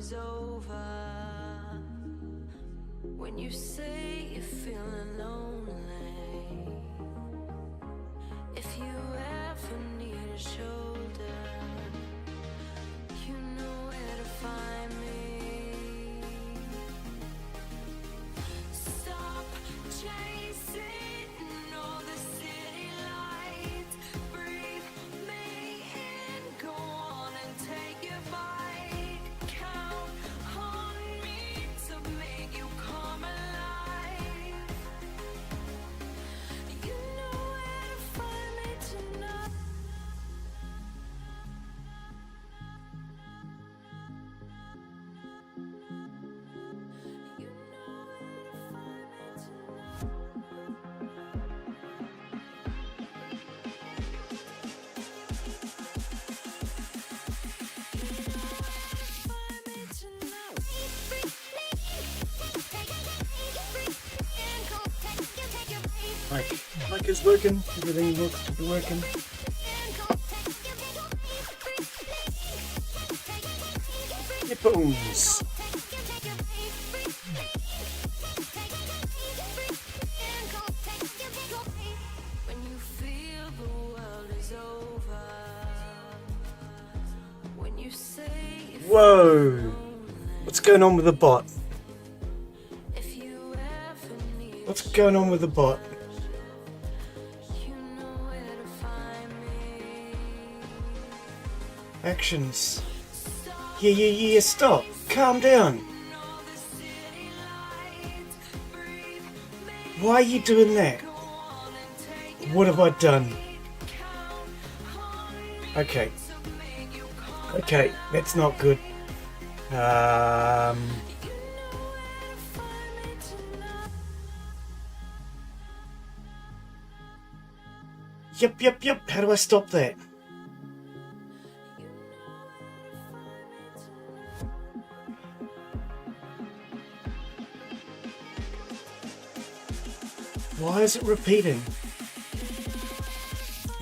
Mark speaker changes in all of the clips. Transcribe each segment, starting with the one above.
Speaker 1: is over. When you say you're feeling lonely, if you ever need a shoulder, you know where to find me. Stop chasing all the city lights. Breathe me in, go on and take your bite. Count on me to make you come alive. You know where to find me tonight. You know where to find me tonight. Find me tonight.
Speaker 2: Mic is working. Everything looks to be working. Headphones.
Speaker 1: When you feel the world is over, when you say if
Speaker 2: Whoa! What's going on with the bot?
Speaker 1: you ever need,
Speaker 2: What's going on with the bot?
Speaker 1: you know where to find me.
Speaker 2: Actions. Yeah, stop. Calm down.
Speaker 1: All the city lights, breathe me,
Speaker 2: Why are you doing that?
Speaker 1: go on and take your
Speaker 2: What have I done?
Speaker 1: count on me
Speaker 2: Okay,
Speaker 1: to make you come.
Speaker 2: okay, that's not good.
Speaker 1: You know where to find me tonight.
Speaker 2: Yep. How do I stop that?
Speaker 1: You know where to find me tonight.
Speaker 2: Why is it repeating?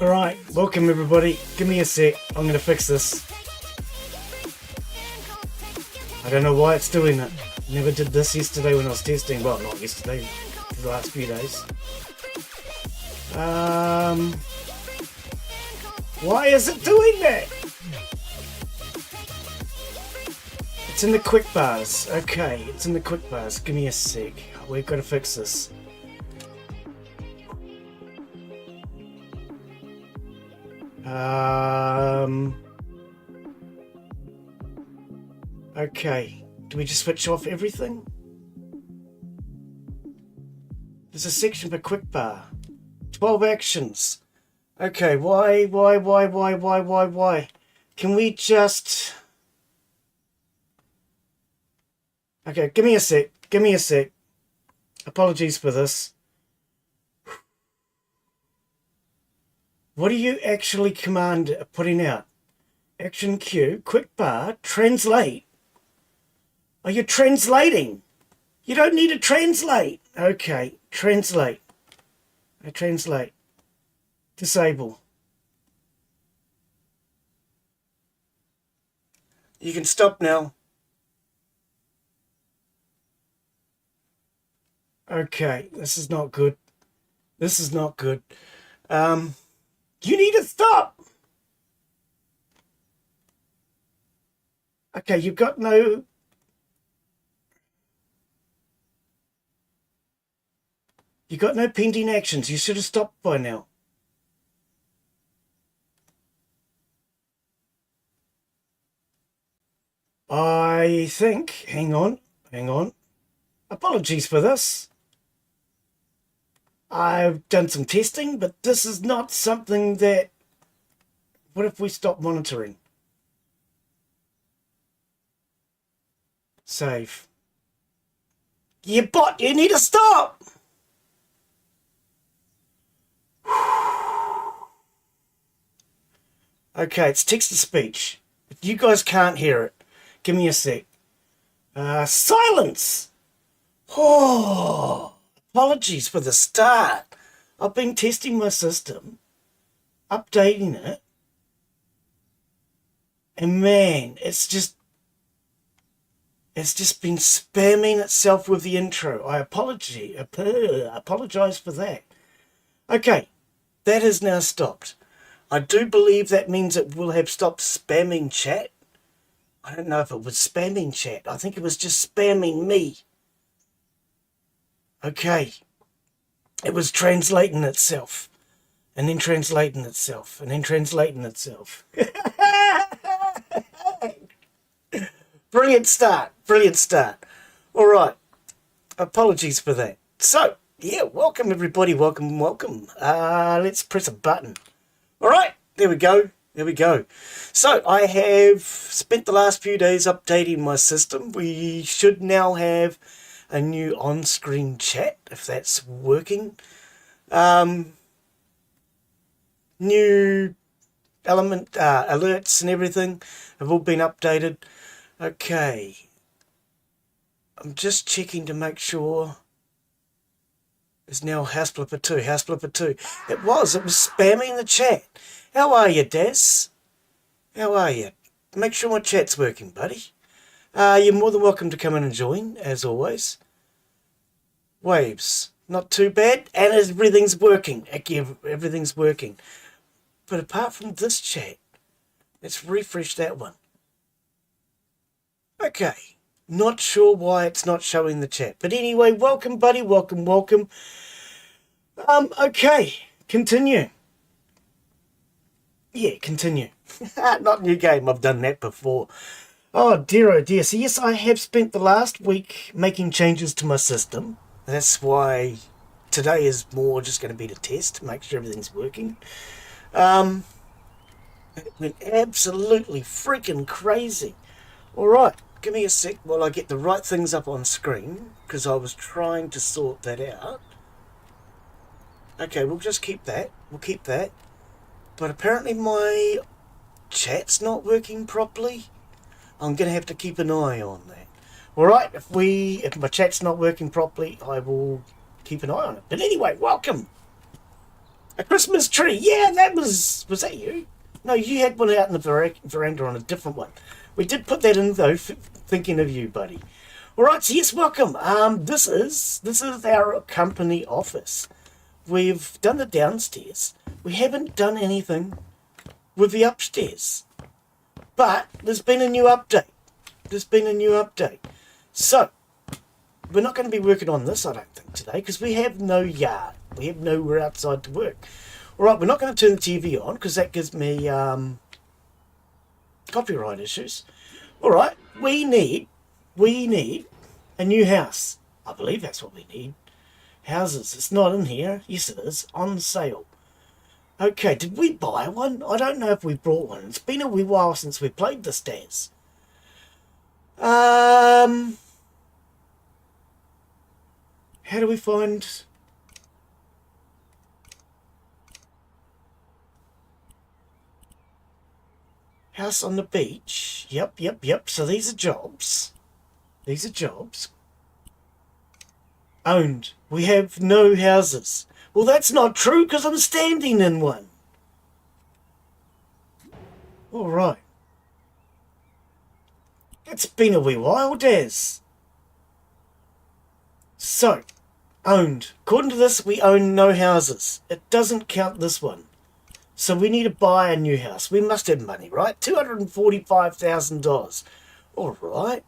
Speaker 2: Alright, welcome everybody. Give me a sec. I'm gonna fix this. I don't know why it's doing it. Never did this yesterday when I was testing. Well, not yesterday, the last few days. Why is it doing that? It's in the quick bars. Okay, it's in the quick bars. Give me a sec. We've got to fix this. Okay. Do we just switch off everything? There's a section for quick bar. 12 actions. Okay, why? Can we just... Okay, give me a sec. Apologies for this. What are you actually putting out? Action queue, quick bar, translate. Are you translating? You don't need to translate. Okay, translate. I translate. Disable. You can stop now. Okay, this is not good. You need to stop. Okay, you've got no... You got no pending actions. You should have stopped by now. I think... Hang on. Apologies for this. I've done some testing, but this is not something that... What if we stop monitoring? Save. You bot, you need to stop! Okay, it's text-to-speech. If you guys can't hear it, give me a sec. Silence! Oh, apologies for the start. I've been testing my system, updating it, and man, it's just... It's just been spamming itself with the intro. I apologize for that. Okay, that has now stopped. I do believe that means it will have stopped spamming chat. I don't know if it was spamming chat. I think it was just spamming me. Okay. It was translating itself. And then translating itself. And then translating itself. Brilliant start. Brilliant start. All right. Apologies for that. So, yeah, welcome everybody. Welcome, welcome. Let's press a button. All right. There we go. There we go. So, I have spent the last few days updating my system. We should now have a new on-screen chat, if that's working. New element alerts and everything have all been updated. Okay. I'm just checking to make sure. It's now House Flipper 2. House Flipper 2. It was spamming the chat. How are you, Des? How are you? Make sure my chat's working, buddy. You're more than welcome to come in and join, as always. Waves. Not too bad. And everything's working. Again, everything's working. But apart from this chat, let's refresh that one. Okay. Not sure why it's not showing the chat. But anyway, welcome, buddy. Welcome, welcome. Okay. Continue. Yeah, continue. Not new game. I've done that before. Oh, dear, oh, dear. So, yes, I have spent the last week making changes to my system. That's why today is more just going to be to test, make sure everything's working. It went absolutely freaking crazy. All right. Give me a sec while I get the right things up on screen, because I was trying to sort that out. Okay, we'll just keep that. We'll keep that. But apparently my chat's not working properly. I'm going to have to keep an eye on that. Alright, if my chat's not working properly, I will keep an eye on it. But anyway, welcome! A Christmas tree! Yeah, that was that you? No, you had one out in the veranda on a different one. We did put that in though, thinking of you, buddy. Alright, so yes, welcome. This is our company office. We've done the downstairs. We haven't done anything with the upstairs. But there's been a new update. So, we're not going to be working on this, I don't think, today, because we have no yard. We have nowhere outside to work. Alright, we're not going to turn the TV on, because that gives me copyright issues. Alright, we need a new house. I believe that's what we need. Houses. It's not in here. Yes, it is. On sale. Okay, did we buy one? I don't know if we brought one. It's been a wee while since we played this, Daz. How do we find... House on the beach. Yep. So these are jobs. Owned. We have no houses. Well, that's not true, because I'm standing in one. All right. It's been a wee while, Daz. So, owned. According to this, we own no houses. It doesn't count this one. So we need to buy a new house. We must have money, right? $245,000. All right.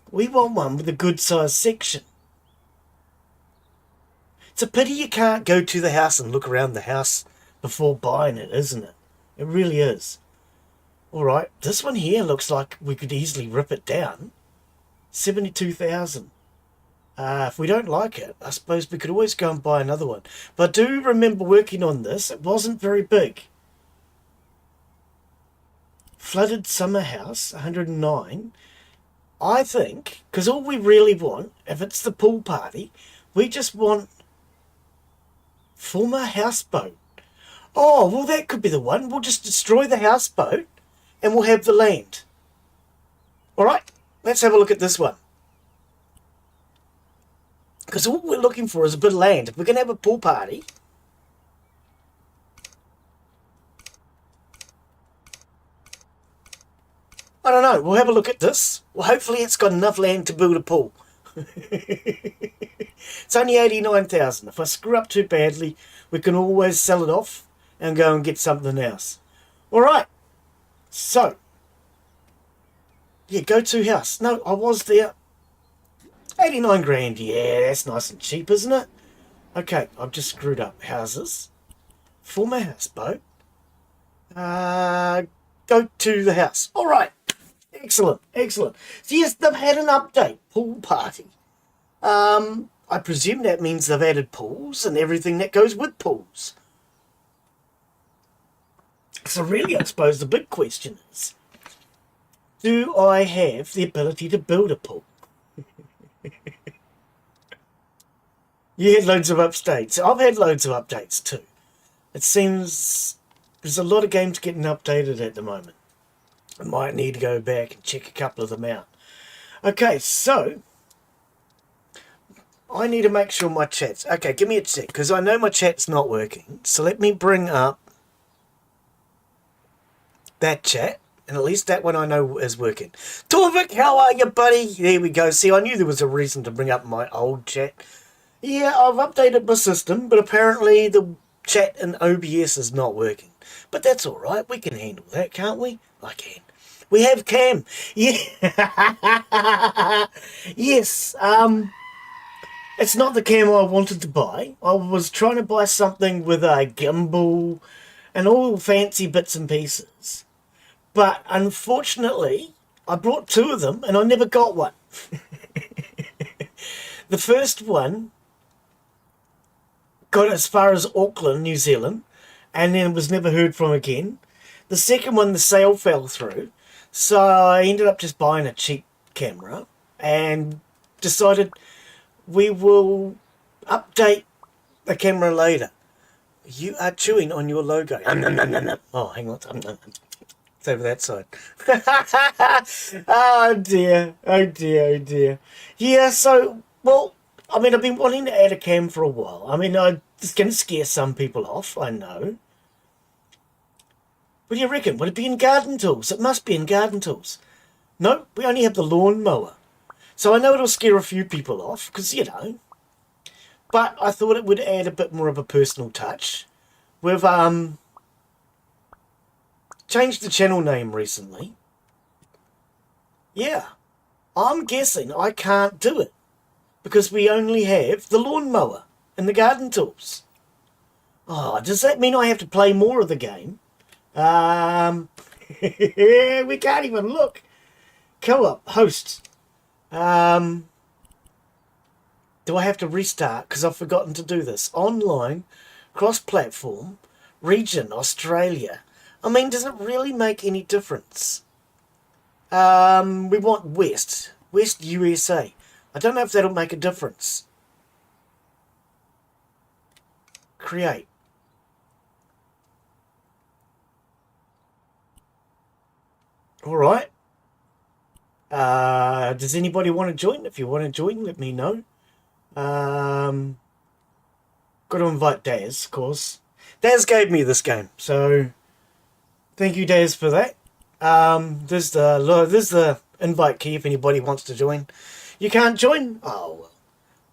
Speaker 2: We want one with a good-sized section. It's a pity you can't go to the house and look around the house before buying it, isn't it? It really is. Alright, this one here looks like we could easily rip it down. 72,000. If we don't like it, I suppose we could always go and buy another one. But I do remember working on this. It wasn't very big. Flooded summer house, 109. I think, because all we really want, if it's the pool party, we just want former houseboat. Oh, well, that could be the one. We'll just destroy the houseboat and we'll have the land. All right, let's have a look at this one. Because all we're looking for is a bit of land. If we're going to have a pool party... I don't know. We'll have a look at this. Well, hopefully it's got enough land to build a pool. It's only 89,000. If I screw up too badly, we can always sell it off and go and get something else. All right. So, yeah, go to house. No, I was there. 89 grand. Yeah, that's nice and cheap, isn't it? Okay, I've just screwed up houses. For my houseboat. Go to the house. All right. Excellent, excellent. So yes, they've had an update. Pool party. I presume that means they've added pools and everything that goes with pools. So really, I suppose the big question is, do I have the ability to build a pool? You had loads of updates. I've had loads of updates too. It seems there's a lot of games getting updated at the moment. I might need to go back and check a couple of them out. Okay, so I need to make sure my chat's... Okay, give me a sec, because I know my chat's not working. So let me bring up that chat, and at least that one I know is working. Torvik, how are you, buddy? There we go. See, I knew there was a reason to bring up my old chat. Yeah, I've updated my system, but apparently the chat in OBS is not working. But that's all right. We can handle that, can't we? I can. We have Cam. Yeah. Yes. It's not the Cam I wanted to buy. I was trying to buy something with a gimbal and all fancy bits and pieces. But unfortunately, I brought two of them and I never got one. The first one got as far as Auckland, New Zealand, and then was never heard from again. The second one, the sale fell through. So I ended up just buying a cheap camera and decided we will update the camera later. You are chewing on your logo. Oh, hang on. It's over that side. Oh dear. Oh dear. Oh dear. Yeah, so, well, I mean, I've been wanting to add a cam for a while. I mean, it's going to scare some people off, I know. What do you reckon? Would it be in garden tools? It must be in garden tools. No, we only have the lawn mower. So I know it'll scare a few people off, because, you know. But I thought it would add a bit more of a personal touch. We've changed the channel name recently. Yeah. I'm guessing I can't do it. Because we only have the lawn mower and the garden tools. Oh, does that mean I have to play more of the game? We can't even look. Co-op, hosts. Do I have to restart because I've forgotten to do this? Online, cross-platform, region, Australia. I mean, does it really make any difference? We want West USA. I don't know if that'll make a difference. Create. All right. Does anybody want to join? If you want to join, let me know. Got to invite Daz, of course. Daz gave me this game, so thank you, Daz, for that. There's the invite key if anybody wants to join. You can't join? Oh, well.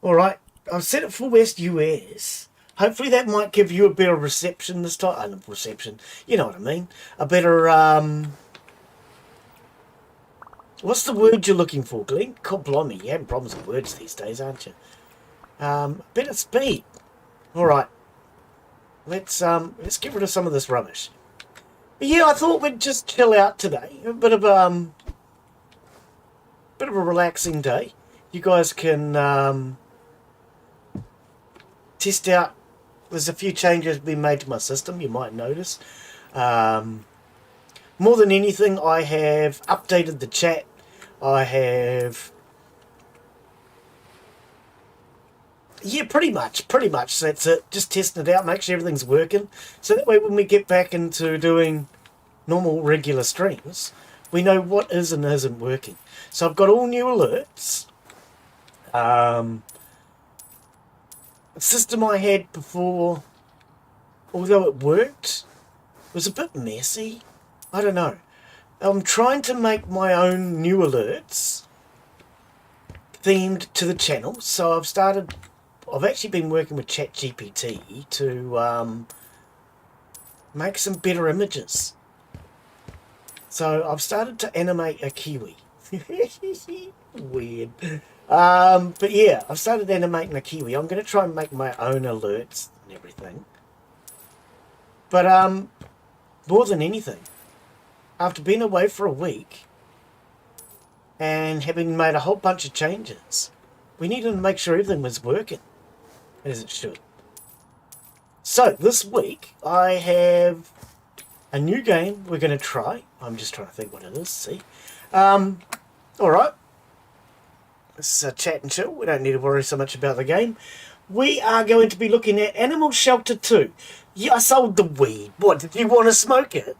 Speaker 2: All right. I've set it for West US. Hopefully that might give you a better reception this time. Reception, you know what I mean. A better what's the word you're looking for, Glen? God blimey, you're having problems with words these days, aren't you? Better speed. Alright. Let's get rid of some of this rubbish. But yeah, I thought we'd just chill out today. A bit of a relaxing day. You guys can test out. There's a few changes being made to my system, you might notice. More than anything, I have updated the chat. I have... Yeah, pretty much. That's it. Just testing it out, make sure everything's working. So that way when we get back into doing normal, regular streams, we know what is and isn't working. So I've got all new alerts. The system I had before, although it worked, was a bit messy. I don't know. I'm trying to make my own new alerts themed to the channel. So I've actually been working with ChatGPT to make some better images. So I've started to animate a Kiwi. Weird. But yeah, I've started animating a Kiwi. I'm going to try and make my own alerts and everything. But more than anything, after being away for a week and having made a whole bunch of changes, we needed to make sure everything was working as it should. So this week I have a new game we're going to try. I'm just trying to think what it is. See, alright, this is a chat and chill. We don't need to worry so much about the game. We are going to be looking at Animal Shelter 2. Yeah, I sold the weed. What, did you want to smoke it?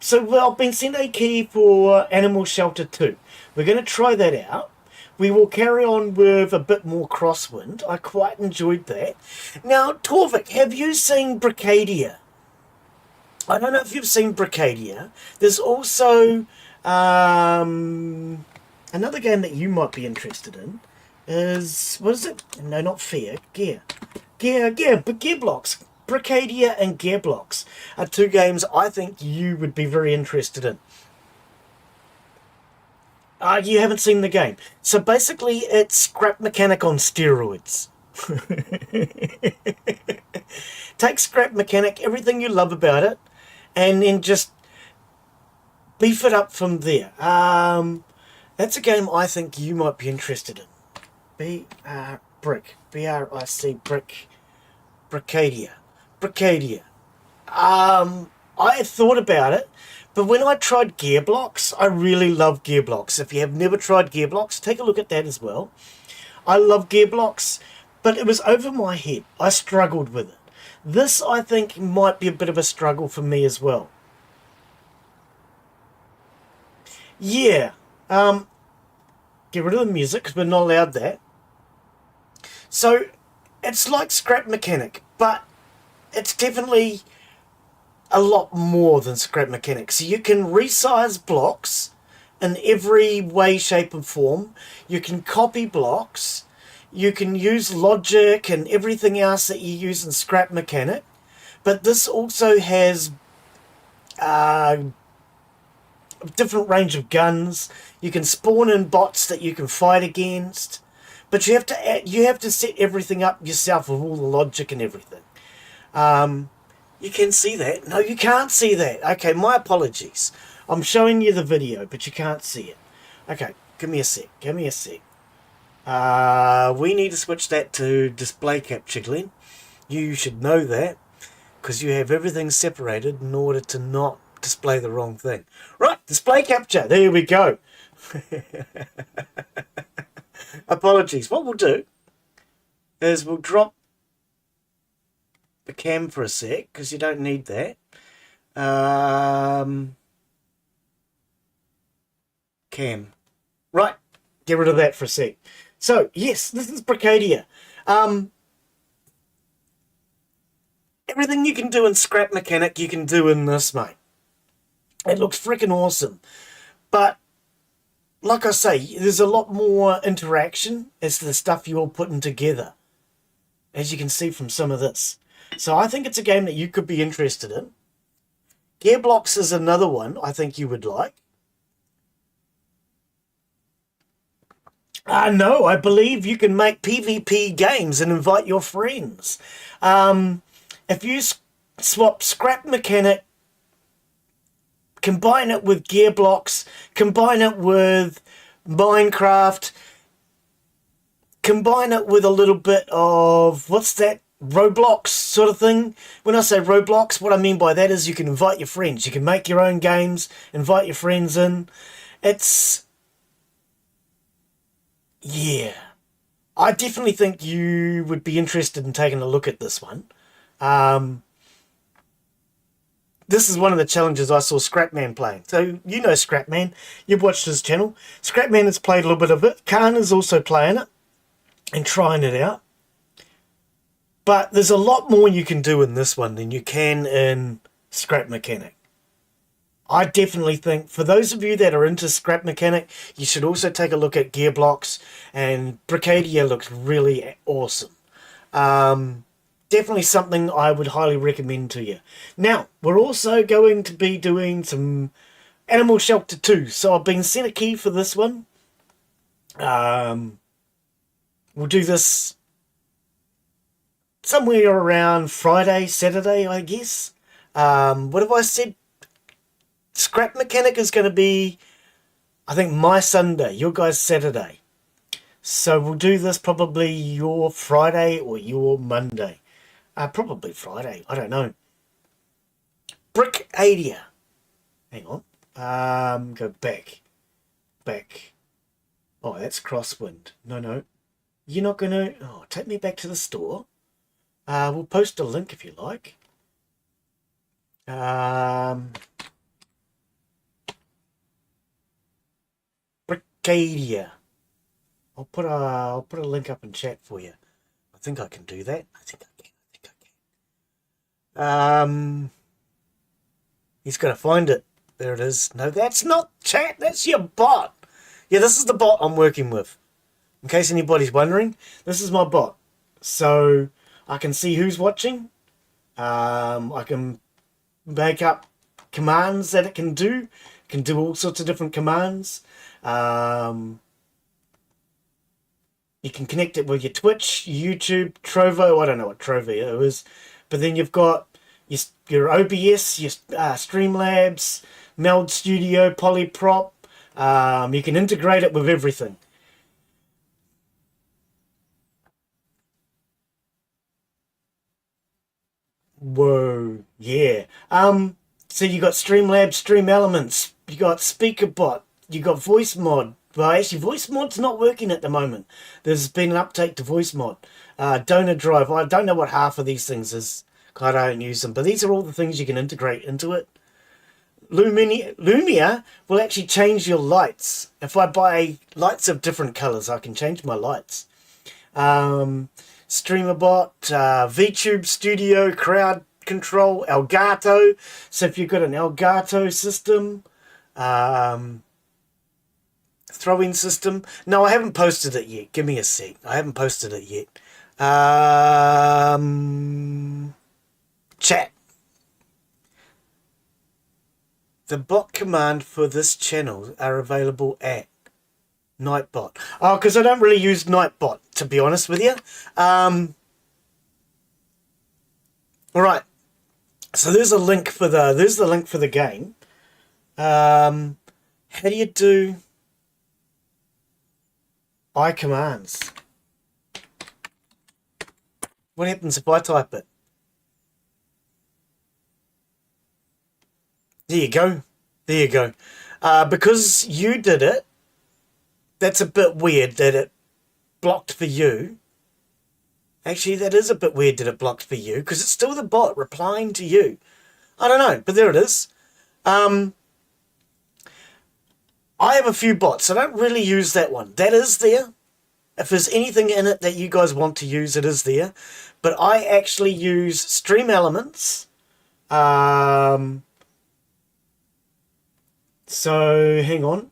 Speaker 2: So I've been sent a key for Animal Shelter 2. We're going to try that out. We will carry on with a bit more Crosswind. I quite enjoyed that. Now, Torvik, have you seen Bricadia? I don't know if you've seen Bricadia. There's also another game that you might be interested in. Is, what is it? No, not Fear. Gear. But Gearblocks. Bricadia and Gearblocks are two games I think you would be very interested in. You haven't seen the game. So basically it's Scrap Mechanic on steroids. Take Scrap Mechanic, everything you love about it, and then just beef it up from there. That's a game I think you might be interested in. B-R-I-C, Bricadia. I have thought about it, but when I tried Gearblocks, I really love Gearblocks. If you have never tried Gearblocks, take a look at that as well. I love Gearblocks, but it was over my head. I struggled with it. This, I think, might be a bit of a struggle for me as well. Yeah. Get rid of the music, because we're not allowed that. So, it's like Scrap Mechanic, but it's definitely a lot more than Scrap Mechanic. So you can resize blocks in every way, shape and form. You can copy blocks. You can use logic and everything else that you use in Scrap Mechanic. But this also has a different range of guns. You can spawn in bots that you can fight against. But you have to set everything up yourself with all the logic and everything. You can see that. No, you can't see that. Okay, my apologies. I'm showing you the video, but you can't see it. Okay, give me a sec. We need to switch that to display capture, Glen. You should know that, because you have everything separated in order to not display the wrong thing. Right, display capture. There we go. Apologies. What we'll do is we'll drop the cam for a sec, because you don't need that. Cam. Right, get rid of that for a sec. So, yes, this is Bricadia. Everything you can do in Scrap Mechanic, you can do in this, mate. It looks freaking awesome. But, like I say, there's a lot more interaction as to the stuff you're all putting together, as you can see from some of this. So I think it's a game that you could be interested in. Gearblocks is another one I think you would like. No, I believe you can make PvP games and invite your friends. If you swap Scrap Mechanic, combine it with Gearblocks, combine it with Minecraft, combine it with a little bit of, what's that, Roblox sort of thing. When I say Roblox, what I mean by that is you can invite your friends. You can make your own games, invite your friends in. It's, yeah. I definitely think you would be interested in taking a look at this one. This is one of the challenges I saw Scrapman playing. So, you know Scrapman. You've watched his channel. Scrapman has played a little bit of it. Khan is also playing it and trying it out. But there's a lot more you can do in this one than you can in Scrap Mechanic. I definitely think, for those of you that are into Scrap Mechanic, you should also take a look at Gearblocks, and Bricadia looks really awesome. Definitely something I would highly recommend to you. Now, we're also going to be doing some Animal Shelter 2, so I've been sent a key for this one. We'll do this somewhere around Friday, Saturday, I guess. What have I said? Scrap Mechanic is going to be, I think, my Sunday, your guys' Saturday. So we'll do this probably your Friday or your Monday. Probably Friday, I don't know. Bricadia. Hang on. Go back. Back. Oh, that's Crosswind. No. You're not going to... Oh, take me back to the store. We'll post a link if you like. Bricadia. I'll put a link up in chat for you. I think I can do that. I think I can. He's got to find it. There it is. No, that's not chat. That's your bot. Yeah, this is the bot I'm working with. In case anybody's wondering, this is my bot. So I can see who's watching. I can make up commands that it can do. It can do all sorts of different commands. You can connect it with your Twitch, YouTube, Trovo. I don't know what Trovo is. But then you've got your OBS, your Streamlabs, Meld Studio, Polyprop. You can integrate it with everything. Whoa, yeah. So you got Streamlabs, Stream Elements, you got SpeakerBot, you got Voice Mod. Well, actually, Voice Mod's not working at the moment. There's been an update to Voice Mod. Donor Drive. I don't know what half of these things is. I don't use them. But these are all the things you can integrate into it. Lumia will actually change your lights. If I buy lights of different colors, I can change my lights. StreamerBot, VTube Studio, Crowd Control, Elgato. So if you've got an Elgato system... Throw-in system. No, I haven't posted it yet. Give me a sec. I haven't posted it yet. Chat. The bot command for this channel are available at Nightbot. Oh, because I don't really use Nightbot, to be honest with you. All right. So there's the link for the game. How do you do iCommands? What happens if I type it? There you go. There you go. Because you did it, that's a bit weird that it blocked for you. Actually, that is a bit weird that it blocked for you, because it's still the bot replying to you. I don't know, but there it is. I have a few bots. I don't really use that one. That is there. If there's anything in it that you guys want to use, it is there. But I actually use Stream Elements. So, hang on.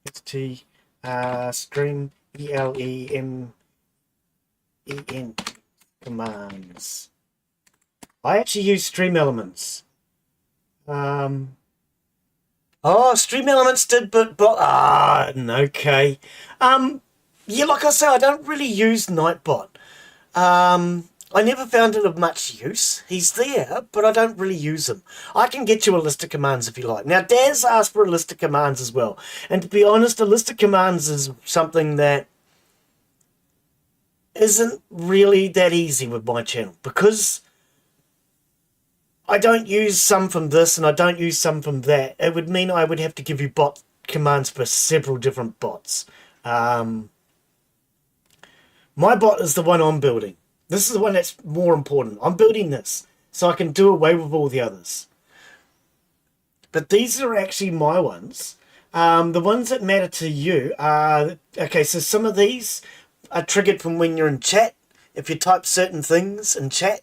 Speaker 2: It's T, Stream, ELEMEN commands. I actually use Stream Elements. Oh, Stream Elements did, but okay. Yeah, like I say, I don't really use Nightbot. I never found it of much use. He's there, but I don't really use him. I can get you a list of commands if you like. Now, Daz asked for a list of commands as well. And to be honest, a list of commands is something that isn't really that easy with my channel, because I don't use some from this and I don't use some from that. It would mean I would have to give you bot commands for several different bots. My bot is the one I'm building. This is the one that's more important. I'm building this so I can do away with all the others. But these are actually my ones. The ones that matter to you are... Okay, so some of these are triggered from when you're in chat. If you type certain things in chat.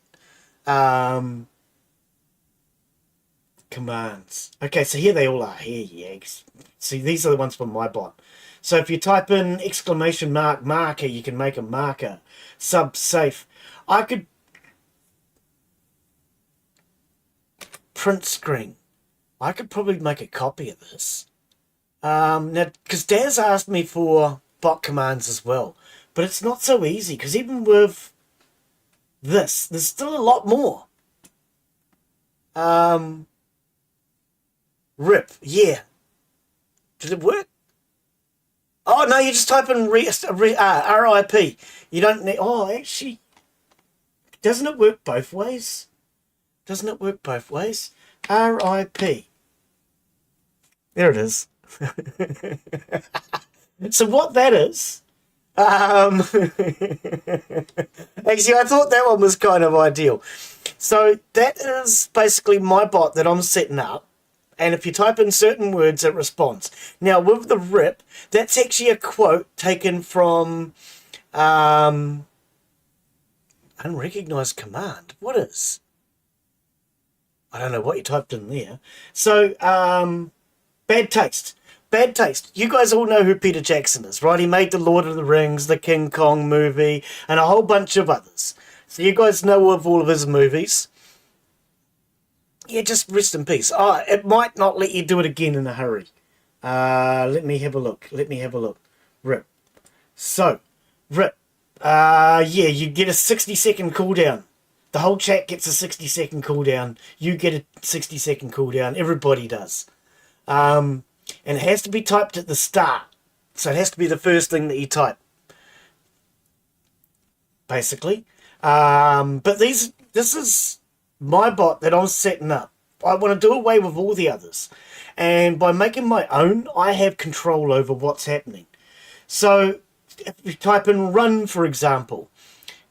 Speaker 2: Commands. Okay, so here they all are. Here, yeah. See, these are the ones from my bot. So if you type in exclamation mark marker, you can make a marker. Sub safe. I could print screen. I could probably make a copy of this. Now, because Daz asked me for bot commands as well, but it's not so easy because even with this, there's still a lot more. Rip, yeah. Did it work? Oh no, you just type in RIP. You don't need. Oh, actually, doesn't it work both ways? Doesn't it work both ways? RIP. There it is. So what that is, actually, I thought that one was kind of ideal. So that is basically my bot that I'm setting up. And if you type in certain words, it responds. Now, with the RIP, that's actually a quote taken from unrecognized command. What is? I don't know what you typed in there. So, bad taste. Bad taste. You guys all know who Peter Jackson is, right? He made the Lord of the Rings, the King Kong movie, and a whole bunch of others. So you guys know of all of his movies. Yeah, just rest in peace. Oh, it might not let you do it again in a hurry. Let me have a look. RIP. So, RIP. Yeah, you get a 60-second cooldown. The whole chat gets a 60-second cooldown. You get a 60-second cooldown. Everybody does. And it has to be typed at the start. So it has to be the first thing that you type. Basically. But this is my bot that I'm setting up. I want to do away with all the others. And by making my own, I have control over what's happening. So if you type in run, for example,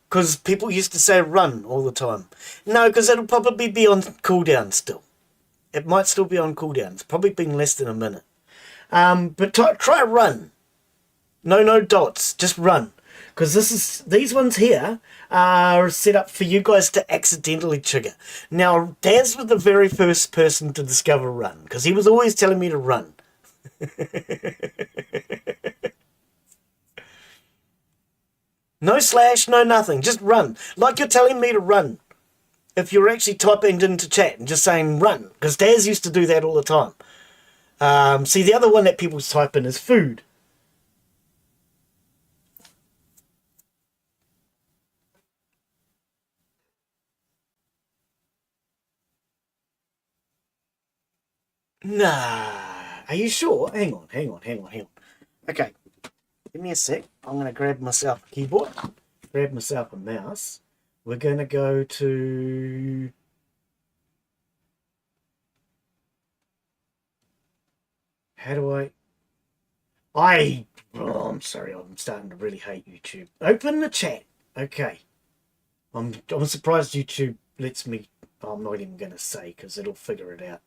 Speaker 2: because people used to say run all the time. No, because it'll probably be on cooldown still. It might still be on cooldown. It's probably been less than a minute. But try run. No dots. Just run. Because these ones here are set up for you guys to accidentally trigger. Now, Daz was the very first person to discover run, because he was always telling me to run. No slash, no nothing, just run. Like you're telling me to run. If you're actually typing into chat and just saying run, because Daz used to do that all the time. See, the other one that people type in is food. Nah. Are you sure? Hang on. Okay. Give me a sec. I'm going to grab myself a keyboard. Grab myself a mouse. We're going to go to... How do I... Oh, I'm sorry. I'm starting to really hate YouTube. Open the chat. Okay. I'm surprised YouTube lets me... I'm not even going to say because it'll figure it out.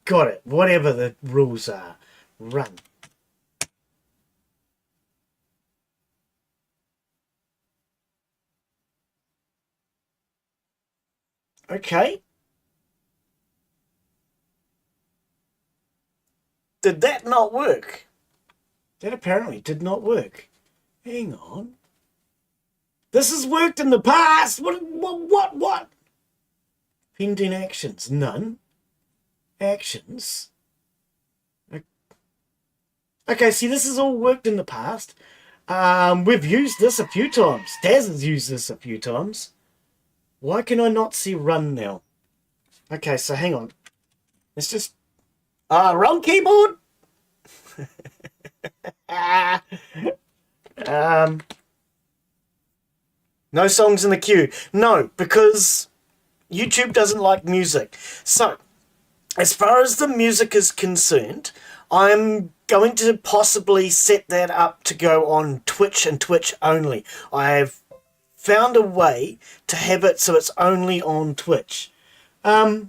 Speaker 2: Got it. Whatever the rules are. Run. Okay. Did that not work? That apparently did not work. Hang on. This has worked in the past. What? Pending actions. None. Actions. Okay, see, this has all worked in the past. We've used this a few times. Daz has used this a few times. Why can I not see run now? Okay, so hang on. Let's just... wrong keyboard! No songs in the queue. No, because YouTube doesn't like music. So, as far as the music is concerned, I'm going to possibly set that up to go on Twitch and Twitch only. I have found a way to have it so it's only on Twitch. What?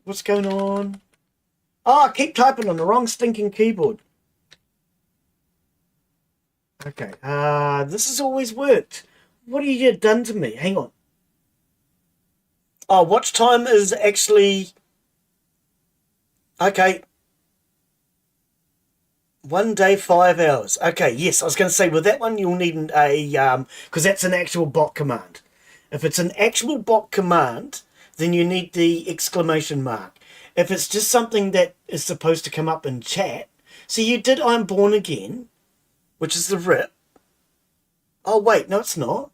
Speaker 2: What's going on? Oh, I keep typing on the wrong stinking keyboard. Okay. This has always worked. What have you done to me? Hang on. Oh, watch time is actually... Okay. 1 day, 5 hours. Okay, yes, I was going to say, with that one, you'll need a... Because that's an actual bot command. If it's an actual bot command, then you need the exclamation mark. If it's just something that is supposed to come up in chat... So you did I'm Born Again, which is the rip. Oh, wait, no, it's not.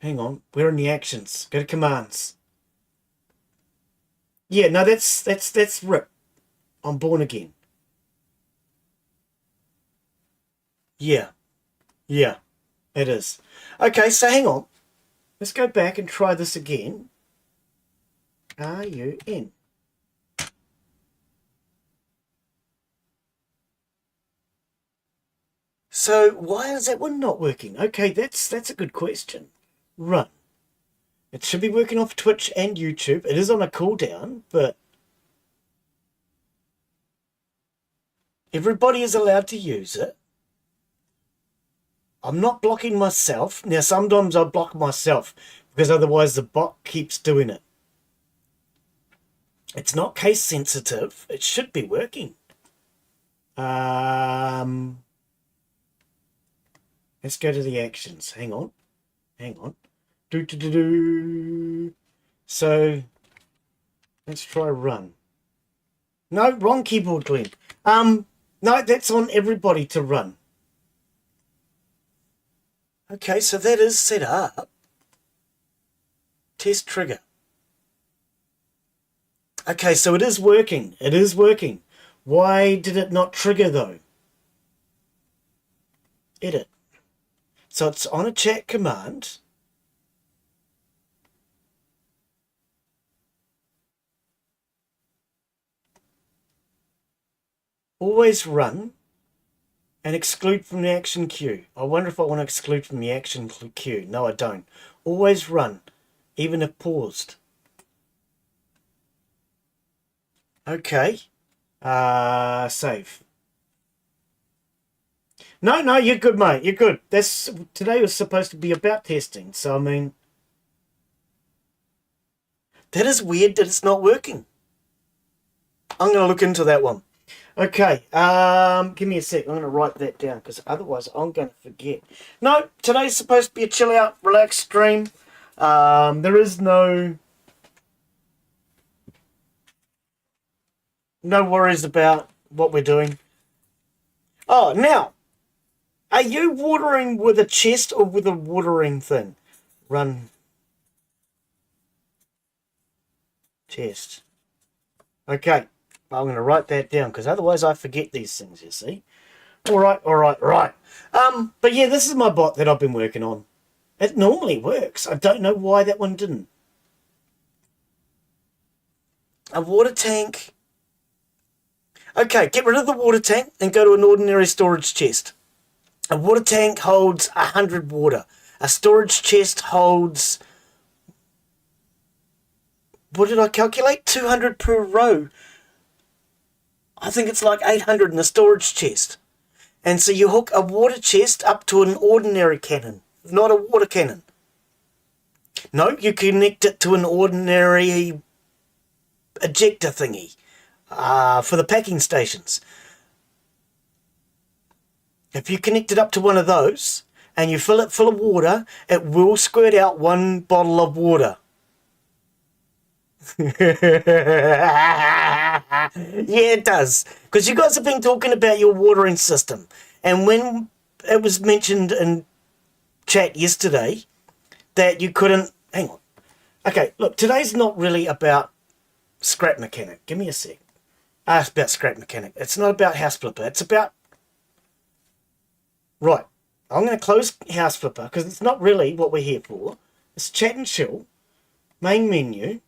Speaker 2: Hang on, we're in the actions. Go to commands. Yeah, no, that's rip. I'm Born Again. Yeah, yeah, it is. Okay, so hang on. Let's go back and try this again. RUN. So why is that one not working? Okay, that's a good question. Run. It should be working off Twitch and YouTube. It is on a cooldown, but everybody is allowed to use it. I'm not blocking myself. Now, sometimes I block myself because otherwise the bot keeps doing it. It's not case sensitive. It should be working. Let's go to the actions. Hang on. So, let's try run. No, wrong keyboard, Glen. No, that's on everybody to run. Okay, so that is set up. Test trigger. Okay, so it is working. It is working. Why did it not trigger, though? Edit. So it's on a chat command. Always run and exclude from the action queue. I wonder if I want to exclude from the action queue. No, I don't. Always run, even if paused. Okay. Save. No, you're good, mate. You're good. Today was supposed to be about testing, so I mean... That is weird that it's not working. I'm going to look into that one. Okay, give me a sec. I'm going to write that down because otherwise I'm going to forget. No, today's supposed to be a chill out, relaxed stream. There is no worries about what we're doing. Oh, now, are you watering with a chest or with a watering thing? Run. Chest. Okay. I'm going to write that down because otherwise I forget these things, you see. All right. But yeah, this is my bot that I've been working on. It normally works. I don't know why that one didn't. A water tank. Okay, get rid of the water tank and go to an ordinary storage chest. A water tank holds 100 water. A storage chest holds... What did I calculate? 200 per row. I think it's like 800 in a storage chest. And so you hook a water chest up to an ordinary cannon, not a water cannon. No, you connect it to an ordinary ejector thingy for the packing stations. If you connect it up to one of those and you fill it full of water, it will squirt out 1 bottle of water. Yeah, it does. Because you guys have been talking about your watering system. And when it was mentioned in chat yesterday that you couldn't... Hang on. Okay, look, today's not really about scrap mechanic. Give me a sec. It's about scrap mechanic. It's not about house flipper. It's about... Right. I'm going to close house flipper because it's not really what we're here for. It's chat and chill. Main menu.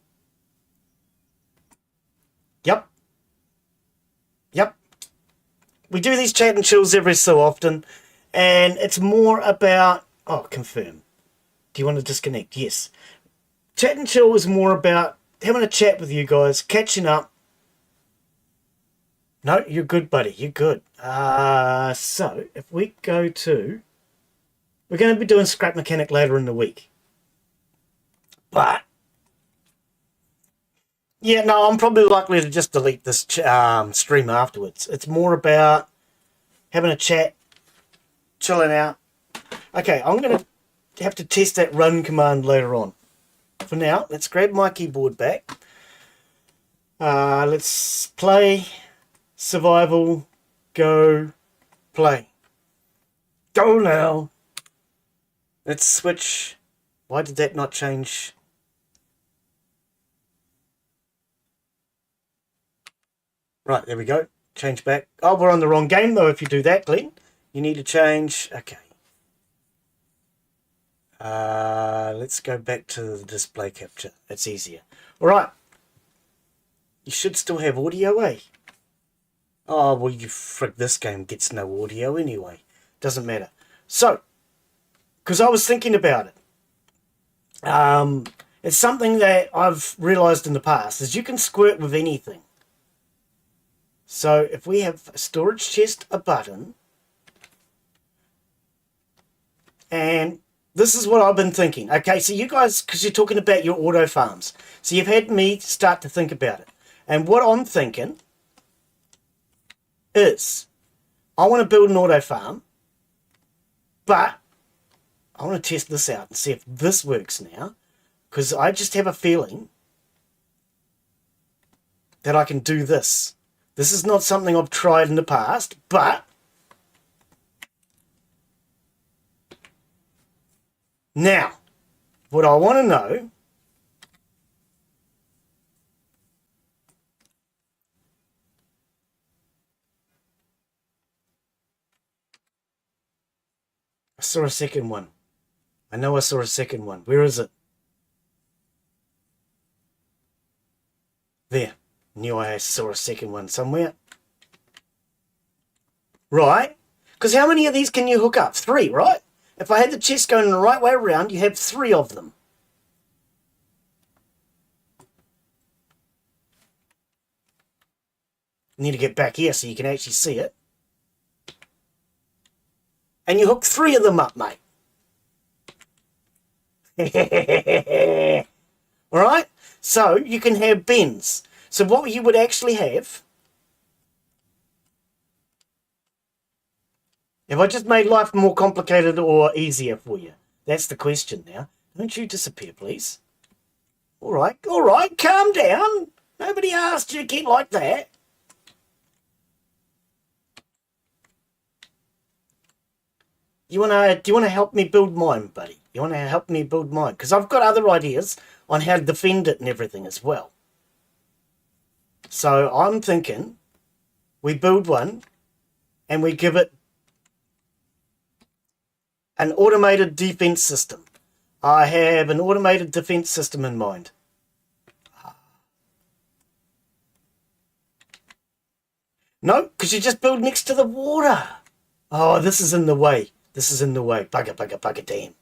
Speaker 2: Yep. We do these chat and chills every so often, and it's more about... Oh, confirm. Do you want to disconnect? Yes. Chat and chill is more about having a chat with you guys, catching up, No, you're good, buddy. You're good. So if we go to, we're going to be doing scrap mechanic later in the week, but yeah, no, I'm probably likely to just delete this stream afterwards. It's more about having a chat, chilling out. Okay, I'm going to have to test that run command later on. For now, let's grab my keyboard back. Let's play, survival, go, play. Go now. Let's switch. Why did that not change? Right, there we go. Change back. Oh, we're on the wrong game though if you do that, Glen. You need to change. Okay. Let's go back to the display capture. It's easier. All right. You should still have audio, eh? Oh, well, you frick, this game gets no audio anyway. Doesn't matter. So, because I was thinking about it. It's something that I've realized in the past, is you can squirt with anything. So, if we have a storage chest, a button, and this is what I've been thinking. Okay, so you guys, because you're talking about your auto farms, so you've had me start to think about it. And what I'm thinking is, I want to build an auto farm, but I want to test this out and see if this works now, because I just have a feeling that I can do this. This is not something I've tried in the past, but now, what I want to know I saw a second one. I know I saw a second one. Where is it? There. Knew I saw a second one somewhere. Right. Because how many of these can you hook up? 3, right? If I had the chest going the right way around, you have 3 of them. Need to get back here so you can actually see it. And you hook 3 of them up, mate. Alright? So you can have bins. So what you would actually have, have I just made life more complicated or easier for you? That's the question now. Don't you disappear, please. Alright, calm down. Nobody asked you to get like that. Do you wanna help me build mine, buddy? You wanna help me build mine? Because I've got other ideas on how to defend it and everything as well. So I'm thinking we build one and we give it an automated defense system. I have an automated defense system in mind. No, because you just build next to the water. Oh, this is in the way. This is in the way. Bugger,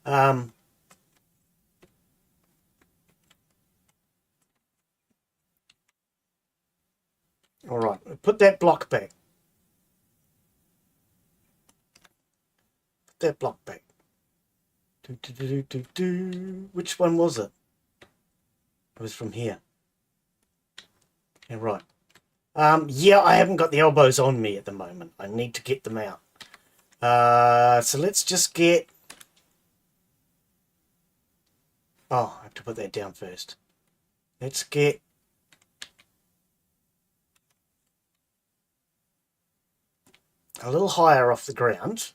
Speaker 2: damn. All right, put that block back. Put that block back. Which one was it? It was from here. Yeah, right. Yeah, I haven't got the elbows on me at the moment. I need to get them out. So let's just get... Oh, I have to put that down first. Let's get... a little higher off the ground.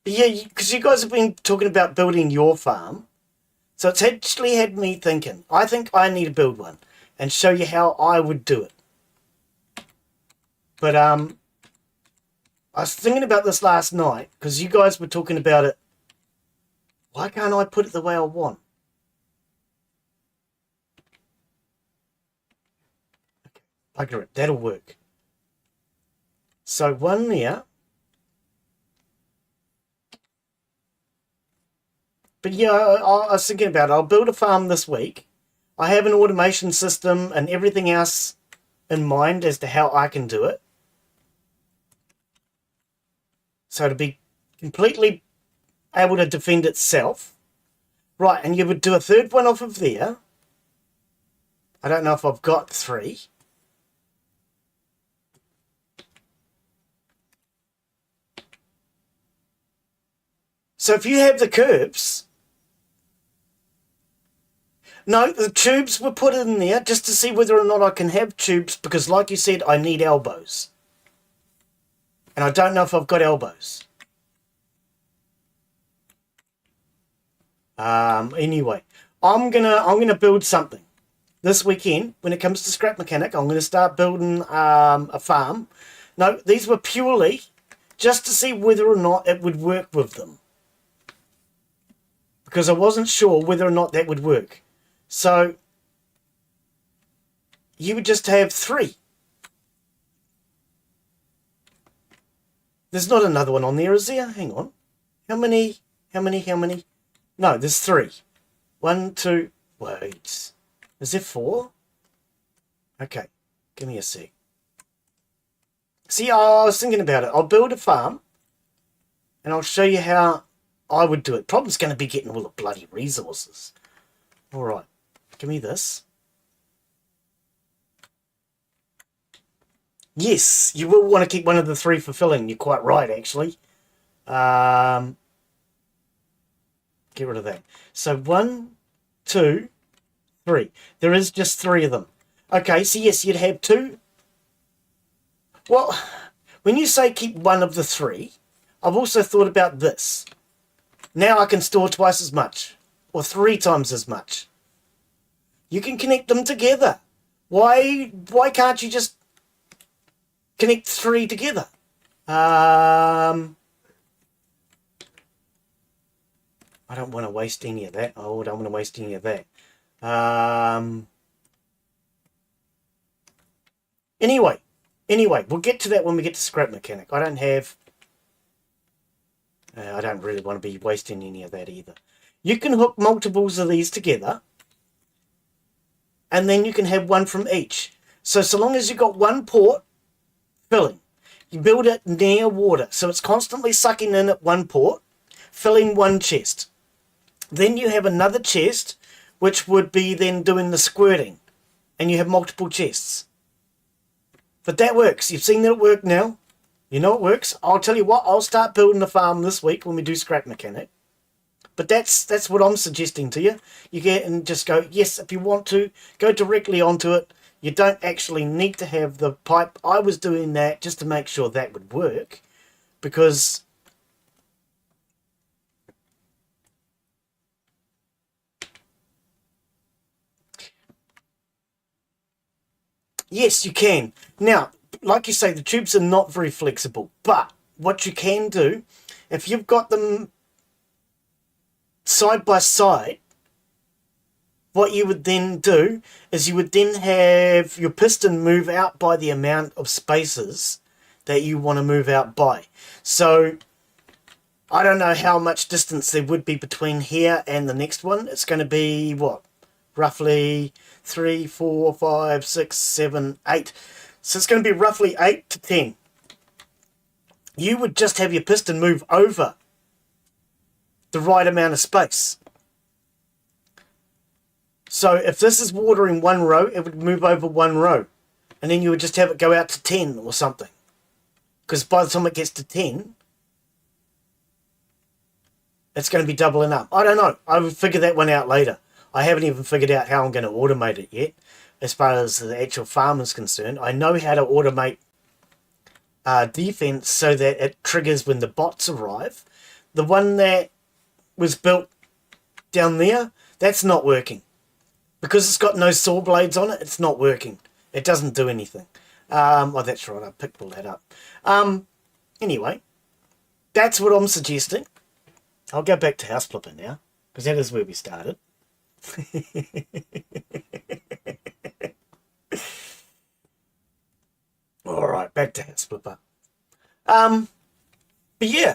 Speaker 2: But yeah, because you guys have been talking about building your farm. So it's actually had me thinking. I think I need to build one and show you how I would do it. But I was thinking about this last night because you guys were talking about it. Why can't I put it the way I want? Okay, bugger it. That'll work. So one there. But yeah, I was thinking about it. I'll build a farm this week. I have an automation system and everything else in mind as to how I can do it. So to be completely able to defend itself. Right, and you would do a third one off of there. I don't know if I've got 3. So if you have the curves, no, the tubes were put in there just to see whether or not I can have tubes, because like you said, I need elbows. And I don't know if I've got elbows. Anyway, I'm gonna build something. This weekend, when it comes to Scrap Mechanic, I'm going to start building a farm. No, these were purely just to see whether or not it would work with them. Because I wasn't sure whether or not that would work. So, you would just have 3. There's not another one on there, is there? Hang on. How many? No, there's 3. 1, 2, wait. Is there 4? Okay, give me a sec. See, I was thinking about it. I'll build a farm, and I'll show you how I would do it. Problem's going to be getting all the bloody resources. All right, give me this. Yes, you will want to keep one of the 3 fulfilling. You're quite right, actually. Get rid of that. So 1, 2, 3. There is just 3 of them. Okay, so yes, you'd have 2. Well, when you say keep one of the 3, I've also thought about this. Now I can store twice as much, or 3 times as much. You can connect them together. Why can't you just connect 3 together? I don't want to waste any of that. Oh, I don't want to waste any of that. Anyway, we'll get to that when we get to Scrap Mechanic. I don't really want to be wasting any of that either. You can hook multiples of these together, and then you can have one from each. So long as you've got one port filling, you build it near water, so it's constantly sucking in at one port, filling one chest. Then you have another chest, which would be then doing the squirting, and you have multiple chests. But that works. You've seen that it work now. You know it works. I'll tell you what, I'll start building a farm this week when we do Scrap Mechanic. But that's what I'm suggesting to you. You get and just go, yes, if you want to, go directly onto it. You don't actually need to have the pipe. I was doing that just to make sure that would work, because yes, you can. Now, like you say, the tubes are not very flexible, but what you can do, if you've got them side by side, what you would then do is you would then have your piston move out by the amount of spaces that you want to move out by. So I don't know how much distance there would be between here and the next one. It's going to be, what, roughly 3, 4, 5, 6, 7, 8. So it's going to be roughly 8 to 10. You would just have your piston move over the right amount of space. So if this is water in one row, it would move over one row. And then you would just have it go out to 10 or something. Because by the time it gets to 10, it's going to be doubling up. I don't know. I will figure that one out later. I haven't even figured out how I'm going to automate it yet, as far as the actual farm is concerned. I know how to automate defense so that it triggers when the bots arrive. The one that was built down there, that's not working. Because it's got no saw blades on it, it's not working. It doesn't do anything. Oh, that's right, I picked all that up. Anyway, that's what I'm suggesting. I'll go back to house flipper now, because that is where we started. Alright, back to house flipper. But yeah.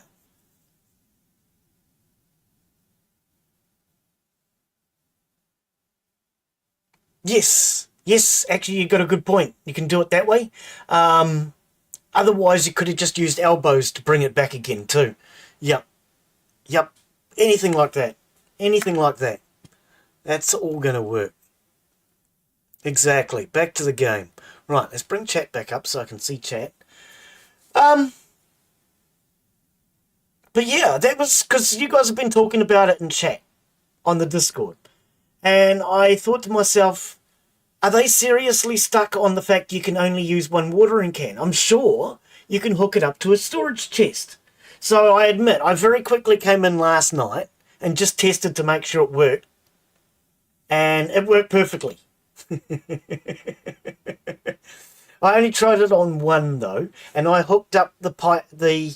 Speaker 2: Yes, Yes, actually, you got a good point. You can do it that way. Otherwise, you could have just used elbows to bring it back again too. Yep. Yep. Anything like that. Anything like that. That's all going to work. Exactly. Back to the game. Right, let's bring chat back up so I can see chat. But yeah, that was because you guys have been talking about it in chat on the Discord. And I thought to myself, are they seriously stuck on the fact you can only use one watering can? I'm sure you can hook it up to a storage chest. So I admit, I very quickly came in last night and just tested to make sure it worked. And it worked perfectly. I only tried it on one though, and I hooked up the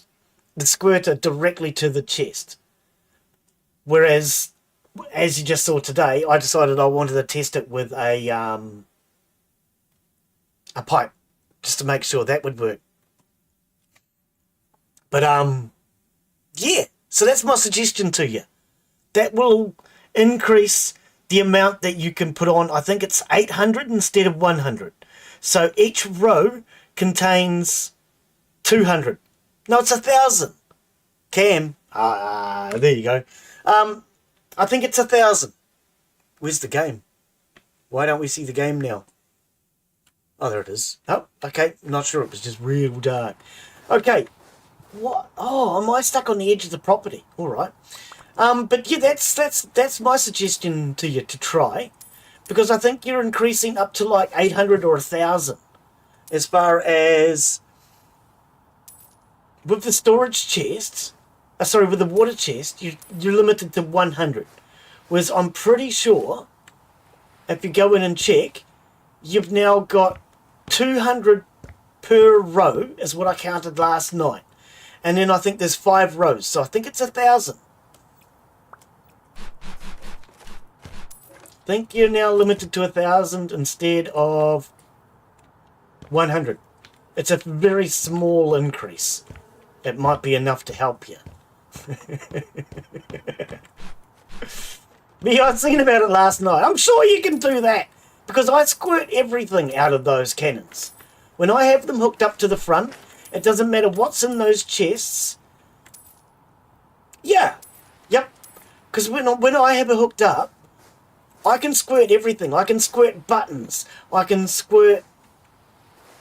Speaker 2: squirter directly to the chest. Whereas, as you just saw today, I decided I wanted to test it with a pipe, just to make sure that would work. But yeah, so that's my suggestion to you. That will increase the amount that you can put on. I think it's 800 instead of 100. So each row contains 200. No, it's 1,000. Cam. There you go. I think it's 1,000. Where's the game? Why don't we see the game now? Oh, there it is. Oh, okay. Not sure. It was just real dark. Okay. What? Oh, am I stuck on the edge of the property? All right. But yeah, that's my suggestion to you to try, because I think you're increasing up to like 800 or 1,000 as far as with the storage chests. With the water chest, you're limited to 100. Whereas I'm pretty sure if you go in and check, you've now got 200 per row, is what I counted last night. And then I think there's 5 rows, so I think it's 1,000. I think you're now limited to 1,000 instead of 100. It's a very small increase. It might be enough to help you. But yeah, I've seen about it last night. I'm sure you can do that, because I squirt everything out of those cannons. When I have them hooked up to the front, it doesn't matter what's in those chests. Yeah, yep. Because when I have it hooked up, I can squirt everything. I can squirt buttons. I can squirt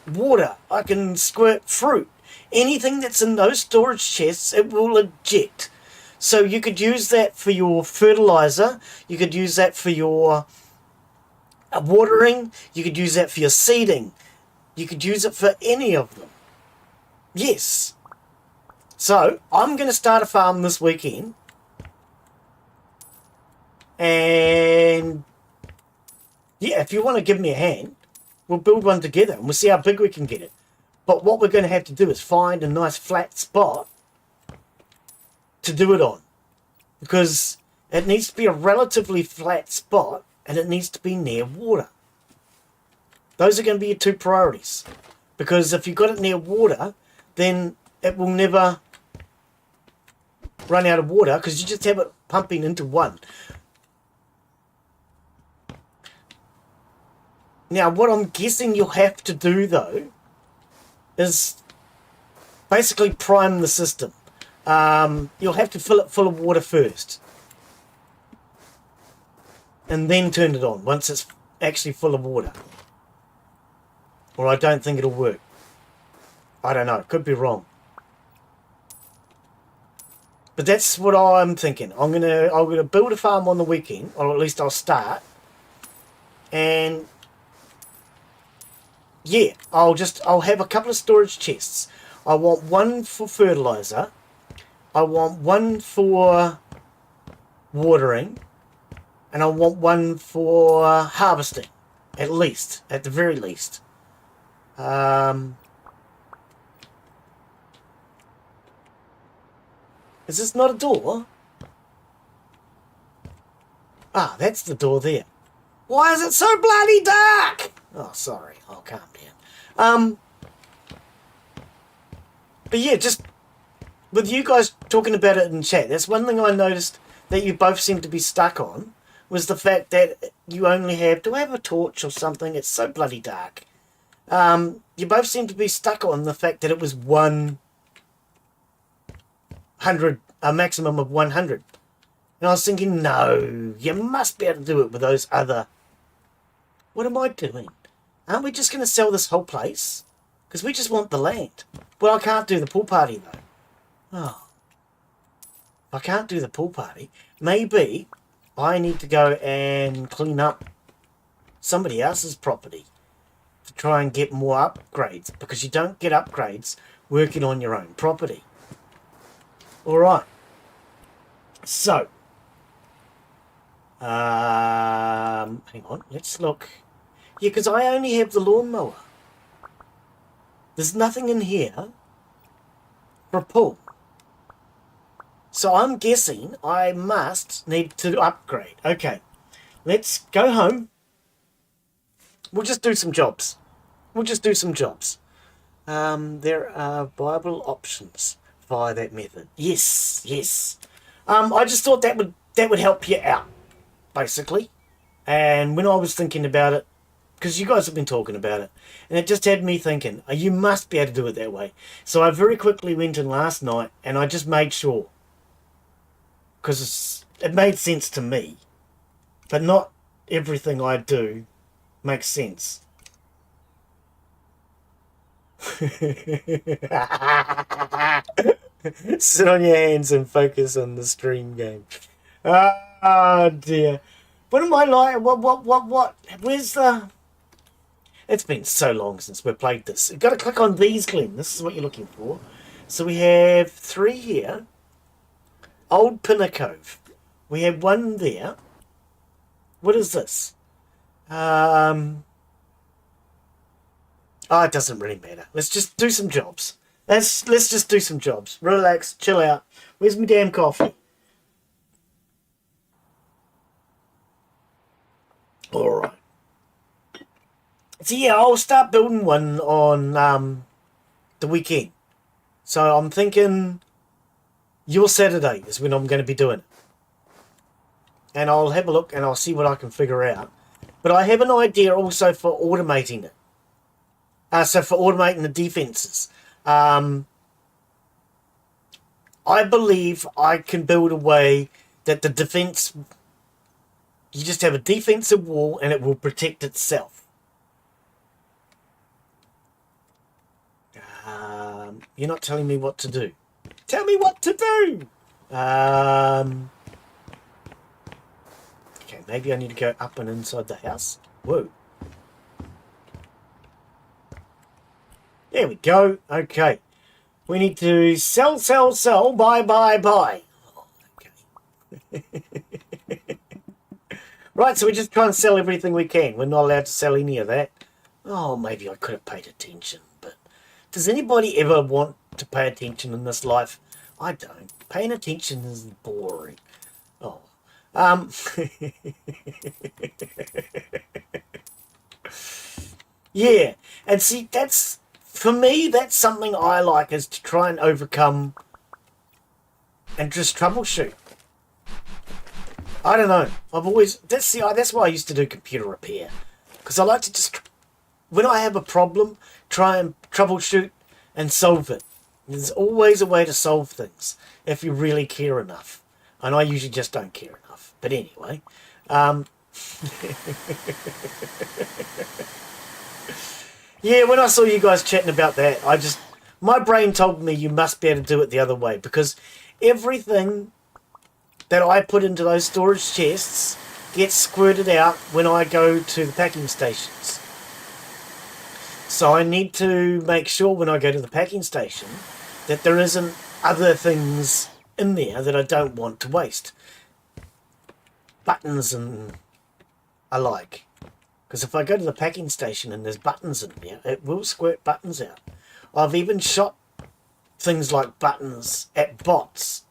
Speaker 2: water. I can squirt fruit. Anything that's in those storage chests, it will eject. So you could use that for your fertilizer. You could use that for your watering. You could use that for your seeding. You could use it for any of them. Yes. So I'm going to start a farm this weekend. And yeah, if you want to give me a hand, we'll build one together and we'll see how big we can get it. But what we're going to have to do is find a nice flat spot to do it on, because it needs to be a relatively flat spot and it needs to be near water. Those are going to be your 2 priorities, because if you've got it near water, then it will never run out of water, because you just have it pumping into one. Now, what I'm guessing you'll have to do, though, is basically prime the system. You'll have to fill it full of water first, and then turn it on once it's actually full of water. Or I don't think it'll work. I don't know. Could be wrong. But that's what I'm thinking. I'm gonna build a farm on the weekend, or at least I'll start. And yeah, I'll have a couple of storage chests. I want one for fertilizer. I want one for watering. And I want one for harvesting. At the very least. Is this not a door? Ah, that's the door there. Why is it so bloody dark? Oh, sorry. I'll calm down. But yeah, just with you guys talking about it in chat, that's one thing I noticed that you both seem to be stuck on, was the fact that you only have... Do I have a torch or something? It's so bloody dark. You both seem to be stuck on the fact that it was 100, a maximum of 100. And I was thinking, no, you must be able to do it with those other... What am I doing? Aren't we just going to sell this whole place? Because we just want the land. Well, I can't do the pool party, though. Oh. I can't do the pool party. Maybe I need to go and clean up somebody else's property to try and get more upgrades. Because you don't get upgrades working on your own property. Alright. So. Hang on. Let's look. Yeah, because I only have the lawnmower. There's nothing in here for a pool. So I'm guessing I must need to upgrade. Okay, let's go home. We'll just do some jobs. There are viable options via that method. Yes, yes. I just thought that would help you out, basically. And when I was thinking about it, because you guys have been talking about it, and it just had me thinking, oh, you must be able to do it that way. So I very quickly went in last night, and I just made sure. Because it made sense to me. But not everything I do makes sense. Sit on your hands and focus on the stream game. Oh dear. What am I like? What? Where's the... It's been so long since we've played this. You've got to click on these, Glen. This is what you're looking for. So we have 3 here. Old Pinnacove. We have 1 there. What is this? Oh, it doesn't really matter. Let's just do some jobs. Let's just do some jobs. Relax, chill out. Where's my damn coffee? Alright. So yeah, I'll start building one on the weekend. So I'm thinking your Saturday is when I'm going to be doing it. And I'll have a look and I'll see what I can figure out. But I have an idea also for automating it. So for automating the defenses. I believe I can build a way that the defense... You just have a defensive wall and it will protect itself. You're not telling me what to do. Tell me what to do! Okay, maybe I need to go up and inside the house. Whoa. There we go. Okay. We need to sell, buy. Oh, okay. Right, so we just try and sell everything we can. We're not allowed to sell any of that. Oh, maybe I could have paid attention, but does anybody ever want to pay attention in this life? I don't. Paying attention is boring. Oh. Yeah, and see, that's, for me, that's something I like, is to try and overcome and just troubleshoot. I don't know. I've always... That's why I used to do computer repair. Because I like to just... When I have a problem, try and troubleshoot and solve it. There's always a way to solve things if you really care enough. And I usually just don't care enough. But anyway. Yeah, when I saw you guys chatting about that, my brain told me you must be able to do it the other way. Because everything that I put into those storage chests gets squirted out when I go to the packing stations. So I need to make sure when I go to the packing station that there isn't other things in there that I don't want to waste. Buttons and alike. Because if I go to the packing station and there's buttons in there, it will squirt buttons out. I've even shot things like buttons at bots.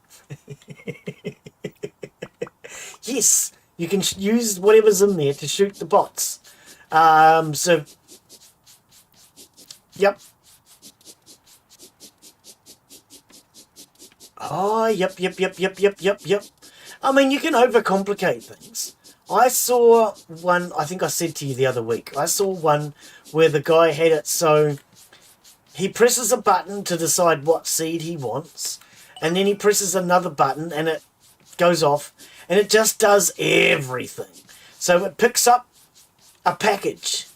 Speaker 2: Yes, you can use whatever's in there to shoot the bots. So, yep. Oh, yep. I mean, you can overcomplicate things. I saw one, I think I said to you the other week, I saw one where the guy had it so he presses a button to decide what seed he wants, and then he presses another button and it goes off, and it just does everything. So it picks up a package.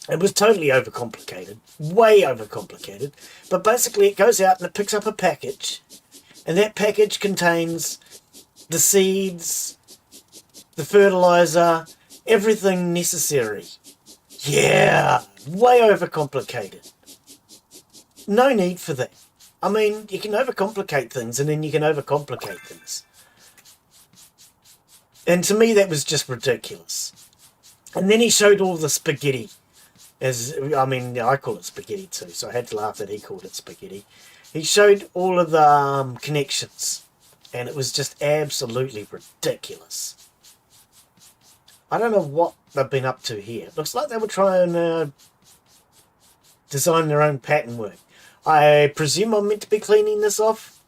Speaker 2: It was totally overcomplicated, way overcomplicated, but basically it goes out and it picks up a package, and that package contains the seeds, the fertilizer, everything necessary. Yeah, way overcomplicated. No need for that. I mean, you can overcomplicate things and then you can overcomplicate things. And to me, that was just ridiculous. And then he showed all the spaghetti. I call it spaghetti too, so I had to laugh that he called it spaghetti. He showed all of the connections, and it was just absolutely ridiculous. I don't know what they've been up to here. Looks like they were trying to design their own pattern work. I presume I'm meant to be cleaning this off.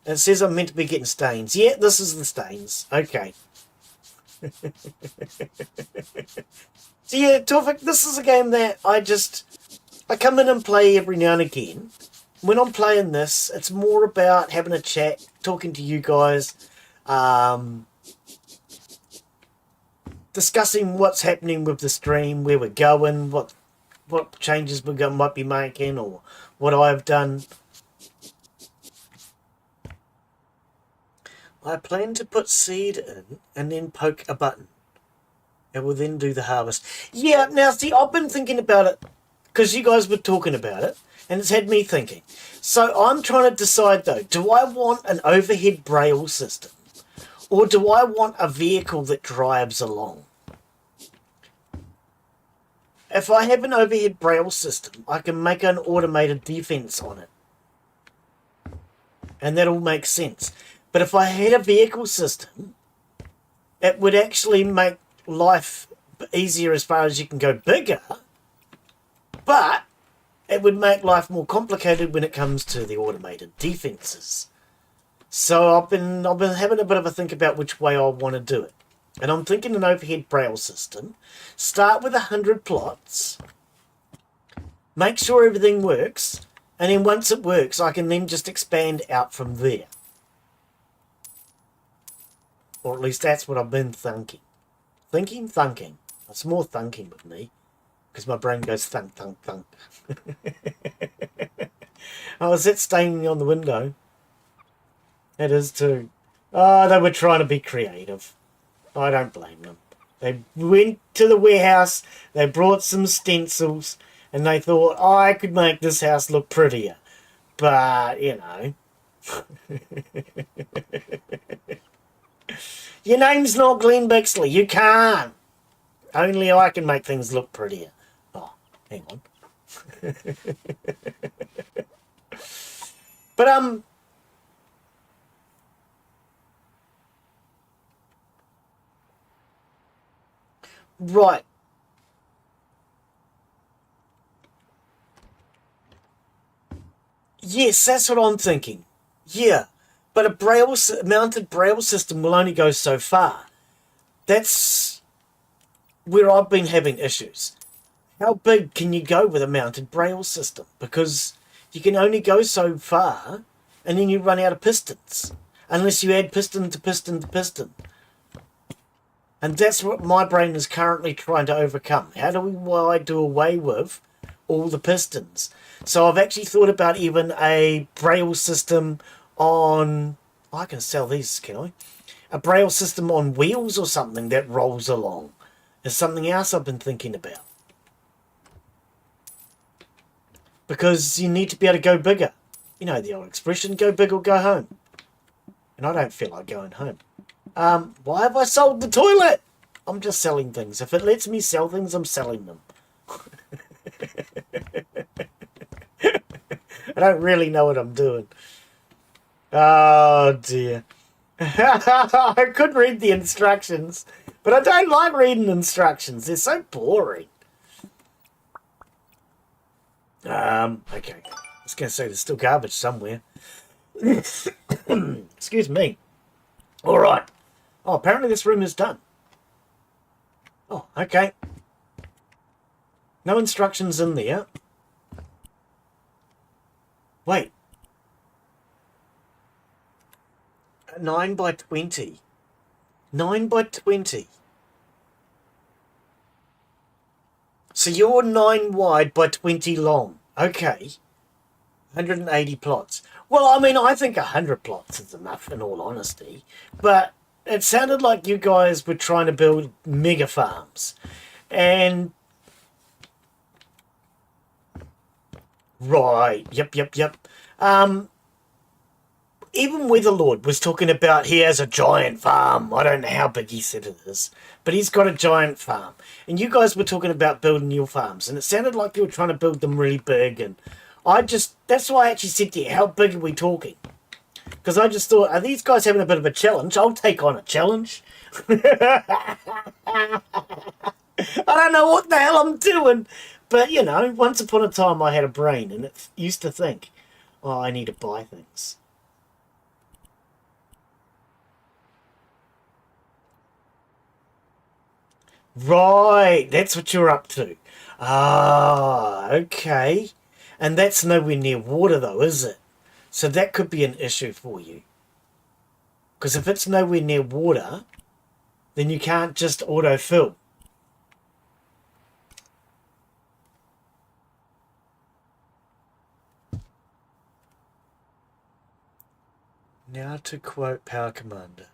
Speaker 2: It says I'm meant to be getting stains. Yeah, this is the stains. Okay. So yeah, Tawfik, this is a game that I come in and play every now and again. When I'm playing this, it's more about having a chat, talking to you guys, discussing what's happening with the stream, where we're going, what changes might be making, or what I've done. I plan to put seed in and then poke a button. It will then do the harvest. Yeah, now see, I've been thinking about it because you guys were talking about it, and it's had me thinking. So I'm trying to decide though, do I want an overhead braille system, or do I want a vehicle that drives along? If I have an overhead braille system, I can make an automated defense on it. And that'll make sense. But if I had a vehicle system, it would actually make life easier as far as you can go bigger, but it would make life more complicated when it comes to the automated defenses. So I've been having a bit of a think about which way I want to do it. And I'm thinking an overhead braille system. Start with 100 plots. Make sure everything works. And then once it works, I can then just expand out from there. Or at least that's what I've been thinking. Thinking. It's more thunking with me. Because my brain goes thunk, thunk, thunk. Oh, is that staining on the window? It is too. Oh, they were trying to be creative. I don't blame them. They went to the warehouse, they brought some stencils, and they thought, oh, I could make this house look prettier. But, you know. Your name's not Glen Bixley. You can't. Only I can make things look prettier. Oh, hang on. But, right. Yes, that's what I'm thinking. Yeah. But a mounted braille system will only go so far. That's where I've been having issues. How big can you go with a mounted braille system? Because you can only go so far, and then you run out of pistons. Unless you add piston to piston to piston. And that's what my brain is currently trying to overcome. How do I do away with all the pistons? So I've actually thought about even a braille system on... I can sell these, can I? A braille system on wheels or something that rolls along. Is something else I've been thinking about. Because you need to be able to go bigger. You know the old expression, go big or go home. And I don't feel like going home. Why have I sold the toilet? I'm just selling things. If it lets me sell things, I'm selling them. I don't really know what I'm doing. Oh, dear. I could read the instructions, but I don't like reading instructions. They're so boring. Okay. I was going to say there's still garbage somewhere. Excuse me. All right. Oh, apparently this room is done. Oh, okay. No instructions in there. Wait. 9 by 20. 9 by 20. So you're 9 wide by 20 long. Okay. 180 plots. Well, I mean, I think 100 plots is enough, in all honesty. But it sounded like you guys were trying to build mega farms. And... Right. Yep. Even Weatherlord was talking about he has a giant farm. I don't know how big he said it is, but he's got a giant farm. And you guys were talking about building your farms, and it sounded like you were trying to build them really big. And that's why I actually said to you, how big are we talking? Because I just thought, are these guys having a bit of a challenge? I'll take on a challenge. I don't know what the hell I'm doing. But, you know, once upon a time I had a brain, and it used to think, oh, I need to buy things. Right, that's what you're up to. Ah, okay. And that's nowhere near water, though, is it? So that could be an issue for you. Because if it's nowhere near water, then you can't just autofill. Now to quote Power Commander.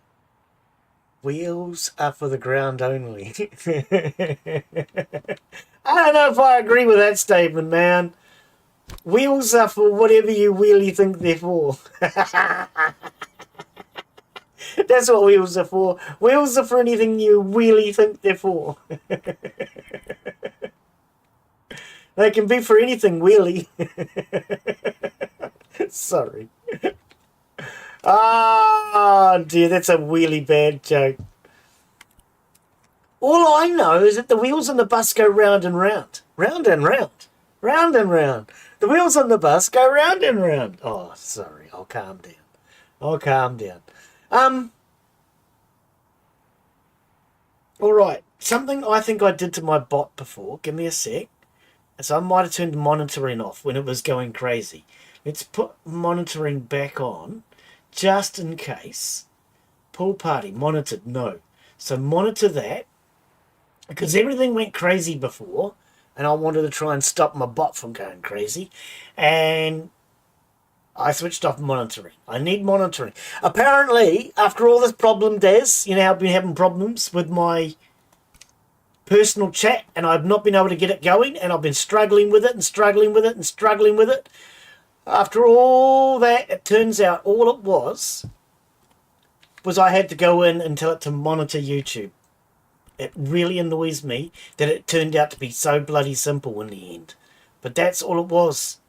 Speaker 2: Wheels are for the ground only. I don't know if I agree with that statement, man. Wheels are for whatever you really think they're for. That's what wheels are for. Wheels are for anything you really think they're for. They can be for anything, really. Sorry. Ah, dear, that's a really bad joke. All I know is that the wheels on the bus go round and round. Round and round. Round and round. The wheels on the bus go round and round. Oh, sorry. I'll calm down. I'll calm down. Alright. Something I think I did to my bot before. Give me a sec. So I might have turned monitoring off when it was going crazy. Let's put monitoring back on. Just in case. Pool party, monitored, no. So monitor that. Because everything went crazy before. And I wanted to try and stop my bot from going crazy. And I switched off monitoring. I need monitoring. Apparently, after all this problem, Des, you know, I've been having problems with my personal chat. And I've not been able to get it going. And I've been struggling with it and struggling with it and struggling with it. After all that, it turns out all it was I had to go in and tell it to monitor YouTube. It really annoys me that it turned out to be so bloody simple in the end. But that's all it was.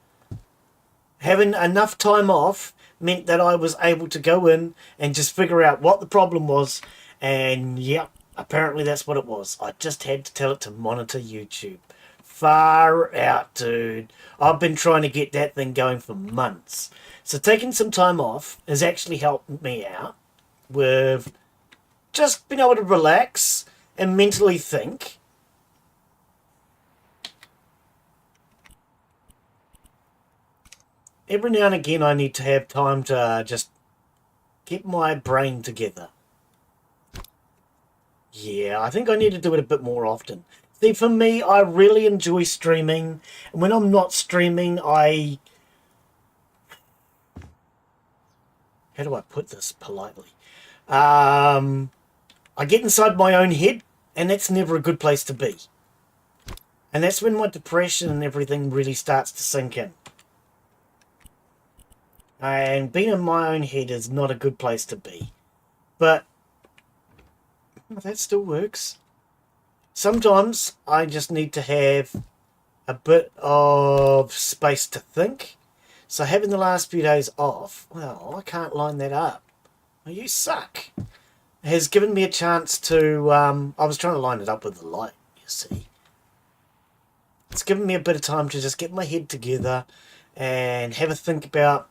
Speaker 2: Having enough time off meant that I was able to go in and just figure out what the problem was. And yep, apparently that's what it was. I just had to tell it to monitor YouTube. Far out, dude. I've been trying to get that thing going for months. So taking some time off has actually helped me out with just being able to relax and mentally think. Every now and again I need to have time to just get my brain together. Yeah, I think I need to do it a bit more often. See, for me, I really enjoy streaming. And when I'm not streaming, how do I put this politely? I get inside my own head, and that's never a good place to be. And that's when my depression and everything really starts to sink in. And being in my own head is not a good place to be. But that still works. Sometimes I just need to have a bit of space to think. So having the last few days off, well, I can't line that up. Well, you suck. Has given me a chance to, I was trying to line it up with the light, you see. It's given me a bit of time to just get my head together and have a think about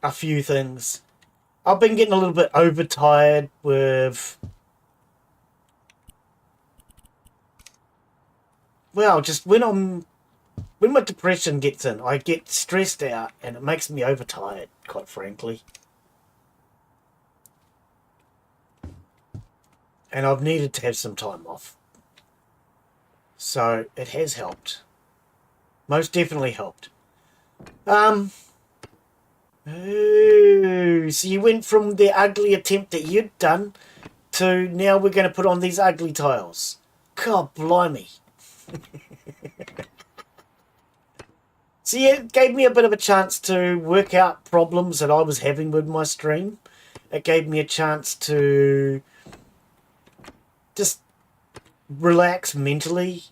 Speaker 2: a few things. I've been getting a little bit overtired with well, just when my depression gets in, I get stressed out and it makes me overtired, quite frankly. And I've needed to have some time off. So it has helped. Most definitely helped. Oh, so you went from the ugly attempt that you'd done to now we're going to put on these ugly tiles. God blimey. So yeah, it gave me a bit of a chance to work out problems that I was having with my stream. It gave me a chance to just relax mentally,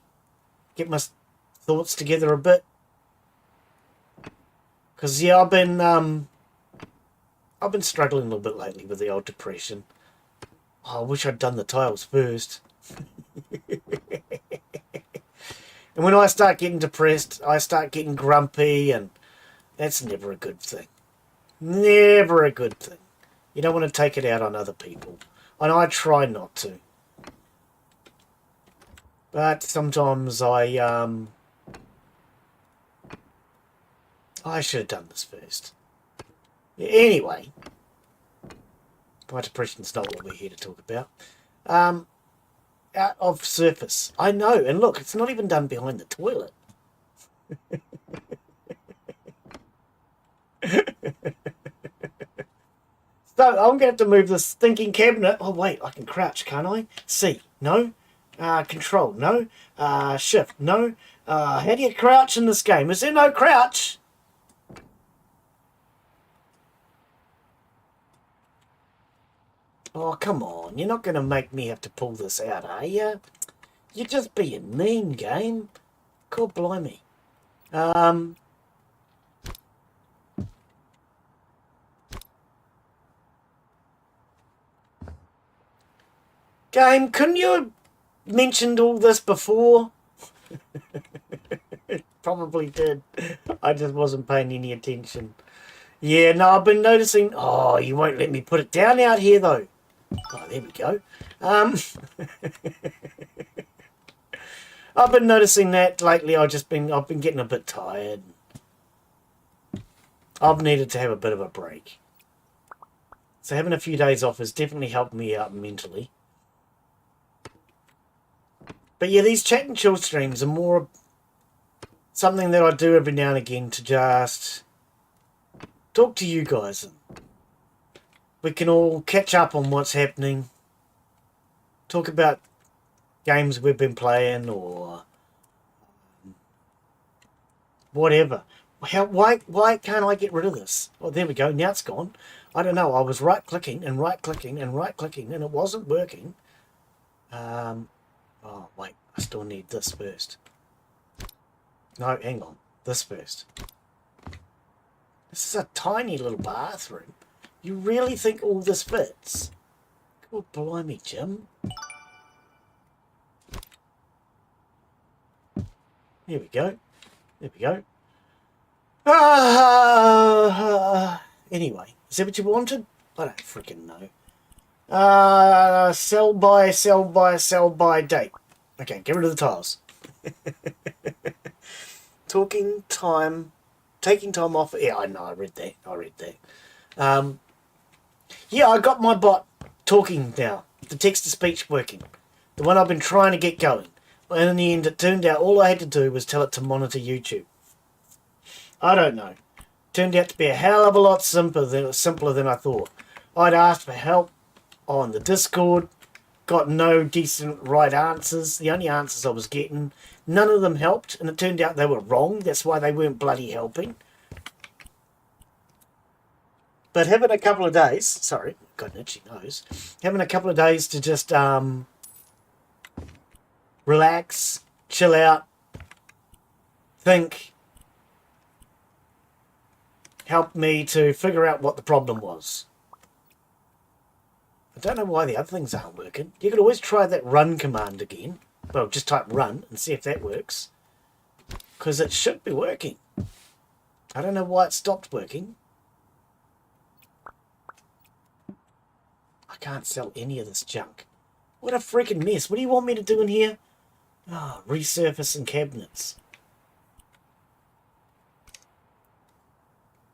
Speaker 2: get my thoughts together a bit. Because yeah, I've been struggling a little bit lately with the old depression. Oh, I wish I'd done the tiles first. And when I start getting depressed, I start getting grumpy, and that's never a good thing. Never a good thing. You don't want to take it out on other people. And I try not to. But sometimes I should have done this first. Anyway, my depression's not what we're here to talk about. Out of surface. I know, and look, it's not even done behind the toilet. So I'm going to have to move this stinking cabinet. Oh wait, I can crouch, can't I? C, no. Control, no. Shift, no. How do you crouch in this game? Is there no crouch? Oh, come on. You're not going to make me have to pull this out, are you? You're just being mean, game. God blimey. Game, couldn't you have mentioned all this before? Probably did. I just wasn't paying any attention. Yeah, no, I've been noticing... Oh, you won't let me put it down out here, though. Oh, there we go. I've been noticing that lately. I've been getting a bit tired. I've needed to have a bit of a break. So having a few days off has definitely helped me out mentally. But yeah, these chat and chill streams are more something that I do every now and again to just talk to you guys. We can all catch up on what's happening. Talk about games we've been playing or whatever. Why can't I get rid of this? Oh, there we go. Now it's gone. I don't know. I was right-clicking and right-clicking and right-clicking and it wasn't working. Oh, wait. I still need this first. No, hang on. This first. This is a tiny little bathroom. You really think all this fits? God blimey, Jim. Here we go. There we go. Anyway, is that what you wanted? I don't freaking know. Sell by date. Okay, get rid of the tiles. Taking time off. Yeah, I know, I read that. Yeah, I got my bot talking now. The text-to-speech working. The one I've been trying to get going. And in the end, it turned out all I had to do was tell it to monitor YouTube. I don't know. Turned out to be a hell of a lot simpler than I thought. I'd asked for help on the Discord. Got no decent right answers. The only answers I was getting, none of them helped. And it turned out they were wrong. That's why they weren't bloody helping. But having a couple of days, sorry, got an itchy nose. Having a couple of days to just relax, chill out, think, helped me to figure out what the problem was. I don't know why the other things aren't working. You could always try that run command again. Well, just type run and see if that works. Because it should be working. I don't know why it stopped working. I can't sell any of this junk. What a freaking mess. What do you want me to do in here? Ah, resurfacing cabinets.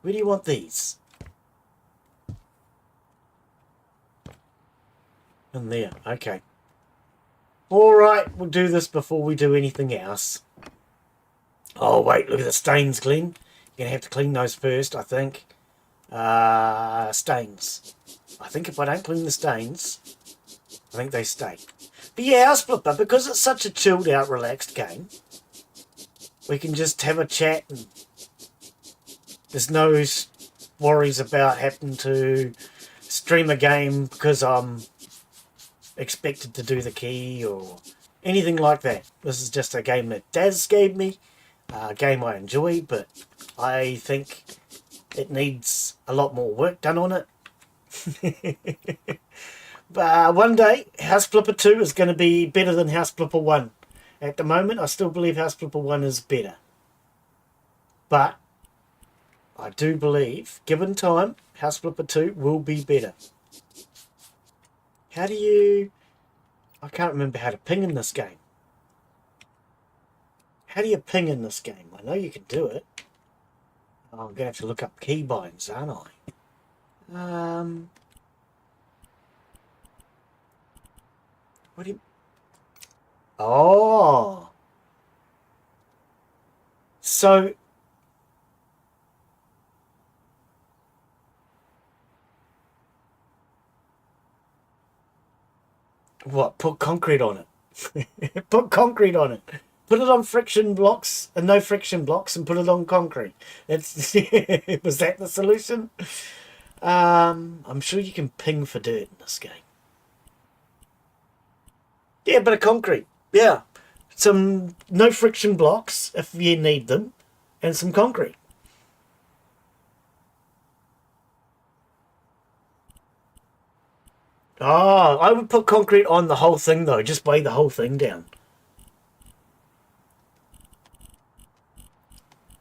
Speaker 2: Where do you want these? In there, okay. Alright, we'll do this before we do anything else. Oh, wait, look at the stains, Glen. You're going to have to clean those first, I think. Stains. I think if I don't clean the stains, I think they stay. But yeah, House Flipper, because it's such a chilled out, relaxed game, we can just have a chat and there's no worries about having to stream a game because I'm expected to do the key or anything like that. This is just a game that Daz gave me, a game I enjoy, but I think it needs a lot more work done on it. But one day, House Flipper 2 is going to be better than House Flipper 1. At the moment, I still believe House Flipper 1 is better. But I do believe, given time, House Flipper 2 will be better. How do you... I can't remember how to ping in this game. How do you ping in this game? I know you can do it. Oh, I'm going to have to look up keybinds, aren't I? What do you... Oh! So... What? Put concrete on it. Put concrete on it. Put it on friction blocks and no friction blocks and put it on concrete. It's was that the solution? I'm sure you can ping for dirt in this game. Yeah, a bit of concrete. Yeah. Some no friction blocks if you need them and some concrete. Oh, I would put concrete on the whole thing though. Just weigh the whole thing down.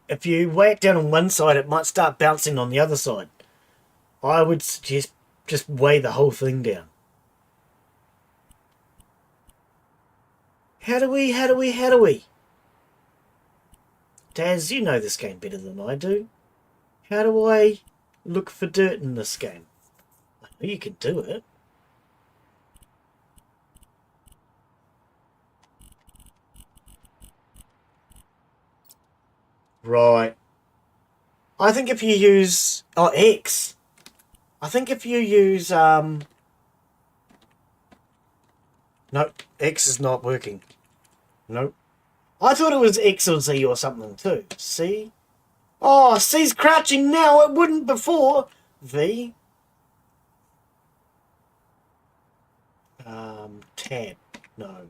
Speaker 2: If you weigh it down on one side, it might start bouncing on the other side. I would suggest just weigh the whole thing down. How do we? Daz, you know this game better than I do. How do I look for dirt in this game? I know you can do it. Right. I think if you use... Oh, X. I think if you use... No, X is not working. Nope. I thought it was X or Z or something too. C? Oh, C's crouching now. It wouldn't before. V? Tab. No.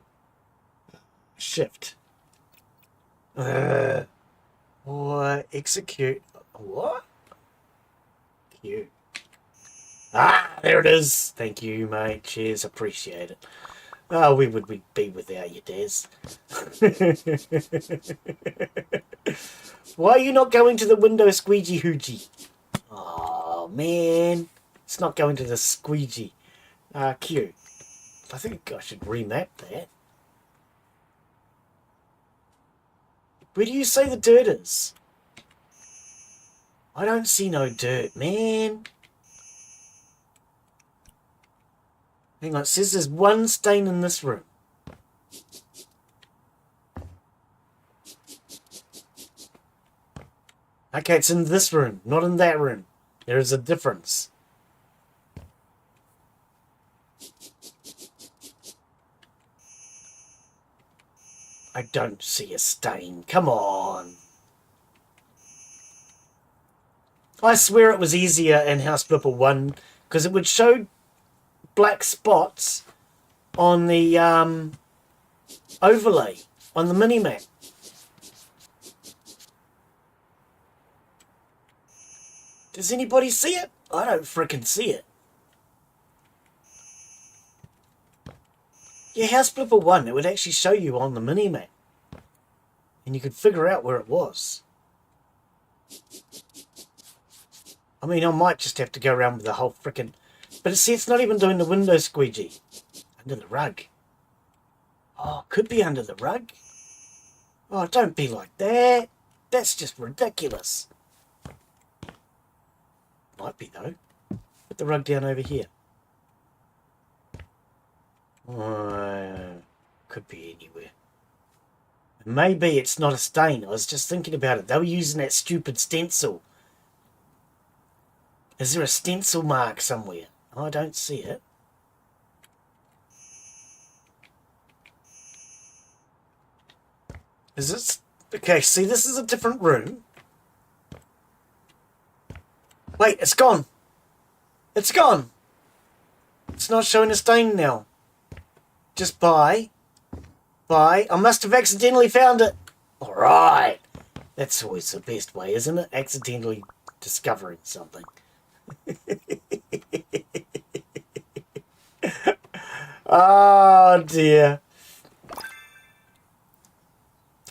Speaker 2: Shift. Or execute. What? Q. Ah, there it is. Thank you, mate. Cheers. Appreciate it. Oh, we would be without you, Des. Why are you not going to the window squeegee hoogie? Oh, man. It's not going to the squeegee. Q. I think I should remap that. Where do you say the dirt is? I don't see no dirt, man. Hang on, it says there's one stain in this room. Okay, it's in this room, not in that room. There is a difference. I don't see a stain. Come on. I swear it was easier in House Flipper 1 because it would show black spots on the overlay on the minimap. Does anybody see it? I don't frickin' see it. Yeah, House Flipper 1, it would actually show you on the minimap. And you could figure out where it was. I mean, I might just have to go around with the whole frickin'... But see, it's not even doing the window squeegee. Under the rug. Oh, could be under the rug. Oh, don't be like that. That's just ridiculous. Might be, though. Put the rug down over here. Could be anywhere. Maybe it's not a stain. I was just thinking about it. They were using that stupid stencil. Is there a stencil mark somewhere? I don't see it. Is this... Okay, see, this is a different room. Wait, it's gone. It's gone. It's not showing a stain now. Just buy. Buy. I must have accidentally found it. Alright. That's always the best way, isn't it? Accidentally discovering something. Oh dear.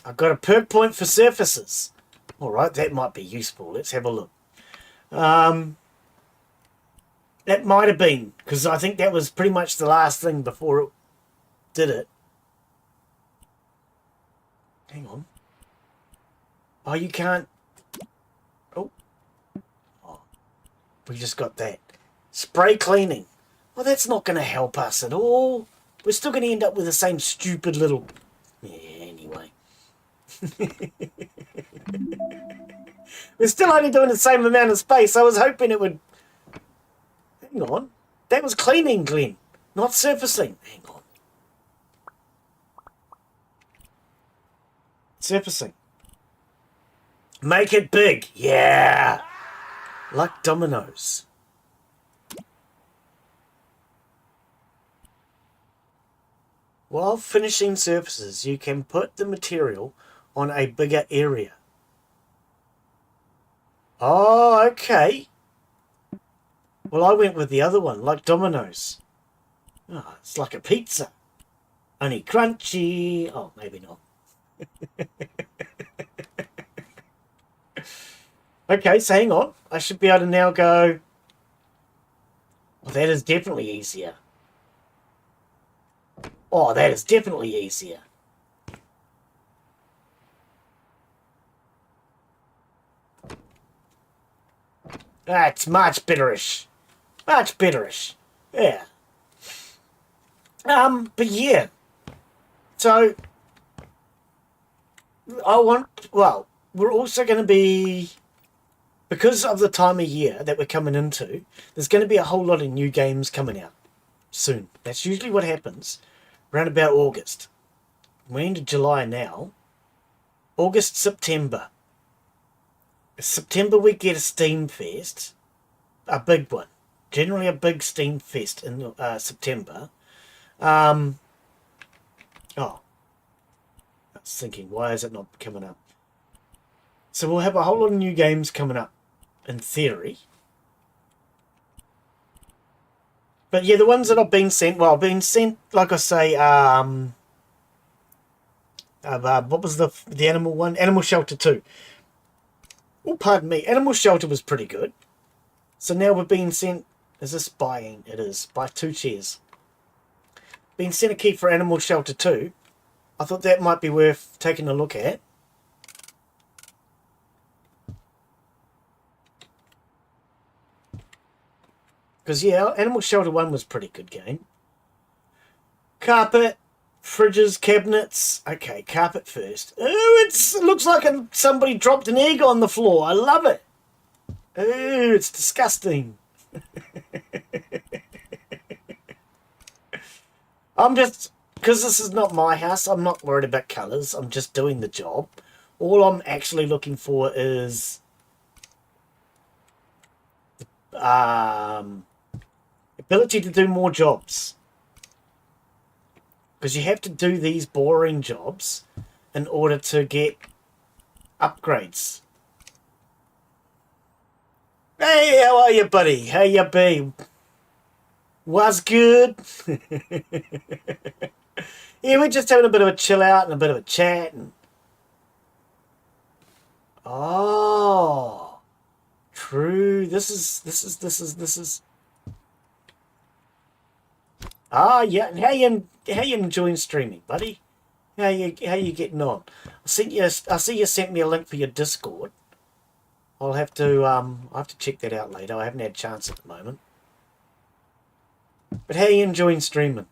Speaker 2: I've got a perk point for surfaces. Alright, that might be useful. Let's have a look. That might have been, because I think that was pretty much the last thing before it did it. Hang on. Oh, you can't... Oh. We just got that. Spray cleaning. Well, that's not going to help us at all. We're still going to end up with the same stupid little... Yeah, anyway. We're still only doing the same amount of space. I was hoping it would... Hang on. That was cleaning, Glen. Not surfacing. Hang on. Surfacing. Make it big. Yeah. Like dominoes. While finishing surfaces, you can put the material on a bigger area. Oh, okay. Well, I went with the other one, like dominoes. Oh, it's like a pizza. Only crunchy. Oh, maybe not. Okay, so hang on. I should be able to now go... Oh, that is definitely easier. Oh, that is definitely easier. That's much betterish. Much betterish. Yeah. But yeah. So, I want... Well, we're also going to be... Because of the time of year that we're coming into, there's going to be a whole lot of new games coming out soon. That's usually what happens around about August. We're into July now. August, September. September we get a Steam Fest. A big one. Generally a big Steam Fest in September. Oh. I was thinking, why is it not coming up? So we'll have a whole lot of new games coming up. In theory. But yeah, the ones that I've been sent, well, I've been sent, like I say, what was the animal one? Animal Shelter 2. Oh, pardon me. Animal Shelter was pretty good. So now we're being sent, is this buying? It is. Buy 2 chairs. Being sent a key for Animal Shelter 2. I thought that might be worth taking a look at. Because, yeah, Animal Shelter 1 was a pretty good game. Carpet, fridges, cabinets. Okay, carpet first. Oh, it looks like somebody dropped an egg on the floor. I love it. Oh, it's disgusting. I'm just... Because this is not my house, I'm not worried about colours. I'm just doing the job. All I'm actually looking for is... ability to do more jobs, because you have to do these boring jobs in order to get upgrades. Hey, how are you, buddy? How you be? Was good? Yeah, we're just having a bit of a chill out and a bit of a chat. And... Oh, true. This is. Ah, yeah. And how you enjoying streaming, buddy? How you getting on? I see you sent me a link for your Discord. I'll have to check that out later. I haven't had a chance at the moment. But how you enjoying streaming?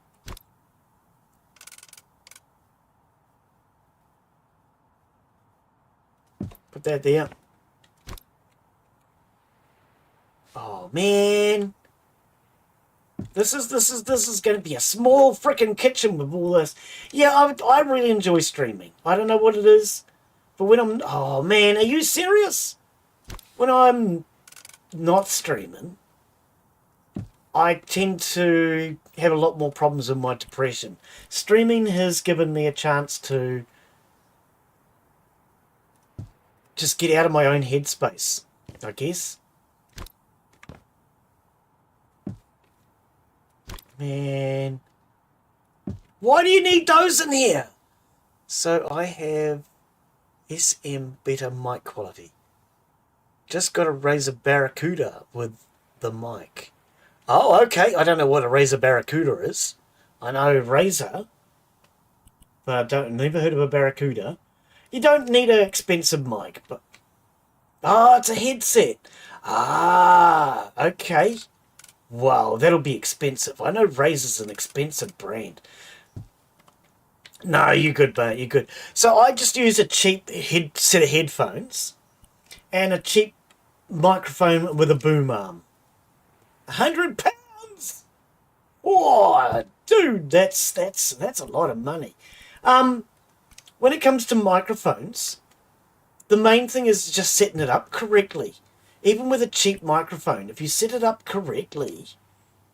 Speaker 2: Put that there. Oh man. This is going to be a small freaking kitchen with all this. Yeah, I really enjoy streaming. I don't know what it is, but when I'm... Oh, man, are you serious? When I'm not streaming, I tend to have a lot more problems with my depression. Streaming has given me a chance to just get out of my own headspace, I guess. Man, why do you need those in here? So I have SM better mic quality. Just got a Razer Barracuda with the mic. Oh, okay. I don't know what a Razer Barracuda is. I know Razer, but never heard of a Barracuda. You don't need an expensive mic, but... Oh, it's a headset. Ah, okay. Wow, that'll be expensive. I know Razer's an expensive brand. No, you're good, mate. You're good. So I just use a cheap set of headphones and a cheap microphone with a boom arm. £100. Oh, dude, that's a lot of money. When it comes to microphones, the main thing is just setting it up correctly. Even with a cheap microphone, if you set it up correctly,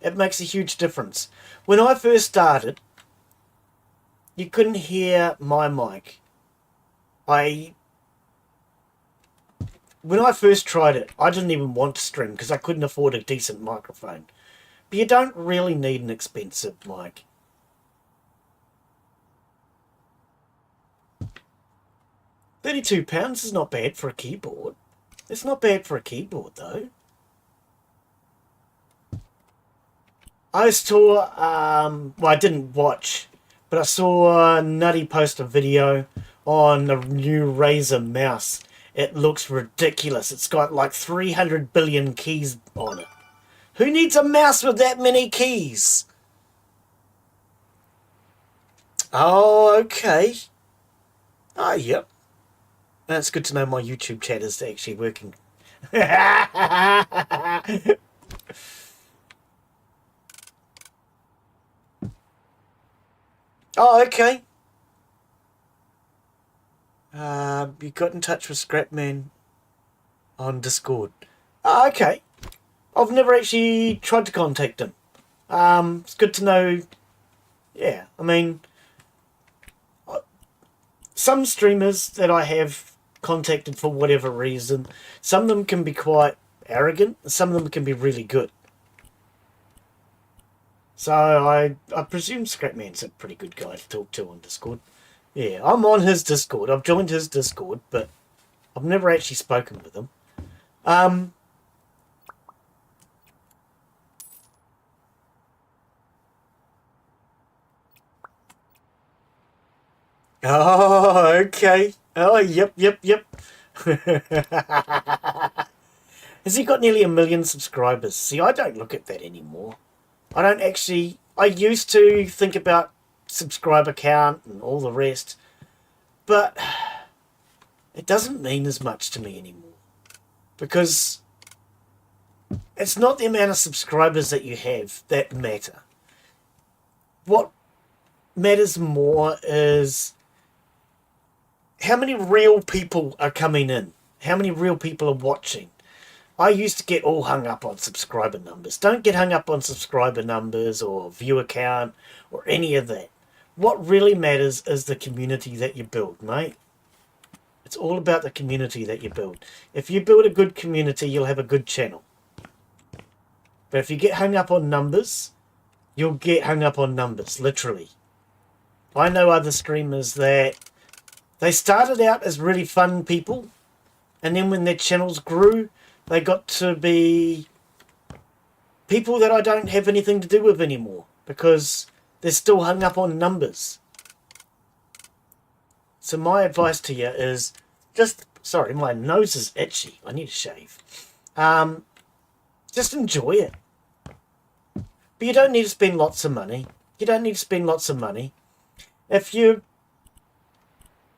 Speaker 2: it makes a huge difference. When I first started, you couldn't hear my mic. When I first tried it, I didn't even want to stream because I couldn't afford a decent microphone. But you don't really need an expensive mic. £32 is not bad for a keyboard. It's not bad for a keyboard, though. I saw, well, I didn't watch, but I saw Nutty post a video on the new Razer mouse. It looks ridiculous. It's got like 300 billion keys on it. Who needs a mouse with that many keys? Oh, okay. Ah, yep. That's good to know my YouTube chat is actually working. Oh, okay. You got in touch with Scrapman on Discord. Oh, okay. I've never actually tried to contact him. It's good to know. Yeah, I mean, some streamers that I have contacted for whatever reason, some of them can be quite arrogant, and some of them can be really good. So I presume Scrapman's a pretty good guy to talk to on Discord. Yeah, I'm on his Discord. I've joined his Discord, but I've never actually spoken with him. Oh, okay. Oh, yep. Has he got nearly 1 million subscribers? See, I don't look at that anymore. I don't actually... I used to think about subscriber count and all the rest, but it doesn't mean as much to me anymore. Because it's not the amount of subscribers that you have that matter. What matters more is how many real people are coming in. How many real people are watching. I used to get all hung up on subscriber numbers. Don't get hung up on subscriber numbers or viewer count or any of that. What really matters is the community that you build, mate. It's all about the community that you build. If you build a good community, you'll have a good channel. But if you get hung up on numbers, you'll get hung up on numbers, literally. I know other streamers that they started out as really fun people, and then when their channels grew, they got to be people that I don't have anything to do with anymore. because they're still hung up on numbers. So my advice to you is just, sorry, my nose is itchy. I need to shave. Just enjoy it. But you don't need to spend lots of money. You don't need to spend lots of money. If you're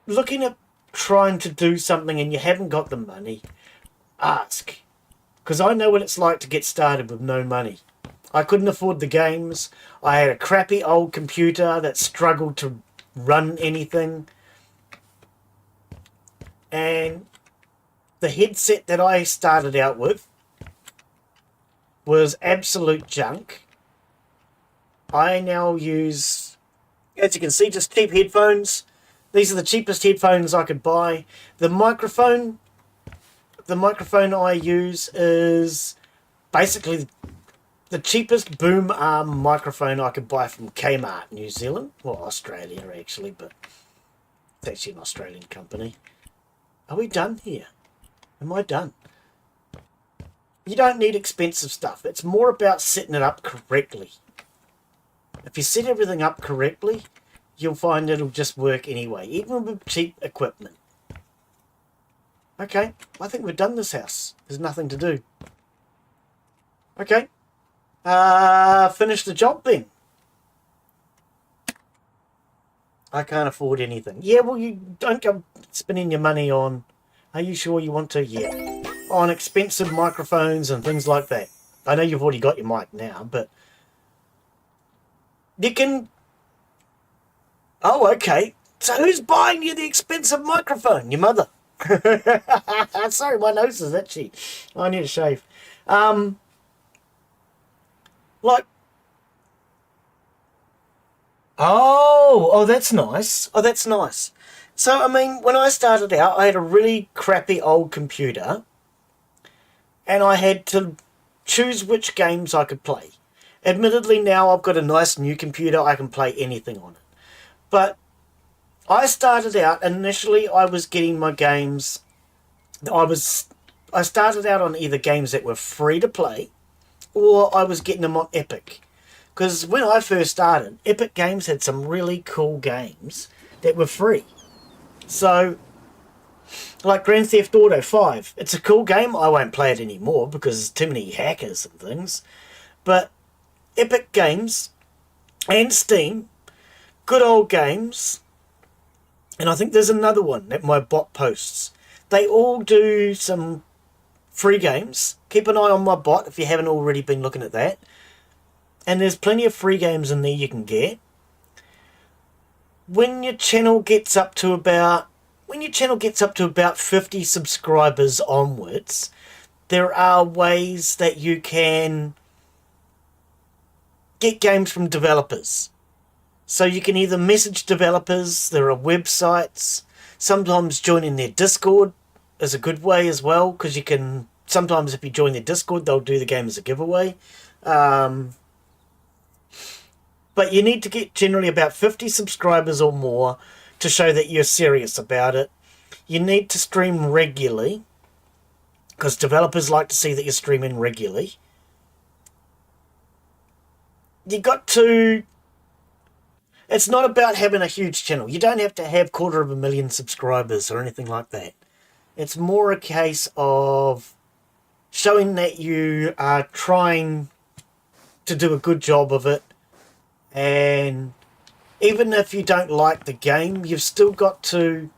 Speaker 2: looking at trying to do something and you haven't got the money, ask. Because I know what it's like to get started with no money. I couldn't afford the games. I had a crappy old computer that struggled to run anything. And the headset that I started out with was absolute junk. I now use, as you can see, just cheap headphones. These are the cheapest headphones I could buy. The microphone I use is basically the cheapest boom arm microphone I could buy from Kmart, New Zealand. Well, Australia, actually, but it's actually an Australian company. Are we done here? Am I done? You don't need expensive stuff. It's more about setting it up correctly. If you set everything up correctly, you'll find it'll just work anyway, even with cheap equipment. Okay, I think we've done this house. There's nothing to do. Okay. Finish the job then. I can't afford anything. Yeah, well, you don't go spending your money on... Are you sure you want to? Yeah. On expensive microphones and things like that. I know you've already got your mic now, but... You can... Oh, okay. So who's buying you the expensive microphone? Your mother. Sorry, my nose is itchy. I need to shave. Like... Oh, that's nice. Oh, that's nice. So, I mean, when I started out, I had a really crappy old computer. And I had to choose which games I could play. Admittedly, now I've got a nice new computer. I can play anything on it. But I started out, initially I was getting my games... I started out on either games that were free to play, or I was getting them on Epic. Because when I first started, Epic Games had some really cool games that were free. So, like Grand Theft Auto 5. It's a cool game. I won't play it anymore because there's too many hackers and things. But Epic Games and Steam, good old games. And I think there's another one that my bot posts. They all do some free games. Keep an eye on my bot if you haven't already been looking at that. And there's plenty of free games in there you can get. When your channel gets up to about 50 subscribers onwards, there are ways that you can get games from developers. So you can either message developers, there are websites, sometimes joining their Discord is a good way as well, because you can, sometimes if you join their Discord, they'll do the game as a giveaway. But you need to get generally about 50 subscribers or more to show that you're serious about it. You need to stream regularly, because developers like to see that you're streaming regularly. You got to... It's not about having a huge channel. You don't have to have 250,000 subscribers or anything like that. It's more a case of showing that you are trying to do a good job of it. And even if you don't like the game, you've still got to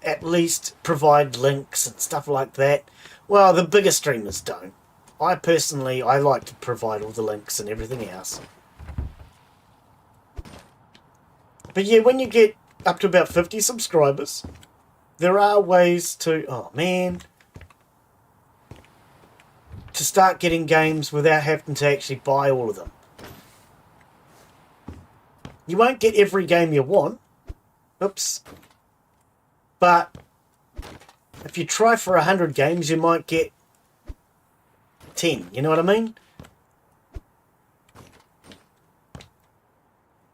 Speaker 2: at least provide links and stuff like that. Well, the bigger streamers don't. I like to provide all the links and everything else. But yeah, when you get up to about 50 subscribers, there are ways to, to start getting games without having to actually buy all of them. You won't get every game you want. Oops. But if you try for 100 games, you might get 10. You know what I mean?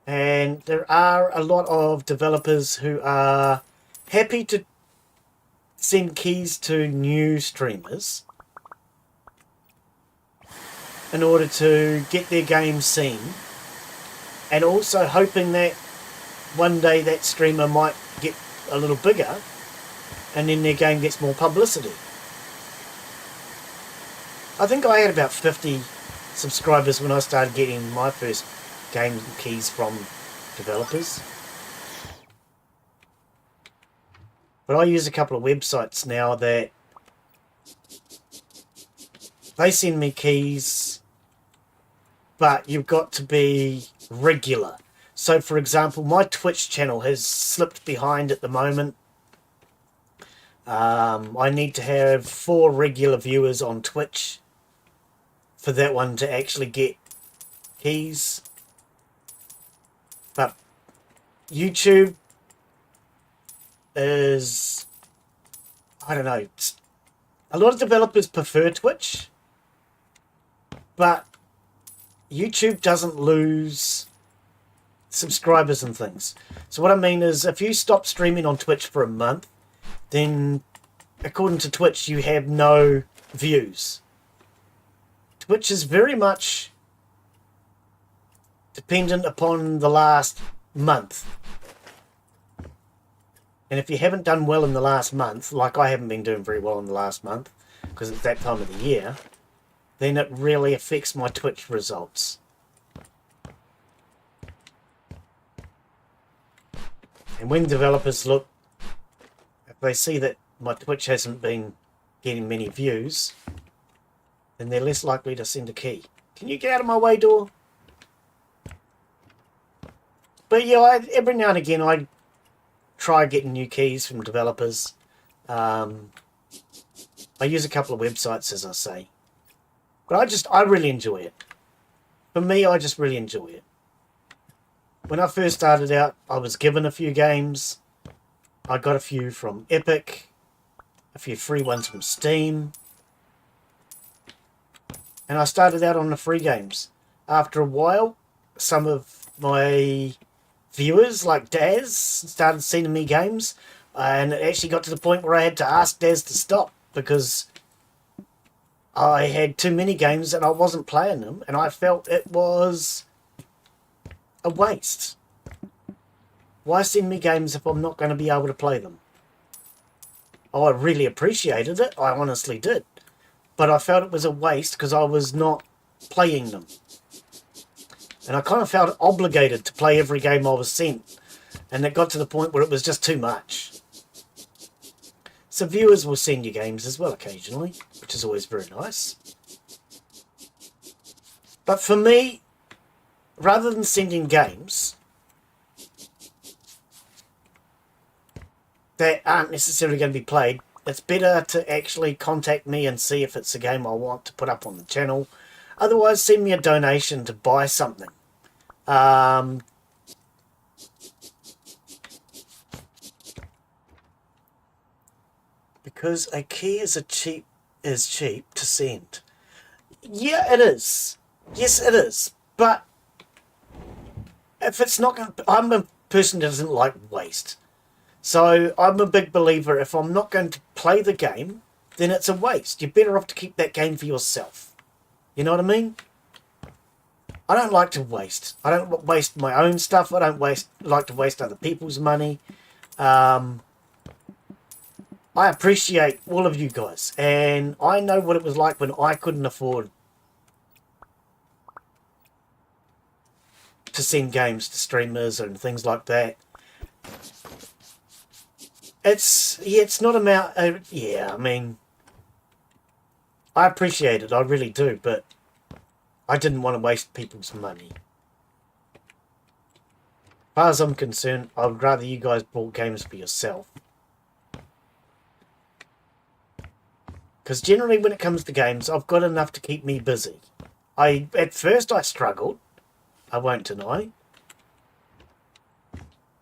Speaker 2: And there are a lot of developers who are happy to send keys to new streamers. in order to get their game seen, and also hoping that one day that streamer might get a little bigger and then their game gets more publicity. I think I had about 50 subscribers when I started getting my first game keys from developers. But I use a couple of websites now that they send me keys, but you've got to be regular. So, for example, my Twitch channel has slipped behind at the moment. I need to have 4 regular viewers on Twitch for that one to actually get keys. But YouTube is, I don't know, a lot of developers prefer Twitch, but YouTube doesn't lose subscribers and things. So what I mean is, if you stop streaming on Twitch for a month, then according to Twitch you have no views. Twitch is very much dependent upon the last month. And if you haven't done well in the last month, like I haven't been doing very well in the last month, because it's that time of the year, then it really affects my Twitch results. And when developers look, if they see that my Twitch hasn't been getting many views, then they're less likely to send a key. Can you get out of my way, door? But yeah, every now and again I try getting new keys from developers. I use a couple of websites, as I say. But I really enjoy it. For me, I just really enjoy it. When I first started out, I was given a few games. I got a few from Epic, a few free ones from Steam. And I started out on the free games. After a while, some of my viewers, like Daz, started sending me games. And it actually got to the point where I had to ask Daz to stop, because I had too many games and I wasn't playing them. And I felt it was a waste. Why send me games if I'm not going to be able to play them? Oh, I really appreciated it. I honestly did. But I felt it was a waste because I was not playing them. And I kind of felt obligated to play every game I was sent. And it got to the point where it was just too much. So viewers will send you games as well occasionally, which is always very nice. But for me, rather than sending games that aren't necessarily going to be played, it's better to actually contact me and see if it's a game I want to put up on the channel. Otherwise, send me a donation to buy something. Because a key is cheap to send. Yeah, it is. Yes, it is. But if it's not going to... I'm a person that doesn't like waste. So I'm a big believer, if I'm not going to play the game, then it's a waste. You're better off to keep that game for yourself. You know what I mean? I don't like to waste. I don't waste my own stuff. I don't like to waste other people's money. I appreciate all of you guys. And I know what it was like when I couldn't afford to send games to streamers and things like that. It's not about... I mean, I appreciate it, I really do, but I didn't want to waste people's money. As far as I'm concerned, I would rather you guys bought games for yourself. Because generally when it comes to games, I've got enough to keep me busy. At first I struggled, I won't deny.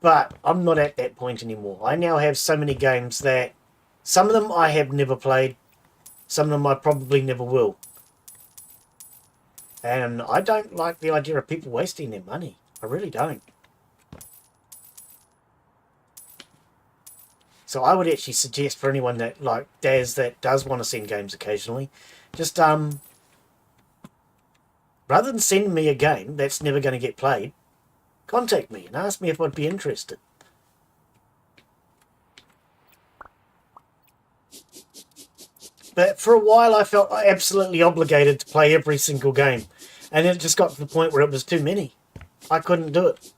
Speaker 2: But I'm not at that point anymore. I now have so many games that some of them I have never played. Some of them I probably never will. And I don't like the idea of people wasting their money. I really don't. So I would actually suggest for anyone that, like Daz, that does want to send games occasionally, just Rather than sending me a game that's never going to get played, contact me and ask me if I'd be interested. But for a while I felt absolutely obligated to play every single game. And it just got to the point where it was too many. I couldn't do it.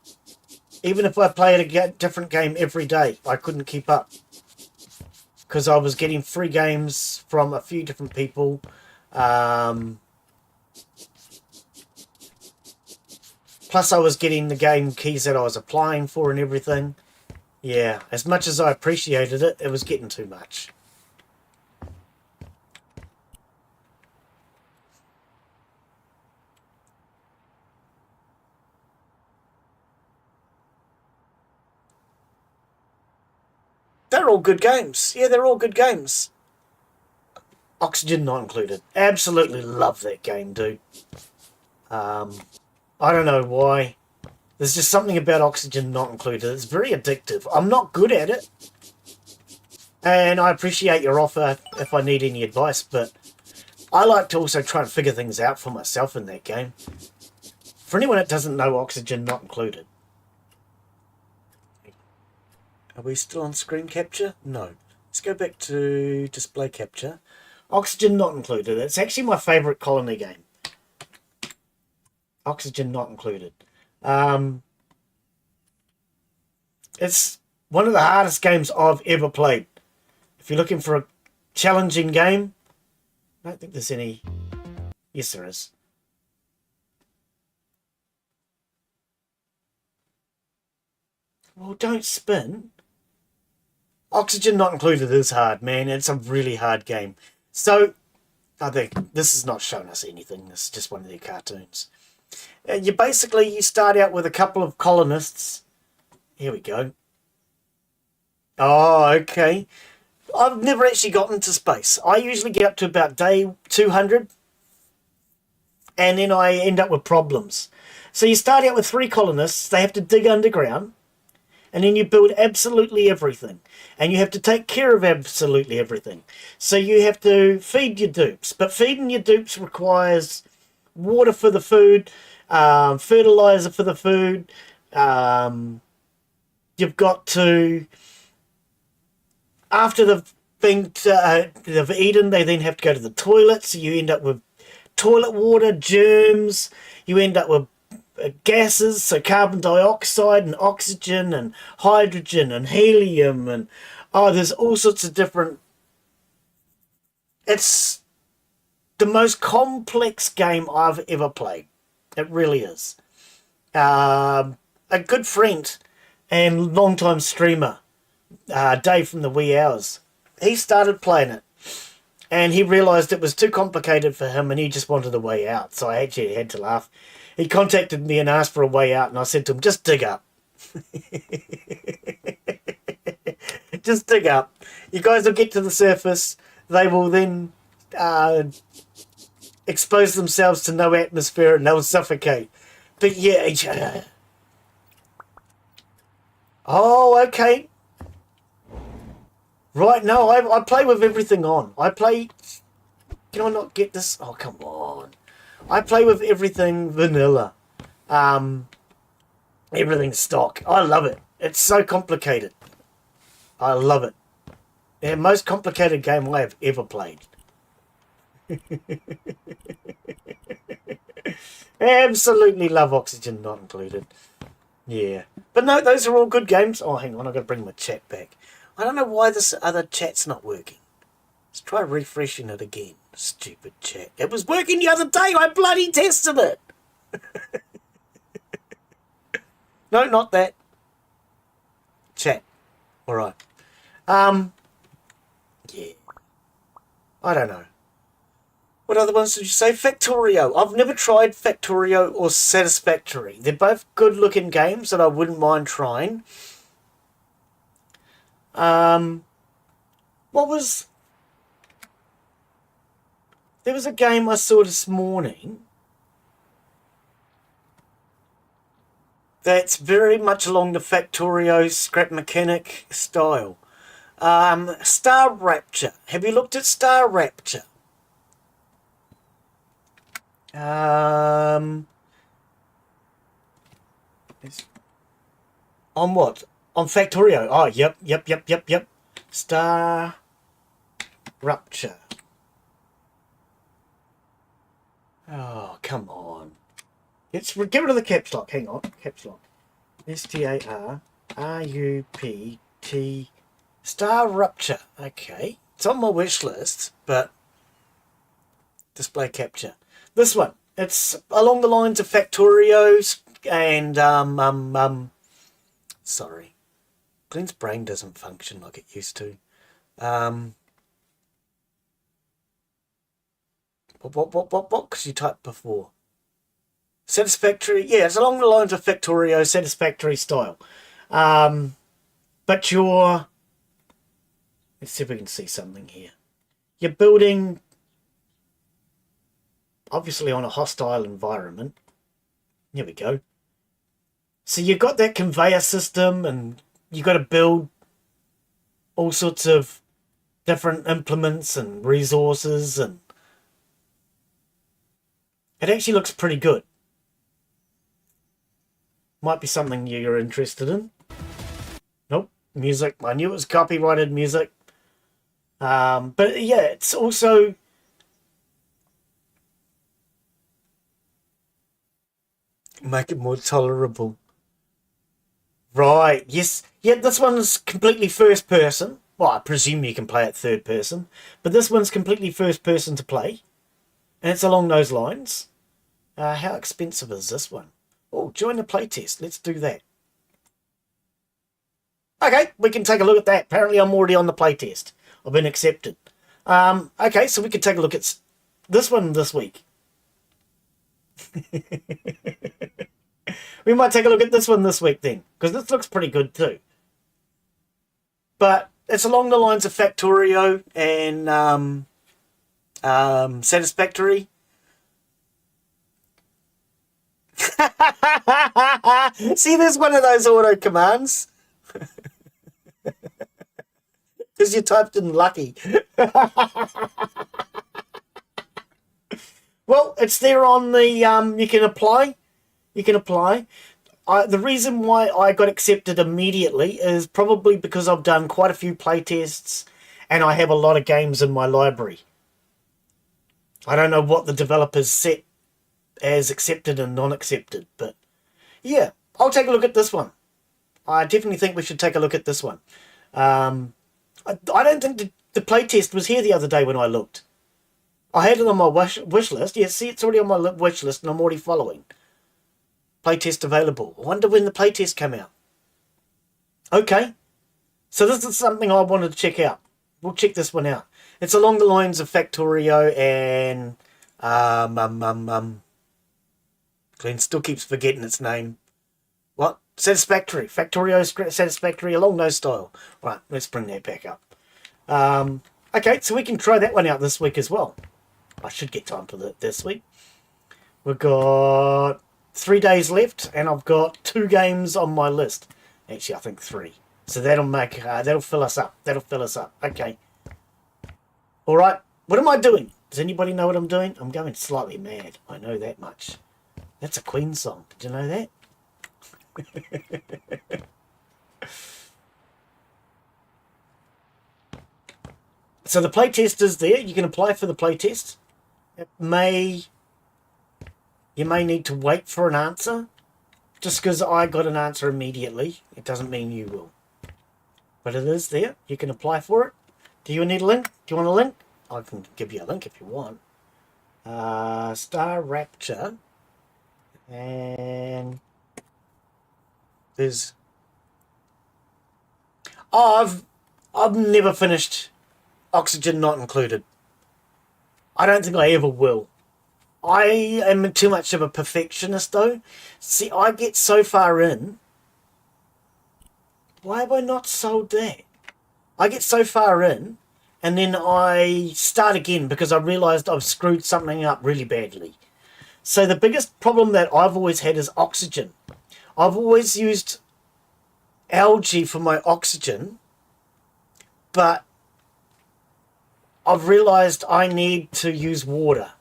Speaker 2: Even if I played a different game every day, I couldn't keep up. Because I was getting free games from a few different people. Plus I was getting the game keys that I was applying for and everything. Yeah, as much as I appreciated it, it was getting too much. They're all good games. Yeah, they're all good games. Oxygen not included. Absolutely love that game, dude. I don't know why. There's just something about Oxygen not included. It's very addictive. I'm not good at it. And I appreciate your offer if I need any advice, but I like to also try and figure things out for myself in that game. For anyone that doesn't know, Oxygen not included. Are we still on screen capture? No. Let's go back to display capture. Oxygen not included. It's actually my favourite colony game. Oxygen not included. It's one of the hardest games I've ever played. If you're looking for a challenging game, I don't think there's any. Yes, there is. Well, don't spin. Oxygen not included is hard, man. It's a really hard game. So, I think this is not showing us anything. This is just one of their cartoons. You start out with a couple of colonists. Here we go. Oh, okay. I've never actually gotten to space. I usually get up to about day 200. And then I end up with problems. So you start out with 3 colonists. They have to dig underground. And then you build absolutely everything. And you have to take care of absolutely everything. So you have to feed your dupes. But feeding your dupes requires water for the food, fertilizer for the food. You've got to, after they've eaten, they then have to go to the toilet. So you end up with toilet water, germs. You end up with gases, so carbon dioxide and oxygen and hydrogen and helium, and there's all sorts of different. It's the most complex game I've ever played. It really is. A good friend and long-time streamer, Dave from the wee hours, he started playing it and he realised it was too complicated for him and he just wanted a way out. So I actually had to laugh. He contacted me and asked for a way out, and I said to him, just dig up. Just dig up. You guys will get to the surface. They will then expose themselves to no atmosphere and they'll suffocate. But yeah. Oh, okay. Right, no, I play with everything on. Can I not get this? Oh, come on. I play with everything vanilla. Everything stock. I love it. It's so complicated. I love it. The most complicated game I have ever played. Absolutely love Oxygen not included. Yeah. But no, those are all good games. Oh, hang on. I've got to bring my chat back. I don't know why this other chat's not working. Let's try refreshing it again. Stupid chat. It was working the other day. I bloody tested it. No, not that. Chat. All right. Yeah. I don't know. What other ones did you say? Factorio. I've never tried Factorio or Satisfactory. They're both good-looking games that I wouldn't mind trying. What was... There was a game I saw this morning that's very much along the Factorio scrap mechanic style. Star Rapture. Have you looked at Star Rapture? On what? On Factorio. Oh, yep. Star Rupture. Oh, come on. Let's get rid of the caps lock. Hang on. Caps lock. STARRUPT. Star Rupture. Okay. It's on my wish list, but display capture. This one. It's along the lines of Factorios and sorry. Glen's brain doesn't function like it used to. What? Because you typed before. Satisfactory. Yeah, it's along the lines of Factorio, satisfactory style. But you're... Let's see if we can see something here. You're building, obviously, on a hostile environment. Here we go. So you've got that conveyor system, and you've got to build all sorts of different implements and resources, and it actually looks pretty good. Might be something you're interested in. Nope, music. I knew it was copyrighted music. But yeah, it's also... Make it more tolerable. Right, yes. Yeah, this one's completely first person. Well, I presume you can play it third person. But this one's completely first person to play. And it's along those lines. How expensive is this one? Oh, join the playtest. Let's do that. Okay, we can take a look at that. Apparently I'm already on the playtest. I've been accepted. Okay, so we can take a look at this one this week. We might take a look at this one this week then, because this looks pretty good too. But it's along the lines of Factorio and Satisfactory. See, there's one of those auto commands. Because you typed in lucky. Well, it's there on the, you can apply. You can apply. The reason why I got accepted immediately is probably because I've done quite a few playtests and I have a lot of games in my library. I don't know what the developers set as accepted and non-accepted, but yeah, I'll take a look at this one. I definitely think we should take a look at this one. I don't think the playtest was here the other day when I looked. I had it on my wish list. Yeah, see, it's already on my wish list and I'm already following. Playtest available. I wonder when the playtest came out. Okay. So this is something I wanted to check out. We'll check this one out. It's along the lines of Factorio and... Glen still keeps forgetting its name. What? Satisfactory. Factorio Satisfactory, along those style. Right, let's bring that back up. Okay, so we can try that one out this week as well. I should get time for that this week. We've got 3 days left, and I've got 2 games on my list. Actually, I think 3. So that'll make that'll fill us up. That'll fill us up. Okay. All right. What am I doing? Does anybody know what I'm doing? I'm going slightly mad. I know that much. That's a Queen song. Did you know that? So the playtest is there. You can apply for the playtest. You may need to wait for an answer. Just because I got an answer immediately, it doesn't mean you will. But it is there. You can apply for it. Do you need a link? Do you want a link? I can give you a link if you want. Star Rapture. And there's... Oh, I've never finished Oxygen Not Included. I don't think I ever will. I am too much of a perfectionist, though. See, I get so far in. Why have I not sold that? I get so far in, and then I start again because I realised I've screwed something up really badly. So the biggest problem that I've always had is oxygen. I've always used algae for my oxygen, but I've realised I need to use water.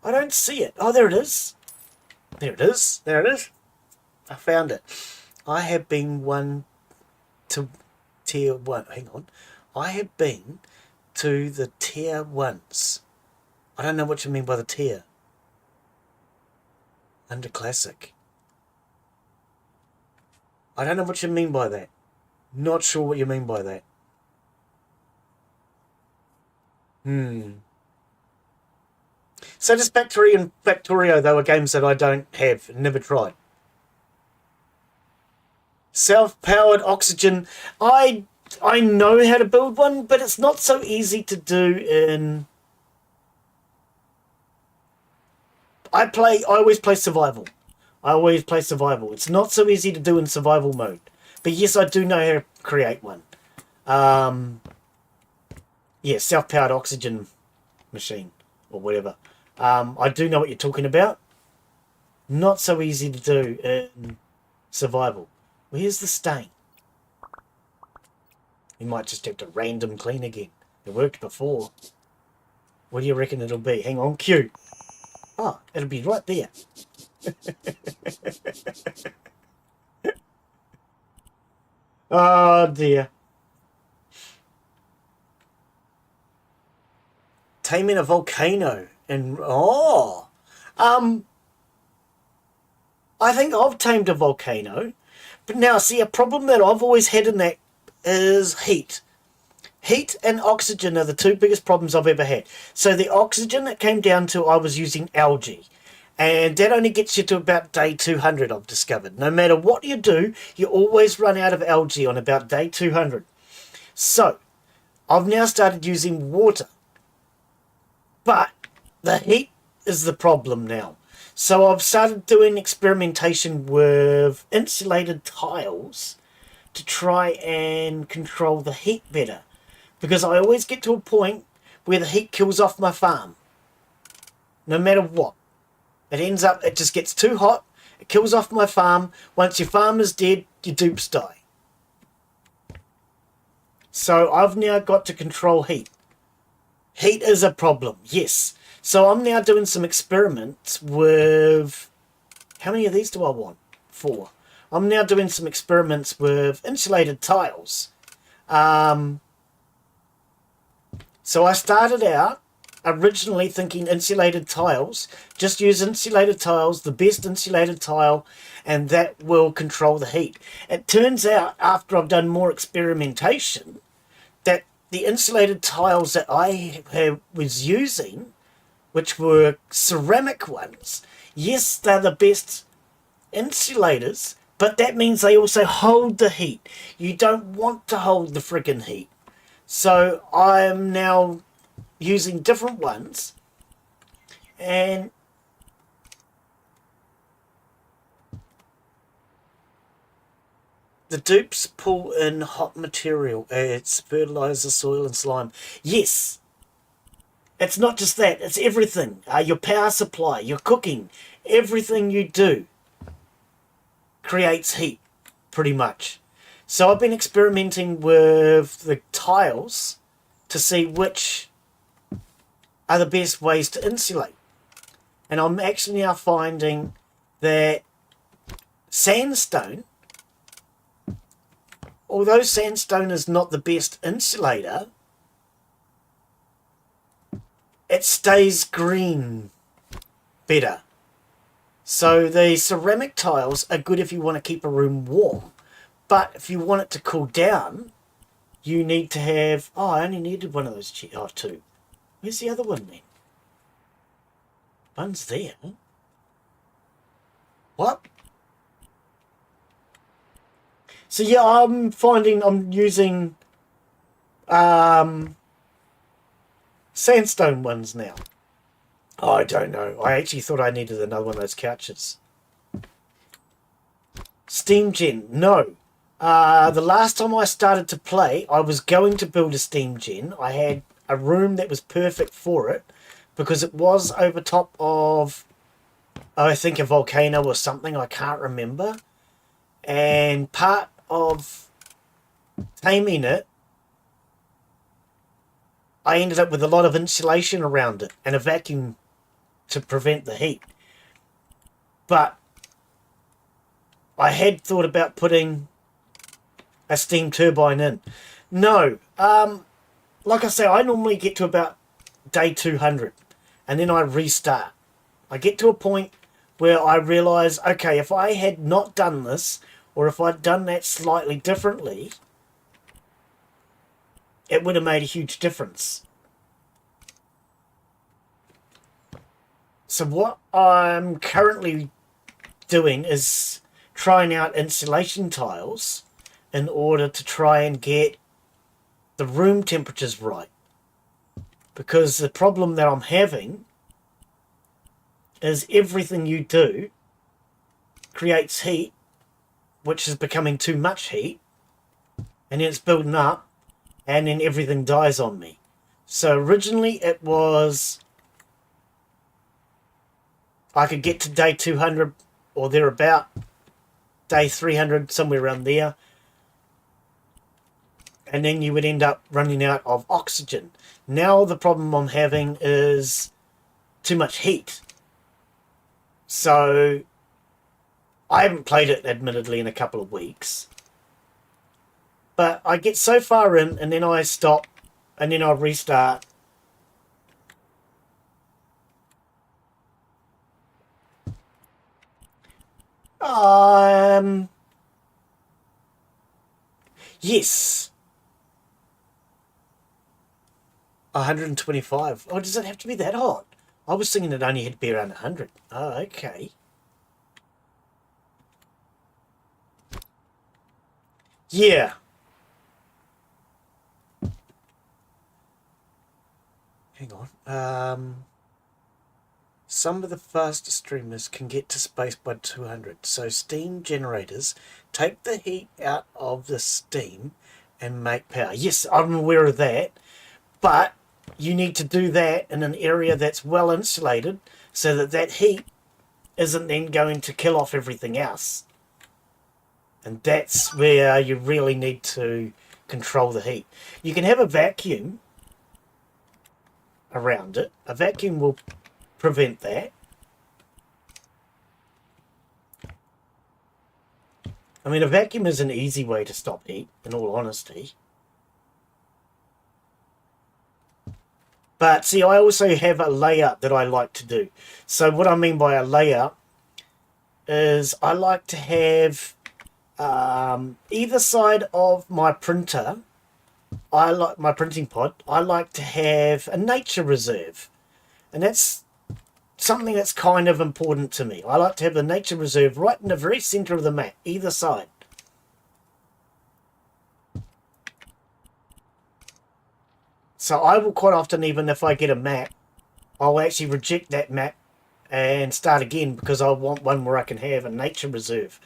Speaker 2: I don't see it. Oh, there it is. There it is. There it is. I found it. I have been one to tier 1. Hang on. I have been to the tier 1s. I don't know what you mean by the tier. Under classic. I don't know what you mean by that. Not sure what you mean by that. So does Factory and Factorio, though, are games that I don't have, never tried. Self-powered oxygen. I know how to build one, but it's not so easy to do in... I always play survival. It's not so easy to do in survival mode. But yes, I do know how to create one. Yeah, self-powered oxygen machine or whatever. I do know what you're talking about. Not so easy to do in survival. Where's the stain? You might just have to random clean again. It worked before. What do you reckon it'll be? Hang on, Q. Oh, it'll be right there. Oh dear. Taming a volcano and I think I've tamed a volcano, but now see, a problem that I've always had in that is heat. Heat and oxygen are the two biggest problems I've ever had. So the oxygen, it came down to I was using algae. And that only gets you to about day 200, I've discovered. No matter what you do, you always run out of algae on about day 200. So, I've now started using water. But the heat is the problem now. So I've started doing experimentation with insulated tiles to try and control the heat better. Because I always get to a point where the heat kills off my farm. No matter what. It just gets too hot. It kills off my farm. Once your farm is dead, your dupes die. So I've now got to control heat. Heat is a problem, yes. So I'm now doing some experiments with... How many of these do I want? 4. I'm now doing some experiments with insulated tiles. So I started out originally thinking insulated tiles. Just use insulated tiles, the best insulated tile, and that will control the heat. It turns out, after I've done more experimentation, that the insulated tiles that I was using, which were ceramic ones, yes, they're the best insulators, but that means they also hold the heat. You don't want to hold the friggin' heat. So I'm now using different ones, and the dupes pull in hot material. It's fertilizer, soil and slime. Yes, it's not just that, it's everything. Your power supply, your cooking, everything you do creates heat, pretty much. So I've been experimenting with the tiles to see which are the best ways to insulate. And I'm actually now finding that sandstone, although sandstone is not the best insulator, it stays green better. So the ceramic tiles are good if you want to keep a room warm. But if you want it to cool down, you need to have... Oh, I only needed one of those... 2. Where's the other one then? One's there. What? So yeah, I'm finding I'm using sandstone ones now. Oh, I don't know. I actually thought I needed another one of those couches. Steam gen. No. The last time I started to play, I was going to build a steam gen. I had a room that was perfect for it because it was over top of, I think, a volcano or something. I can't remember. And part of taming it, I ended up with a lot of insulation around it and a vacuum to prevent the heat. But I had thought about putting a steam turbine in. No, like I say, I normally get to about day 200 and then I restart. I get to a point where I realise, okay, if I had not done this, or if I'd done that slightly differently, it would have made a huge difference. So what I'm currently doing is trying out insulation tiles in order to try and get the room temperatures right. Because the problem that I'm having is everything you do creates heat, which is becoming too much heat, and then it's building up, and then everything dies on me. So originally it was I could get to day 200 or thereabout, day 300, somewhere around there, and then you would end up running out of oxygen. Now the problem I'm having is too much heat. So I haven't played it, admittedly, in a couple of weeks. But I get so far in, and then I stop, and then I restart. Yes. 125. Oh, does it have to be that hot? I was thinking it only had to be around 100. Oh, okay. Yeah. Hang on. Some of the faster streamers can get to space by 200. So steam generators take the heat out of the steam and make power. Yes, I'm aware of that. But you need to do that in an area that's well insulated so that that heat isn't then going to kill off everything else. And that's where you really need to control the heat. You can have a vacuum around it. A vacuum will prevent that. I mean, a vacuum is an easy way to stop heat, in all honesty. But see, I also have a layout that I like to do. So what I mean by a layout is I like to have either side of my printer, I like my printing pod, I like to have a nature reserve. And that's something that's kind of important to me. I like to have the nature reserve right in the very center of the map, either side. So I will quite often, even if I get a map, I'll actually reject that map and start again because I want one where I can have a nature reserve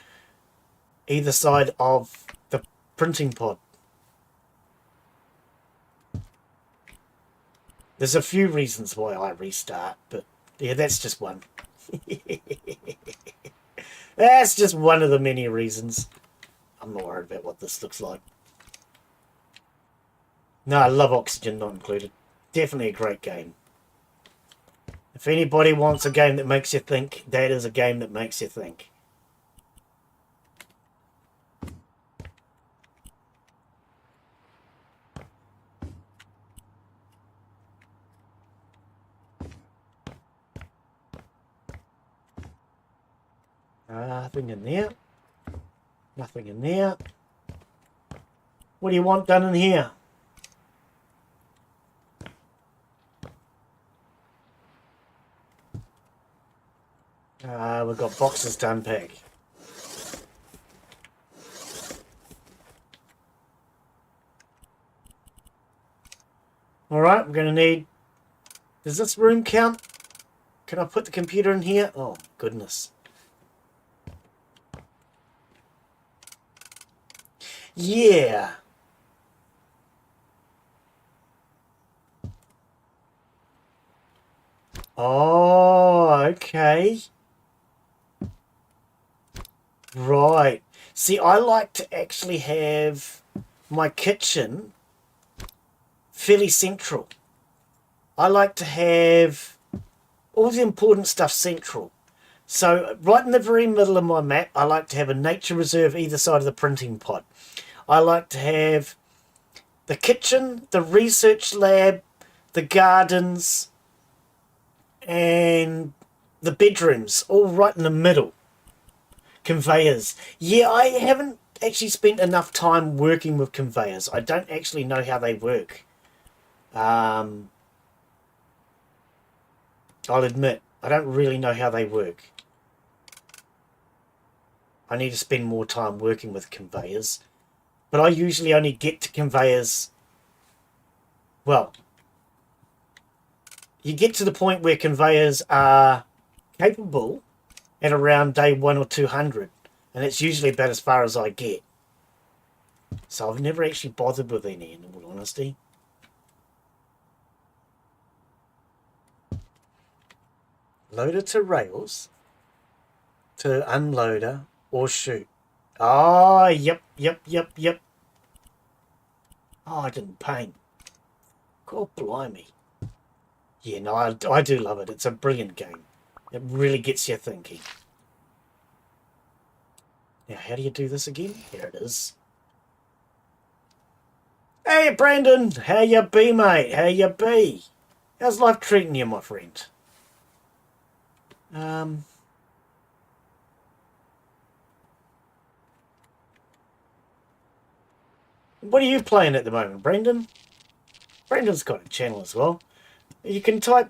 Speaker 2: either side of the printing pod. There's a few reasons why I restart, but yeah, that's just one. That's just one of the many reasons. I'm not worried about what this looks like. No, I love Oxygen Not Included. Definitely a great game. If anybody wants a game that makes you think, that is a game that makes you think. Nothing in there. Nothing in there. What do you want done in here? We've got boxes to unpack. Alright, we're going to need... Does this room count? Can I put the computer in here? Oh, goodness. Yeah. Oh, okay. Right. See, I like to actually have my kitchen fairly central. I like to have all the important stuff central. So right in the very middle of my map, I like to have a nature reserve either side of the printing pod. I like to have the kitchen, the research lab, the gardens, and the bedrooms all right in the middle. Conveyors. Yeah, I haven't actually spent enough time working with conveyors. I don't actually know how they work. I'll admit, I don't really know how they work. I need to spend more time working with conveyors. But I usually only get to conveyors... Well, you get to the point where conveyors are capable at around day 1 or 200. And it's usually about as far as I get. So I've never actually bothered with any, in all honesty. Loader to rails. To unloader or shoot. Oh, yep. Oh, I didn't paint. God blimey. Yeah, no, I do love it. It's a brilliant game. It really gets you thinking. Now, how do you do this again? Here it is. Hey, Brandon. How you be, mate? How you be? How's life treating you, my friend? What are you playing at the moment, Brendan? Brendan's got a channel as well. You can type,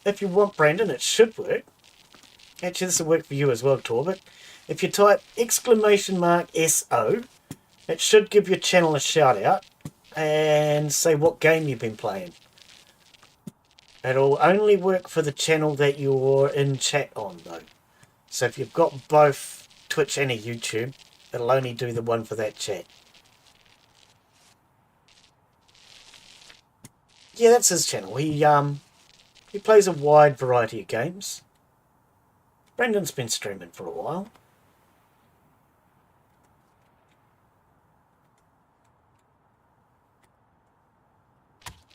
Speaker 2: if you want, Brendan, it should work. Actually, this will work for you as well, Torbit. If you type !SO, it should give your channel a shout out and say what game you've been playing. It'll only work for the channel that you're in chat on, though. So if you've got both Twitch and a YouTube, it'll only do the one for that chat. Yeah, that's his channel. He plays a wide variety of games. Brendan's been streaming for a while.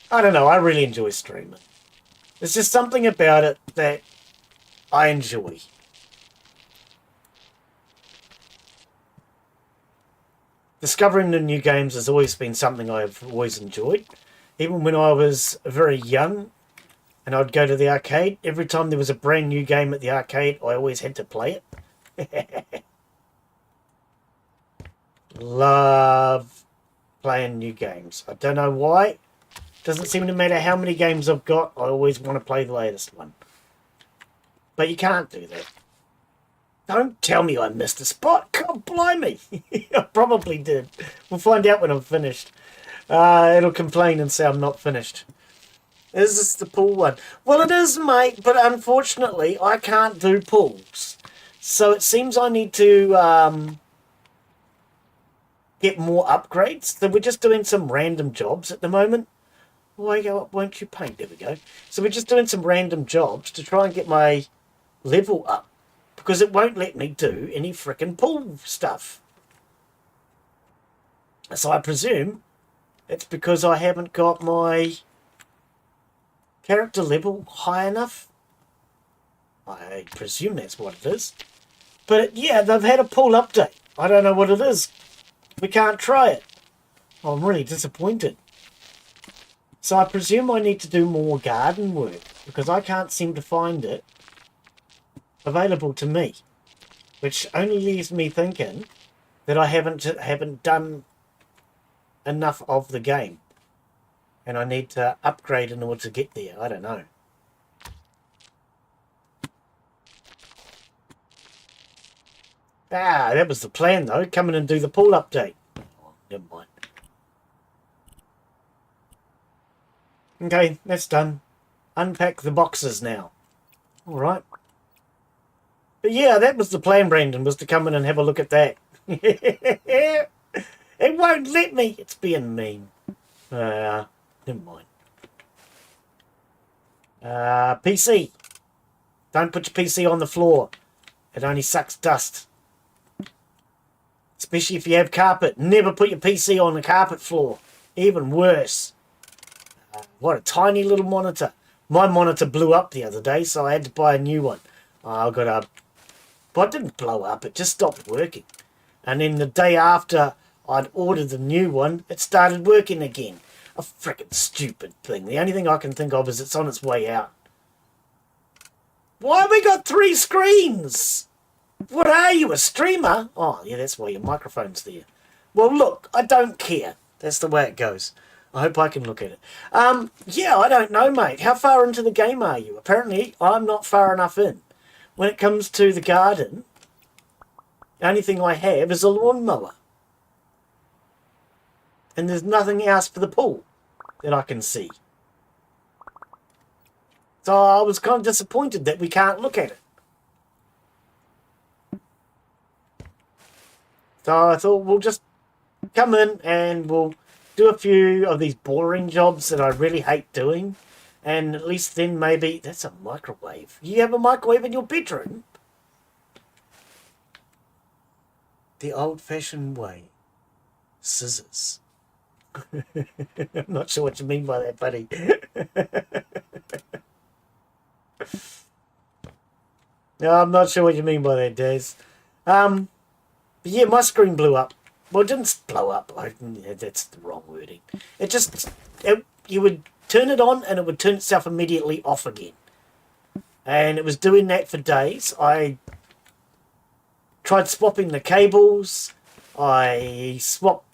Speaker 2: I don't know, I really enjoy streaming. There's just something about it that I enjoy. Discovering the new games has always been something I've always enjoyed. Even when I was very young and I'd go to the arcade, every time there was a brand new game at the arcade, I always had to play it. Love playing new games. I don't know why. Doesn't seem to matter how many games I've got, I always want to play the latest one. But you can't do that. Don't tell me I missed a spot. God blimey. I probably did. We'll find out when I'm finished. It'll complain and say I'm not finished. Is this the pool one? Well, it is, mate, but unfortunately I can't do pools. So it seems I need to get more upgrades. So we're just doing some random jobs at the moment. Why won't you paint? There we go. So we're just doing some random jobs to try and get my level up. Because it won't let me do any frickin' pool stuff. So I presume it's because I haven't got my character level high enough. I presume that's what it is. But yeah, they've had a pool update. I don't know what it is. We can't try it. I'm really disappointed. So I presume I need to do more garden work. Because I can't seem to find it available to me. Which only leaves me thinking that I haven't done enough of the game. And I need to upgrade in order to get there. I don't know. Ah, that was the plan though. Come in and do the pool update. Oh, never mind. Okay, that's done. Unpack the boxes now. Alright. But yeah, that was the plan, Brandon, was to come in and have a look at that. It won't let me. It's being mean. Never mind. PC. Don't put your PC on the floor. It only sucks dust. Especially if you have carpet. Never put your PC on the carpet floor. Even worse. What a tiny little monitor. My monitor blew up the other day, so I had to buy a new one. I got a... Well, it didn't blow up, it just stopped working. And then the day after I'd ordered the new one, it started working again. A frickin' stupid thing. The only thing I can think of is it's on its way out. Why have we got 3 screens? What are you, a streamer? Oh, yeah, that's why your microphone's there. Well, look, I don't care. That's the way it goes. I hope I can look at it. Yeah, I don't know, mate. How far into the game are you? Apparently, I'm not far enough in. When it comes to the garden, the only thing I have is a lawnmower. And there's nothing else for the pool that I can see. So I was kind of disappointed that we can't look at it. So I thought we'll just come in and we'll do a few of these boring jobs that I really hate doing. And at least then maybe... That's a microwave. You have a microwave in your bedroom? The old-fashioned way. Scissors. I'm not sure what you mean by that, buddy. No, I'm not sure what you mean by that, Daz. But yeah, my screen blew up. Well, it didn't blow up. That's the wrong wording. It just... you would turn it on and it would turn itself immediately off again. And it was doing that for days. I tried swapping the cables. I swapped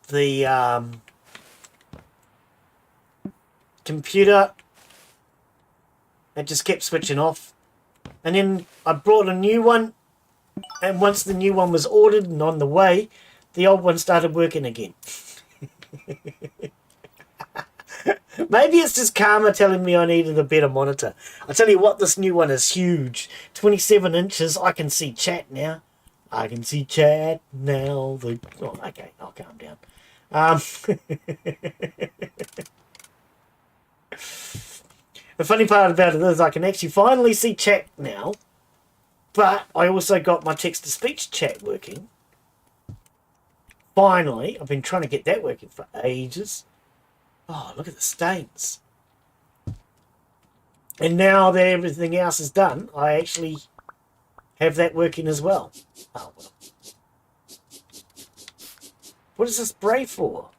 Speaker 2: the computer. It just kept switching off. And then I brought a new one. And once the new one was ordered and on the way, the old one started working again. Maybe it's just karma telling me I needed a better monitor. I tell you what, this new one is huge. 27 inches. I can see chat now. I can see chat now. Oh, okay, I'll calm down. The funny part about it is I can actually finally see chat now. But I also got my text-to-speech chat working. Finally, I've been trying to get that working for ages. Oh, look at the stains. And now that everything else is done, I actually have that working as well. Oh, well. What is this spray for?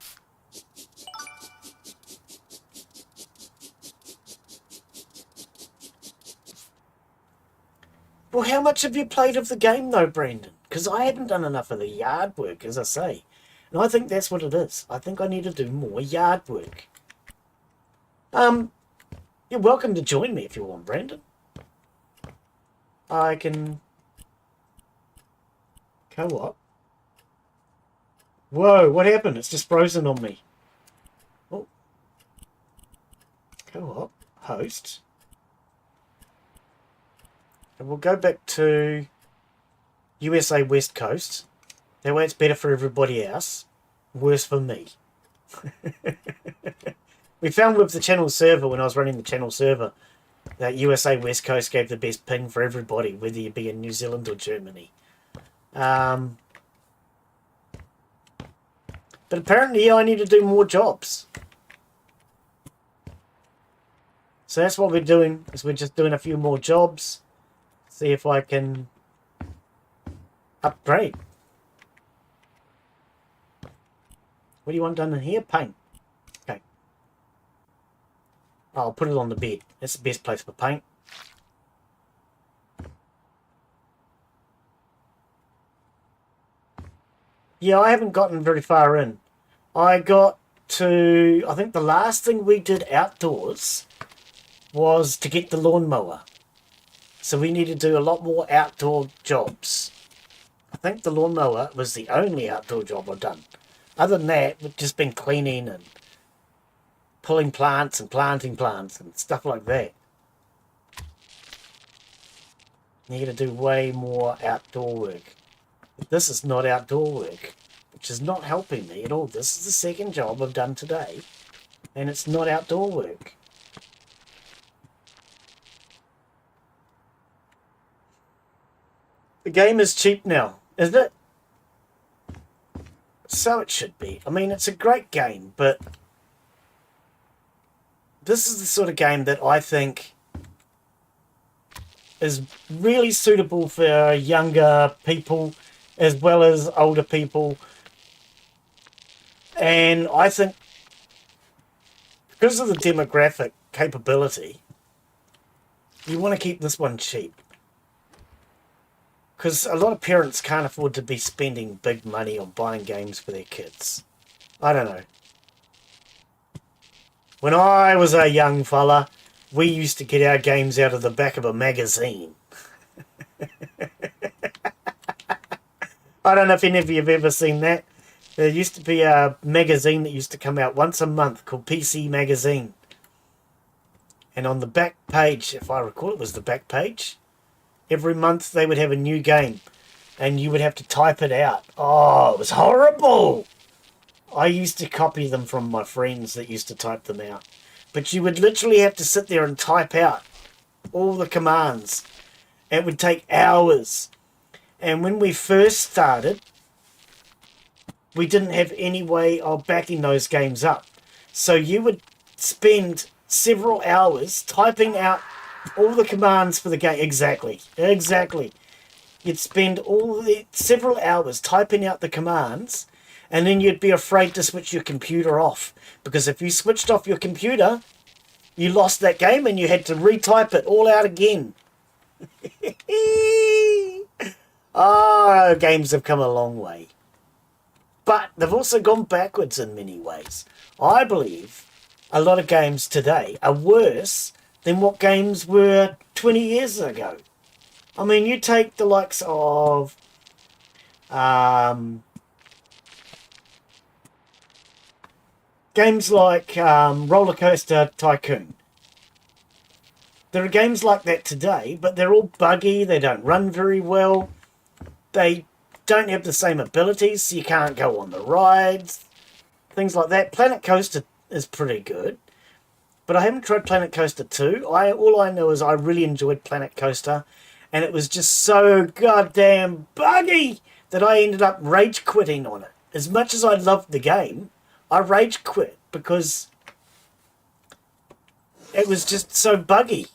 Speaker 2: Well, how much have you played of the game, though, Brandon? Because I haven't done enough of the yard work, as I say. And I think that's what it is. I think I need to do more yard work. You're welcome to join me if you want, Brandon. I can... Co-op. Whoa, what happened? It's just frozen on me. Oh. Co-op. Host. And we'll go back to USA West Coast. That way it's better for everybody else. Worse for me. We found with the channel server, when I was running the channel server, that USA West Coast gave the best ping for everybody, whether you be in New Zealand or Germany. But apparently, yeah, I need to do more jobs. So that's what we're doing, is we're just doing a few more jobs. See if I can upgrade. What do you want done in here? Paint. Okay. I'll put it on the bed. That's the best place for paint. Yeah, I haven't gotten very far in. I got to... I think the last thing we did outdoors was to get the lawnmower. So we need to do a lot more outdoor jobs. I think the lawnmower was the only outdoor job I've done. Other than that, we've just been cleaning and pulling plants and planting plants and stuff like that. You got to do way more outdoor work. But this is not outdoor work, which is not helping me at all. This is the second job I've done today, and it's not outdoor work. The game is cheap now, isn't it? So it should be. I mean, it's a great game, but this is the sort of game that I think is really suitable for younger people as well as older people. And I think because of the demographic capability, you want to keep this one cheap. Because a lot of parents can't afford to be spending big money on buying games for their kids. I don't know. When I was a young fella, we used to get our games out of the back of a magazine. I don't know if any of you have ever seen that. There used to be a magazine that used to come out once a month called PC Magazine. And on the back page, if I recall, it was the back page. Every month they would have a new game. And you would have to type it out. Oh, it was horrible. I used to copy them from my friends that used to type them out. But you would literally have to sit there and type out all the commands. It would take hours. And when we first started, we didn't have any way of backing those games up. So you would spend several hours typing out all the commands for the game. Exactly. You'd spend several hours typing out the commands, and then you'd be afraid to switch your computer off. Because if you switched off your computer, you lost that game and you had to retype it all out again. Oh, games have come a long way. But they've also gone backwards in many ways. I believe a lot of games today are worse than what games were 20 years ago. I mean, you take the likes of games like Roller Coaster Tycoon. There are games like that today, but they're all buggy, they don't run very well, they don't have the same abilities, so you can't go on the rides, things like that. Planet Coaster is pretty good, but I haven't tried Planet Coaster 2. All I know is I really enjoyed Planet Coaster, and it was just so goddamn buggy that I ended up rage quitting on it. As much as I loved the game, I rage quit because it was just so buggy.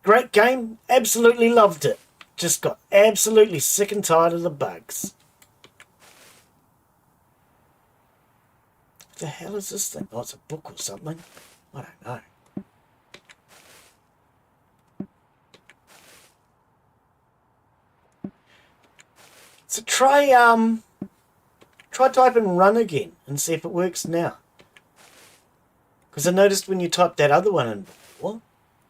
Speaker 2: Great game, absolutely loved it. Just got absolutely sick and tired of the bugs. What the hell is this thing? Oh, it's a book or something. I don't know. So try type and run again and see if it works now. Because I noticed when you typed that other one in before,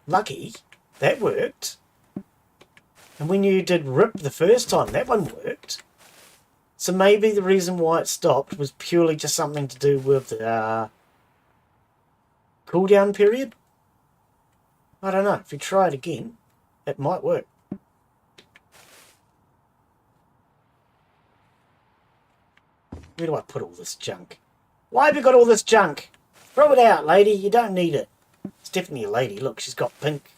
Speaker 2: lucky, that worked. And when you did rip the first time, that one worked. So maybe the reason why it stopped was purely just something to do with the cooldown period. I don't know. If you try it again, it might work. Where do I put all this junk? Why have you got all this junk? Throw it out, lady. You don't need it. It's definitely a lady. Look, she's got pink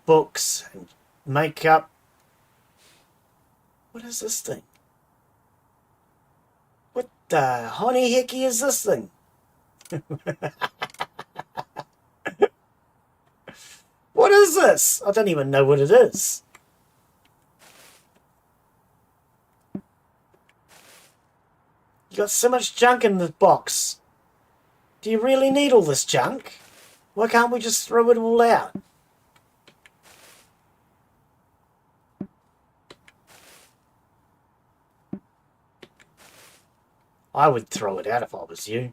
Speaker 2: books and makeup. What is this thing? What the honey hickey is this thing? What is this? I don't even know what it is. You got so much junk in the box. Do you really need all this junk? Why can't we just throw it all out? I would throw it out if I was you.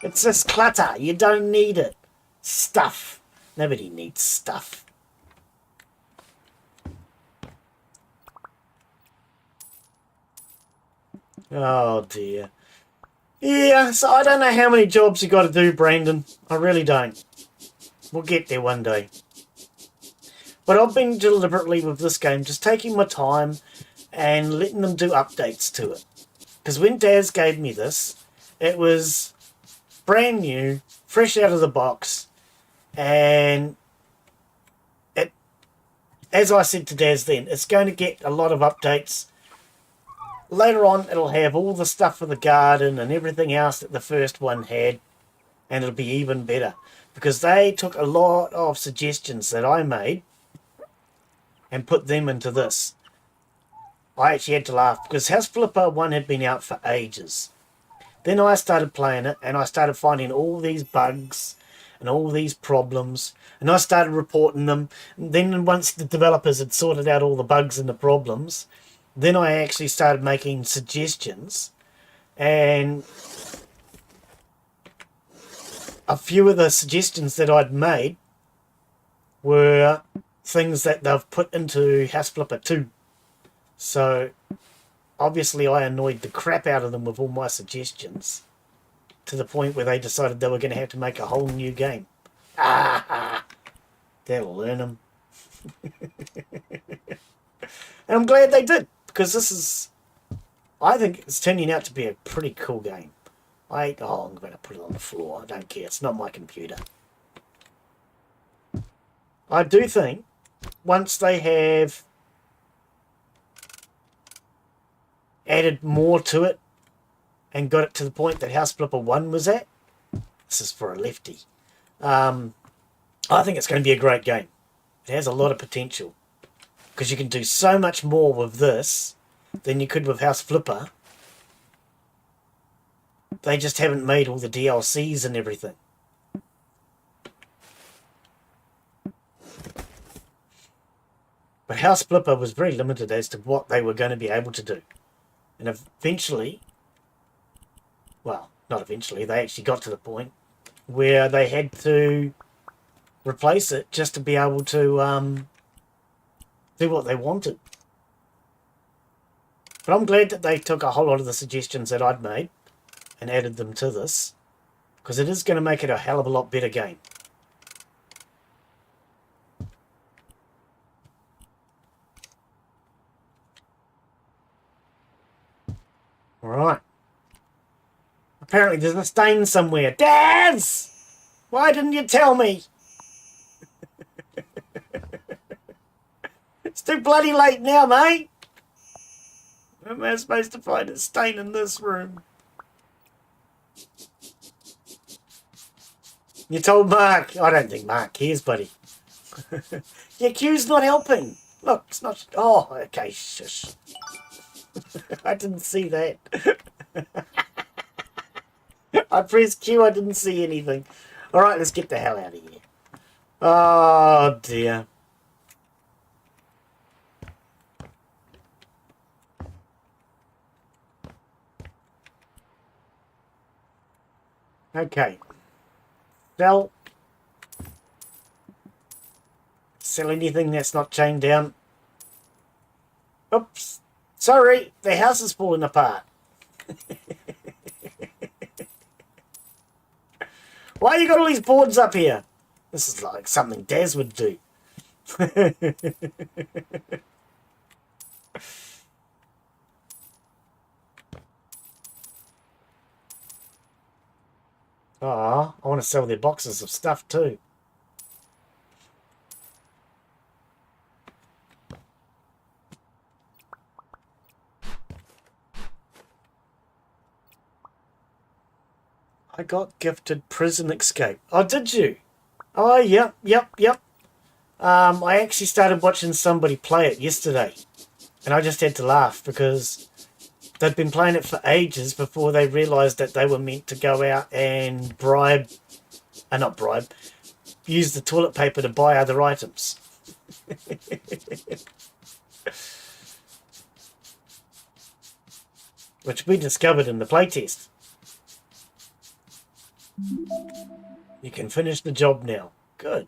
Speaker 2: It's just clutter. You don't need it. Stuff. Nobody needs stuff. Oh dear. Yeah, so I don't know how many jobs you got to do, Brandon. I really don't. We'll get there one day. But I've been deliberately with this game, just taking my time and letting them do updates to it. Because when Daz gave me this, it was brand new, fresh out of the box, and as I said to Daz then, it's going to get a lot of updates later on it'll have all the stuff for the garden and everything else that the first one had, and it'll be even better because they took a lot of suggestions that I made and put them into this. I actually had to laugh because House Flipper 1 had been out for ages. Then I started playing it and I started finding all these bugs and all these problems, and I started reporting them. And then once the developers had sorted out all the bugs and the problems, then I actually started making suggestions, and a few of the suggestions that I'd made were things that they've put into House Flipper 2. So obviously I annoyed the crap out of them with all my suggestions to the point where they decided they were going to have to make a whole new game. Ah, that'll learn them. And I'm glad they did, because this is, I think it's turning out to be a pretty cool game. I'm going to put it on the floor. I don't care. It's not my computer. I do think once they have added more to it and got it to the point that House Flipper 1 was at, this is for a lefty, I think it's going to be a great game. It has a lot of potential because you can do so much more with this than you could with House Flipper. They just haven't made all the DLCs and everything. But House Flipper was very limited as to what they were going to be able to do. And eventually, well, not eventually, they actually got to the point where they had to replace it just to be able to do what they wanted. But I'm glad that they took a whole lot of the suggestions that I'd made and added them to this, because it is going to make it a hell of a lot better game. Alright. Apparently there's a stain somewhere. Daz! Why didn't you tell me? It's too bloody late now, mate. Where am I supposed to find a stain in this room? You told Mark. I don't think Mark cares, buddy. Your queue's not helping. Look, it's not... Oh, okay, shush. I didn't see that. I pressed Q, I didn't see anything. Alright, let's get the hell out of here. Oh, dear. Okay. Sell anything that's not chained down. Oops. Sorry, the house is falling apart. Why you got all these boards up here? This is like something Daz would do. Ah, I want to sell their boxes of stuff too. I got gifted Prison Escape. Oh, did you? Oh, yep. I actually started watching somebody play it yesterday, and I just had to laugh because they'd been playing it for ages before they realised that they were meant to go out and use the toilet paper to buy other items. Which we discovered in the playtest. You can finish the job now. Good.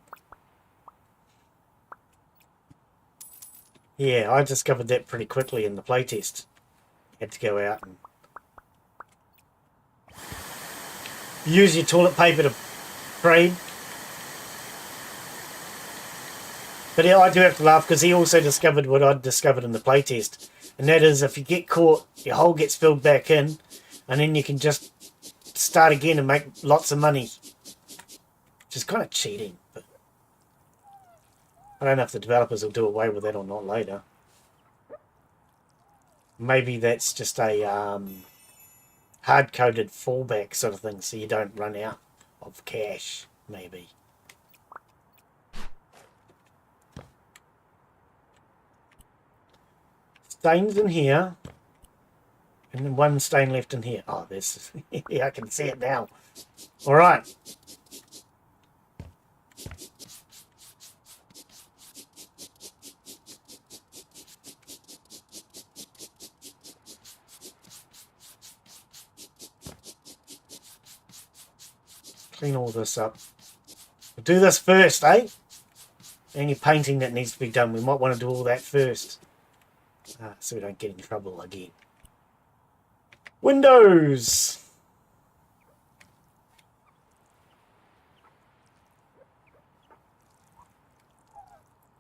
Speaker 2: Yeah, I discovered that pretty quickly in the playtest. Had to go out and use your toilet paper to trade. But yeah, I do have to laugh because he also discovered what I'd discovered in the playtest. And that is, if you get caught, your hole gets filled back in, and then you can just start again and make lots of money. Which is kind of cheating, but I don't know if the developers will do away with that or not later. Maybe that's just a hard-coded fallback sort of thing, so you don't run out of cash, maybe. Stains in here. And then one stain left in here. Oh, there's... yeah, I can see it now. All right. Clean all this up. We'll do this first, eh? Any painting that needs to be done, we might want to do all that first. So we don't get in trouble again. Windows!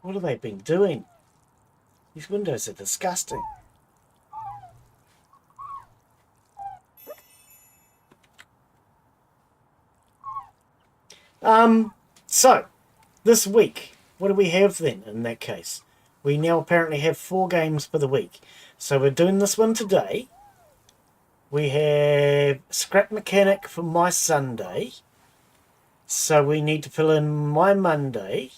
Speaker 2: What have they been doing? These windows are disgusting. So, this week, what do we have then in that case? We now apparently have 4 games for the week. So we're doing this one today. We have Scrap Mechanic for my Sunday. So we need to fill in my Monday.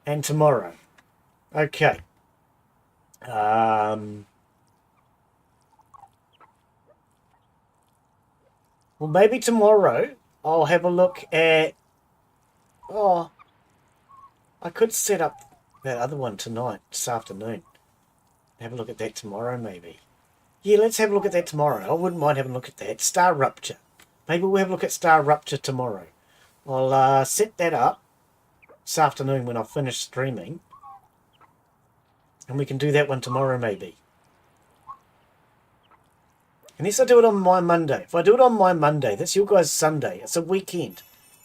Speaker 2: And tomorrow. Okay. Well, maybe tomorrow I'll have a look at... Oh, I could set up that other one tonight, this afternoon. Have a look at that tomorrow, maybe. Yeah, let's have a look at that tomorrow. I wouldn't mind having a look at that. Star Rupture. Maybe we'll have a look at Star Rupture tomorrow. I'll set that up this afternoon when I finish streaming. And we can do that one tomorrow, maybe. Unless I do it on my Monday. If I do it on my Monday, that's your guys' Sunday. It's a weekend.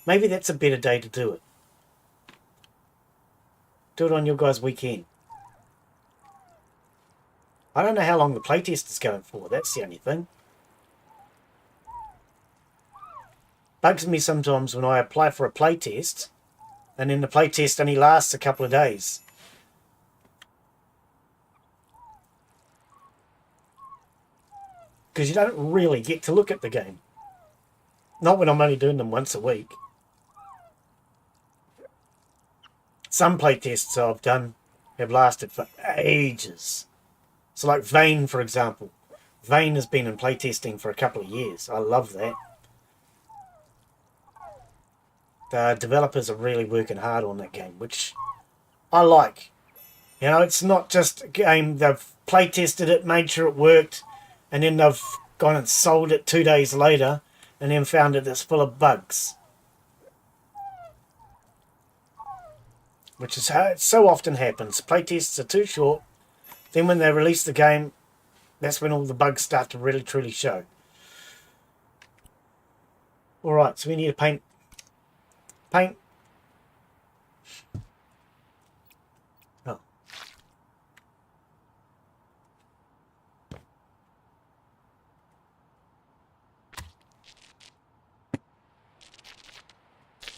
Speaker 2: Maybe that's a better day to do it. Do it on your guys' weekend. I don't know how long the playtest is going for. That's the only thing. Bugs me sometimes when I apply for a playtest and then the playtest only lasts a couple of days. Because you don't really get to look at the game. Not when I'm only doing them once a week. Some playtests I've done have lasted for ages. So like Vane, for example. Vane has been in playtesting for a couple of years. I love that. The developers are really working hard on that game, which I like. You know, it's not just a game, they've playtested it, made sure it worked, and then they've gone and sold it 2 days later, and then found that it's full of bugs. Which is how it so often happens. Playtests are too short. Then when they release the game, that's when all the bugs start to really truly show. Alright, so we need to paint. Paint. Oh.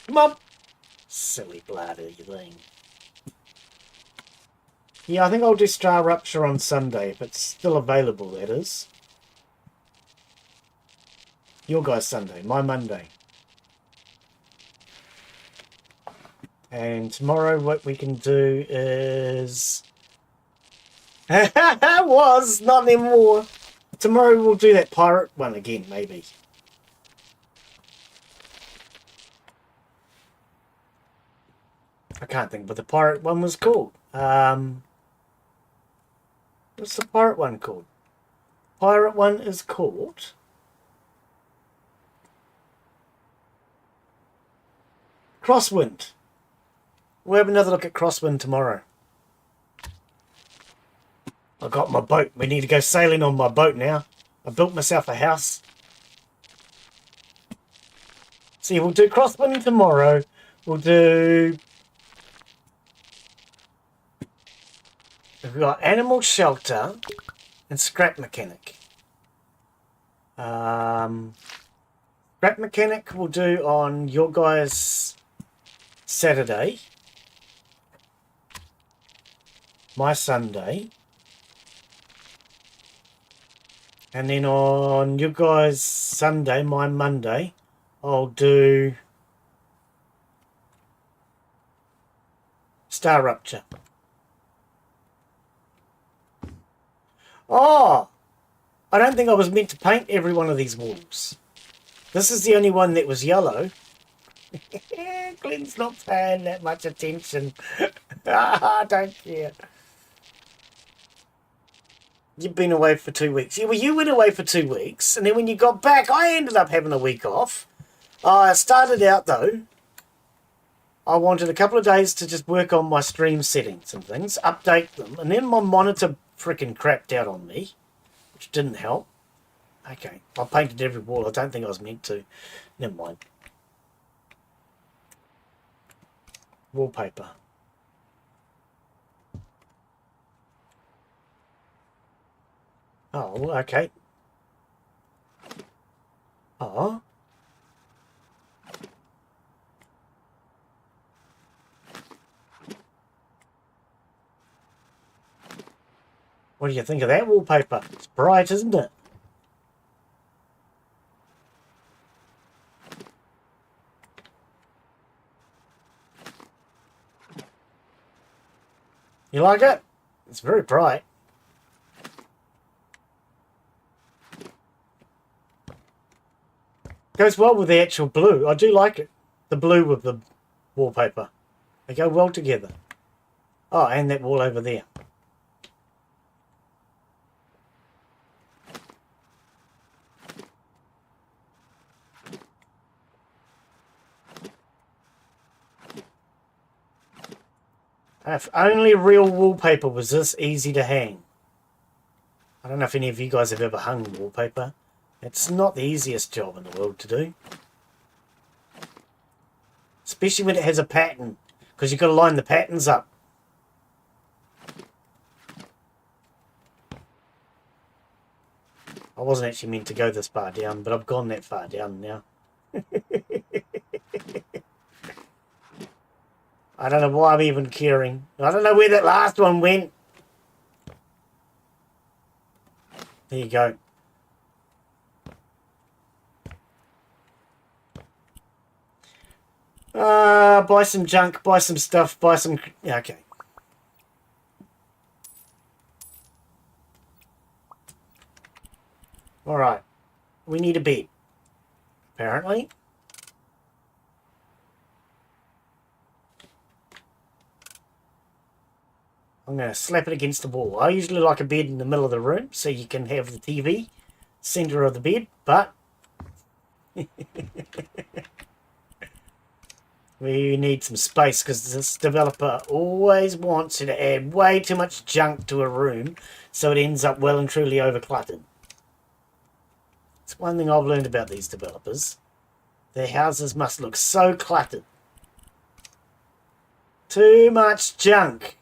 Speaker 2: Come on. Silly bloody thing. Yeah, I think I'll do Star Rupture on Sunday, if it's still available, that is. Your guys' Sunday, my Monday. And tomorrow what we can do is... was, not anymore. Tomorrow we'll do that pirate one again, maybe. I can't think what the pirate one was called. What's the pirate one called? Pirate one is called... Crosswind. We'll have another look at Crosswind tomorrow. I got my boat. We need to go sailing on my boat now. I built myself a house. See, we'll do Crosswind tomorrow. We'll do... We've got Animal Shelter and Scrap Mechanic. Scrap Mechanic we'll do on your guys' Saturday. My Sunday. And then on you guys' Sunday, my Monday, I'll do Star Rupture. Oh! I don't think I was meant to paint every one of these walls. This is the only one that was yellow. Glen's not paying that much attention. I don't care. You've been away for 2 weeks. Yeah, well, you went away for 2 weeks, and then when you got back, I ended up having a week off. I started out, though. I wanted a couple of days to just work on my stream settings and things, update them, and then my monitor frickin' crapped out on me, which didn't help. Okay, I painted every wall. I don't think I was meant to. Never mind. Wallpaper. Oh, okay. Oh. What do you think of that wallpaper? It's bright, isn't it? You like it? It's very bright. Goes well with the actual blue. I do like it. The blue with the wallpaper. They go well together. Oh, and that wall over there. If only real wallpaper was this easy to hang. I don't know if any of you guys have ever hung wallpaper. It's not the easiest job in the world to do. Especially when it has a pattern. Because you've got to line the patterns up. I wasn't actually meant to go this far down, but I've gone that far down now. I don't know why I'm even caring. I don't know where that last one went. There you go. Buy some junk, buy some stuff, buy some... Okay. Alright. We need a bed. Apparently. I'm going to slap it against the wall. I usually like a bed in the middle of the room so you can have the TV center of the bed, but we need some space because this developer always wants you to add way too much junk to a room so it ends up well and truly overcluttered. It's one thing I've learned about these developers. Their houses must look so cluttered. Too much junk.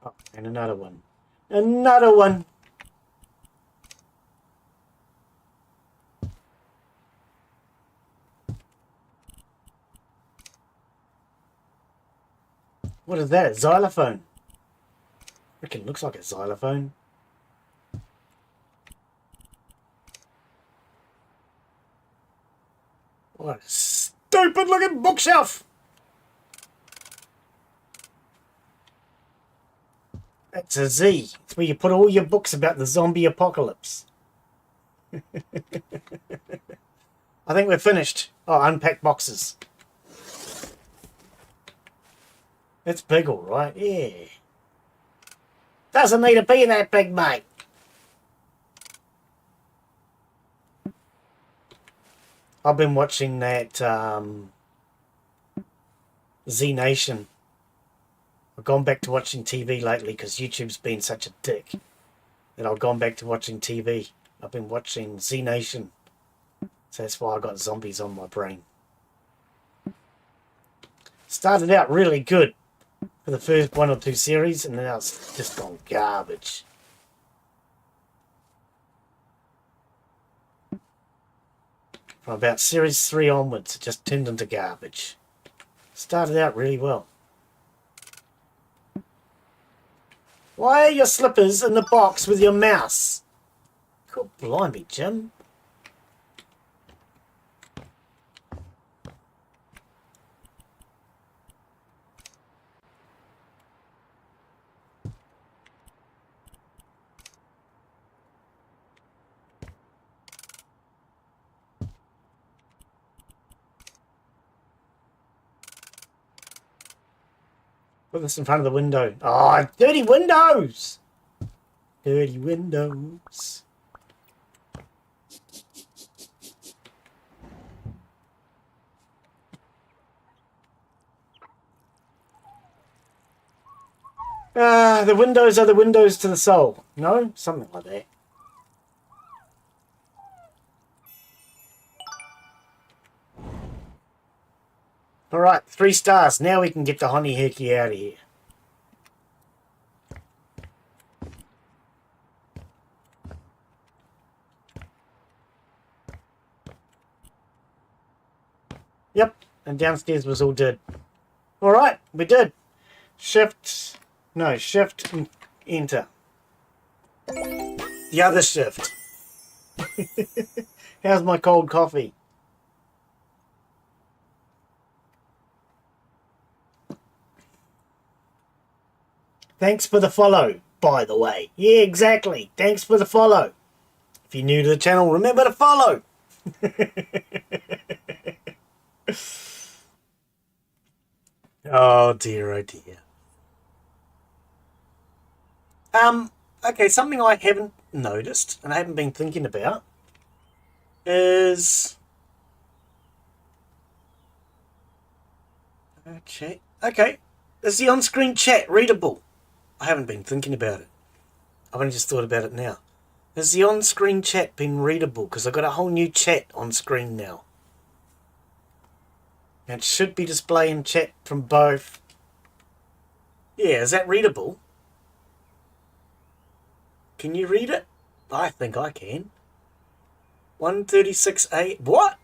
Speaker 2: Oh, and another one. Another one. What is that? A xylophone? Freaking looks like a xylophone. What a stupid looking bookshelf! That's a Z. It's where you put all your books about the zombie apocalypse. I think we're finished. Oh, unpack boxes. It's big, all right. Yeah. Doesn't need to be that big, mate. I've been watching that Z Nation. I've gone back to watching TV lately because YouTube's been such a dick that I've gone back to watching TV. I've been watching Z Nation. So that's why I got zombies on my brain. Started out really good for the first 1 or 2 series, and now it's just gone garbage. From about Series 3 onwards, it just turned into garbage. Started out really well. Why are your slippers in the box with your mouse? God blimey, Jim. Put this in front of the window. Oh, dirty windows! Dirty windows. Ah, the windows are the windows to the soul. No? Something like that. Alright, 3 stars. Now we can get the honey herky out of here. Yep, and downstairs was all did. Alright, we did. Shift, and enter. The other shift. How's my cold coffee? Thanks for the follow, by the way. Yeah, exactly. Thanks for the follow. If you're new to the channel, remember to follow. Oh dear, oh dear. Okay, something I haven't noticed and I haven't been thinking about is chat. Okay, is the on-screen chat readable? I haven't been thinking about it. I've only just thought about it now. Has the on-screen chat been readable? Because I've got a whole new chat on screen now. And it should be displaying chat from both. Yeah, is that readable? Can you read it? I think I can. 1:36 a.m. What?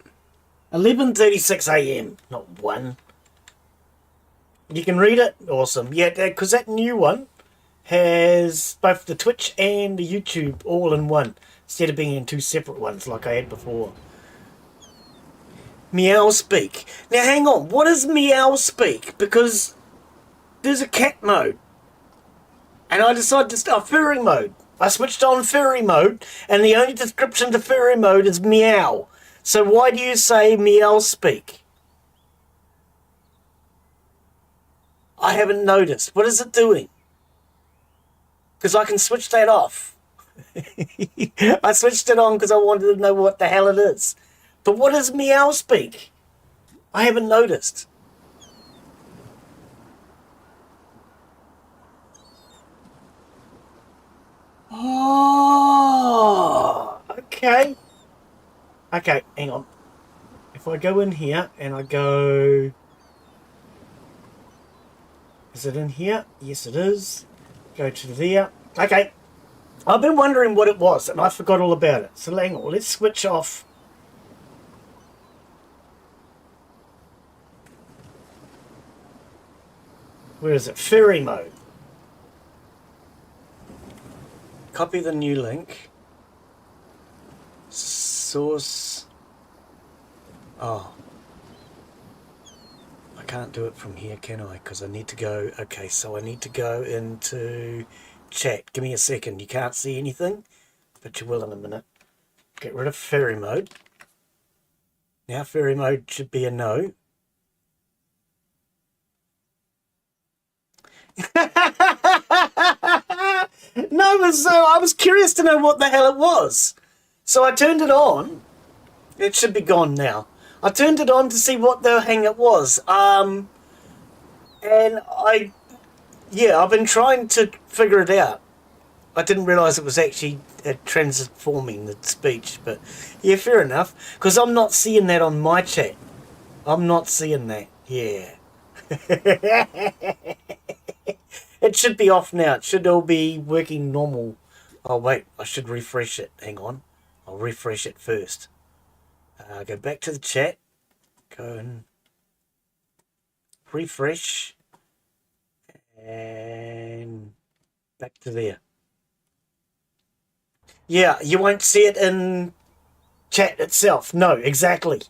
Speaker 2: 11:36 a.m. Not 1. You can read it? Awesome. Yeah, because that new one has both the Twitch and the YouTube all in one, instead of being in 2 separate ones like I had before. Meow speak. Now hang on, what is meow speak? Because there's a cat mode. And I decided to start furry mode. I switched on furry mode, and the only description to furry mode is meow. So why do you say meow speak? I haven't noticed. What is it doing? Because I can switch that off. I switched it on because I wanted to know what the hell it is. But what is meow speak? I haven't noticed. Oh, okay. Okay, hang on. If I go in here and I go... Is it in here? Yes, it is. Go to there. Okay. I've been wondering what it was, and I forgot all about it. So hang on, let's switch off. Where is it? Furry mode. Copy the new link. Source. Oh. I can't do it from here, can I? Because I need to go... Okay, so I need to go into chat. Give me a second. You can't see anything, but you will in a minute. Get rid of furry mode. Now furry mode should be a no. No, I was curious to know what the hell it was. So I turned it on. It should be gone now. I turned it on to see what the hang it was. And I've been trying to figure it out. I didn't realise it was actually transforming the speech, but yeah, fair enough. Because I'm not seeing that on my chat. I'm not seeing that. Yeah. It should be off now. It should all be working normal. Oh, wait. I should refresh it. Hang on. I'll refresh it first. Go back to the chat. Go and refresh. And back to there. Yeah, you won't see it in chat itself. No, exactly.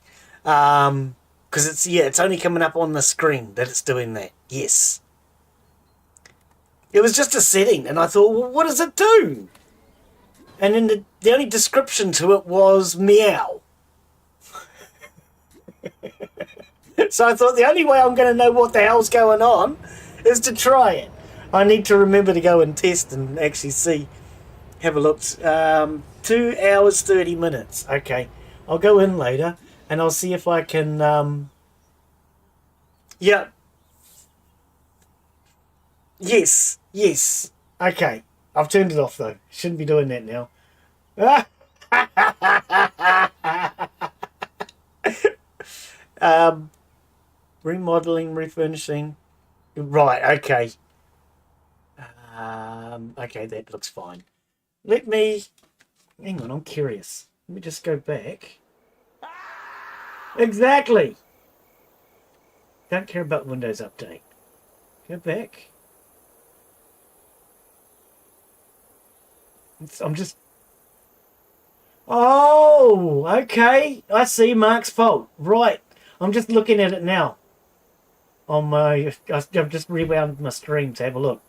Speaker 2: Because it's only coming up on the screen that it's doing that. Yes. It was just a setting, and I thought, well, what does it do? And then the only description to it was meow. So I thought the only way I'm going to know what the hell's going on is to try it. I need to remember to go and test and actually see. Have a look. 2 hours, 30 minutes. Okay. I'll go in later and I'll see if I can... Yeah. Yes. Yes. Okay. I've turned it off though. Shouldn't be doing that now. Remodeling, refurnishing. Right, okay. Okay, that looks fine. Let me... Hang on, I'm curious. Let me just go back. Exactly! Don't care about Windows Update. Go back. I'm just... Oh, okay. I see Mark's fault. Right. I'm just looking at it now. On my... I've just rewound my stream to have a look.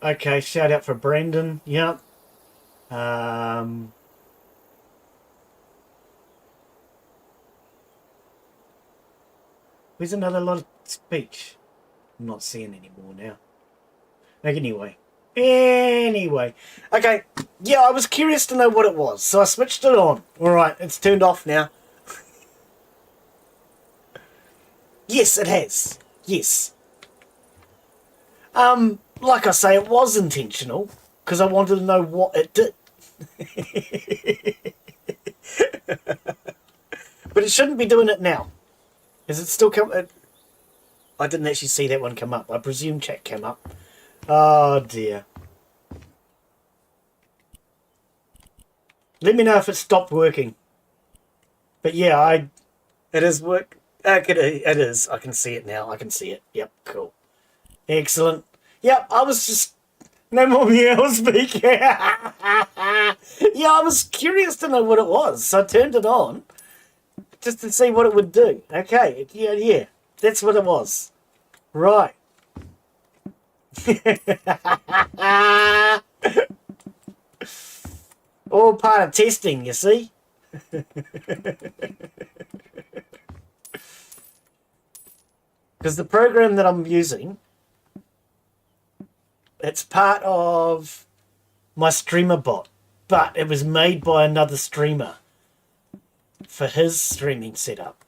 Speaker 2: Okay, shout out for Brandon. Yep. There's another lot of speech. I'm not seeing anymore now. Anyway. Okay. Yeah, I was curious to know what it was, so I switched it on. Alright, it's turned off now. Yes, it has. Yes. Like I say, it was intentional, because I wanted to know what it did. But it shouldn't be doing it now. Is it still coming? I didn't actually see that one come up. I presume chat came up. Oh dear. Let me know if it stopped working. But yeah, it is work. It is. I can see it now. I can see it. Yep, cool. Excellent. Yep, I was just... No more meow speak. Yeah, I was curious to know what it was, so I turned it on just to see what it would do. Okay, yeah, that's what it was. Right. All part of testing, you see. Because the program that I'm using, it's part of my streamer bot, but it was made by another streamer for his streaming setup.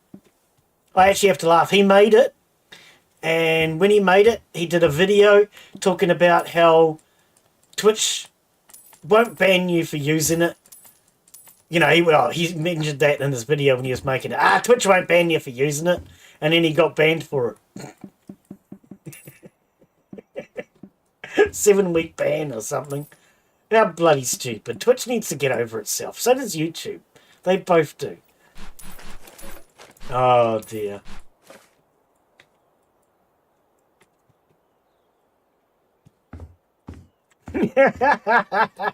Speaker 2: I actually have to laugh. He made it, and when he made it, he did a video talking about how Twitch won't ban you for using it. You know, he mentioned that in his video when he was making it. Twitch won't ban you for using it, and then he got banned for it. 7-week ban or something. How bloody stupid. Twitch needs to get over itself. So does YouTube. They both do. Oh dear.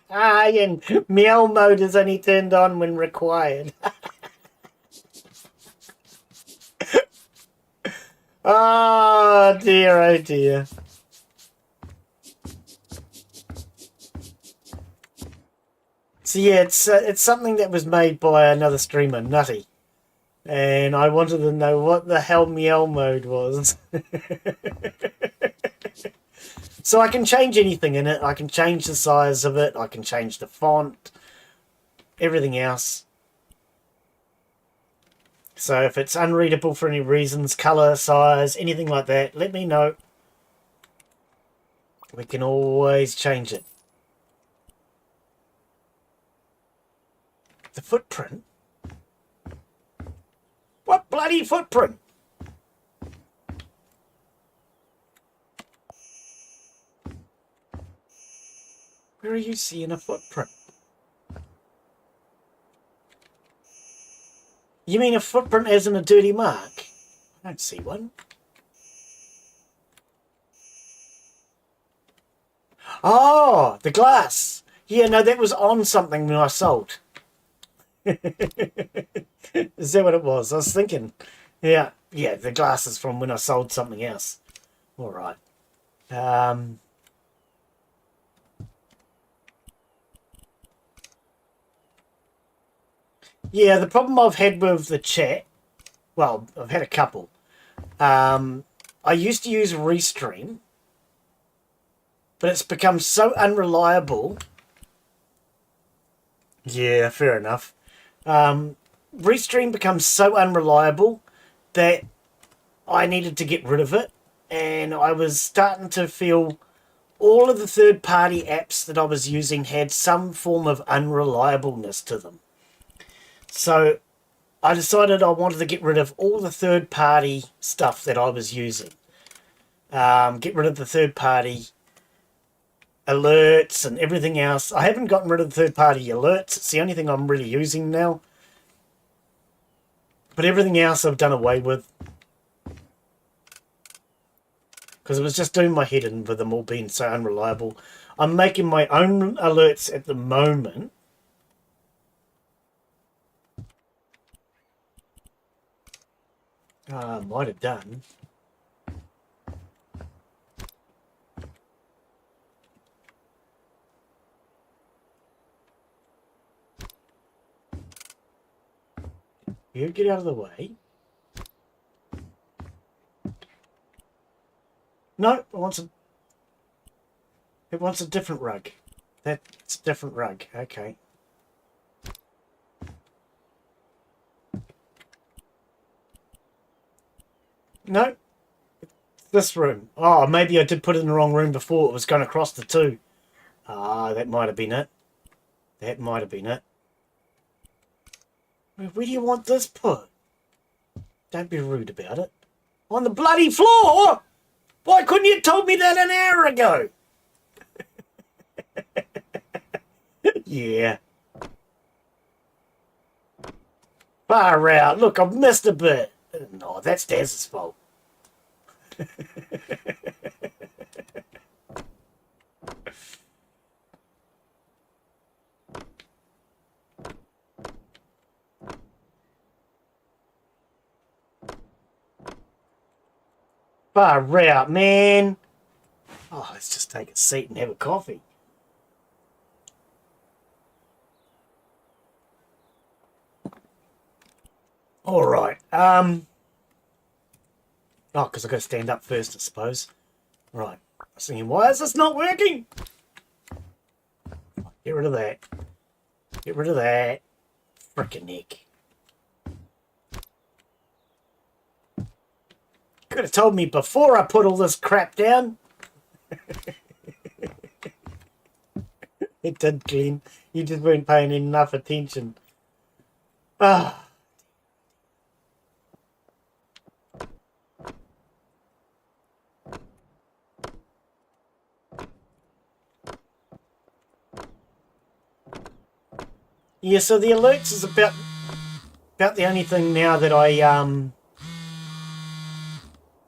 Speaker 2: And meow mode is only turned on when required. Oh dear, oh dear. So yeah, it's something that was made by another streamer, Nutty. And I wanted to know what the hell meow mode was. So I can change anything in it. I can change the size of it. I can change the font. Everything else. So if it's unreadable for any reasons, color, size, anything like that, let me know. We can always change it. The footprint? What bloody footprint? Where are you seeing a footprint? You mean a footprint as in a dirty mark? I don't see one. Oh, the glass. Yeah, no, that was on something when I sold. Is that what it was? I was thinking. Yeah, the glass is from when I sold something else. All right. Yeah, the problem I've had with the chat, well, I've had a couple. I used to use Restream, but it's become so unreliable. Yeah, fair enough. Restream becomes so unreliable that I needed to get rid of it, and I was starting to feel all of the third-party apps that I was using had some form of unreliableness to them. So I decided I wanted to get rid of all the third-party stuff that I was using. Get rid of the third-party alerts and everything else. I haven't gotten rid of the third-party alerts. It's the only thing I'm really using now. But everything else I've done away with. Because it was just doing my head in with them all being so unreliable. I'm making my own alerts at the moment. Might have done. You get out of the way. No, it wants a different rug. That's a different rug. Okay. No. This room. Oh, maybe I did put it in the wrong room before. It was going across the two. Ah, that might have been it. That might have been it. Where do you want this put? Don't be rude about it. On the bloody floor? Why couldn't you have told me that an hour ago? Yeah. Far out. Look, I've missed a bit. No, that's Daz's fault. Far out, man. Oh, let's just take a seat and have a coffee. All right. Oh, because I've got to stand up first, I suppose. Right. I was thinking, why is this not working? Get rid of that. Get rid of that. Frickin' neck. Could have told me before I put all this crap down. It did, Glen. You just weren't paying enough attention. Ah. Yeah, so the alerts is about the only thing now that I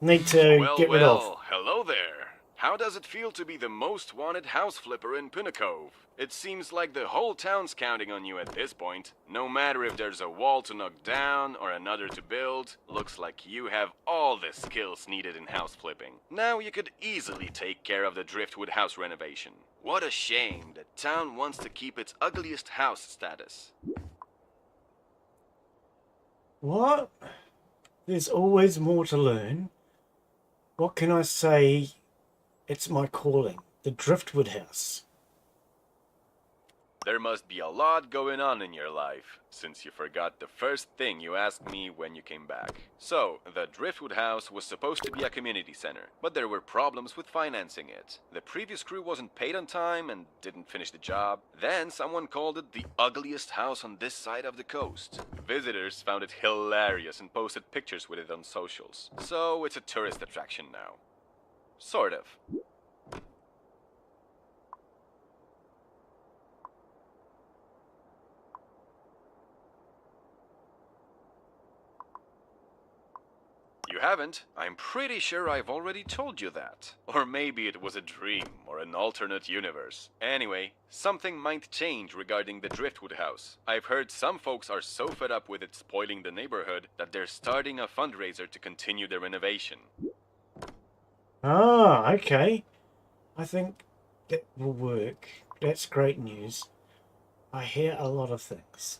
Speaker 2: need to get rid of.
Speaker 3: Hello there. How does it feel to be the most wanted house flipper in Pinnacove? It seems like the whole town's counting on you at this point. No matter if there's a wall to knock down or another to build, looks like you have all the skills needed in house flipping. Now you could easily take care of the driftwood house renovation. What a shame that town wants to keep its ugliest house status.
Speaker 2: What? There's always more to learn. What can I say? It's my calling. The driftwood house.
Speaker 3: There must be a lot going on in your life, since you forgot the first thing you asked me when you came back. So, the Driftwood House was supposed to be a community center, but there were problems with financing it. The previous crew wasn't paid on time and didn't finish the job. Then someone called it the ugliest house on this side of the coast. Visitors found it hilarious and posted pictures with it on socials. So, it's a tourist attraction now. Sort of. haven't, I'm pretty sure I've already told you that. Or maybe it was a dream or an alternate universe. Anyway, something might change regarding the Driftwood house. I've heard some folks are so fed up with it spoiling the neighborhood that they're starting a fundraiser to continue the renovation.
Speaker 2: Ah, okay. I think that will work. That's great news. I hear a lot of things.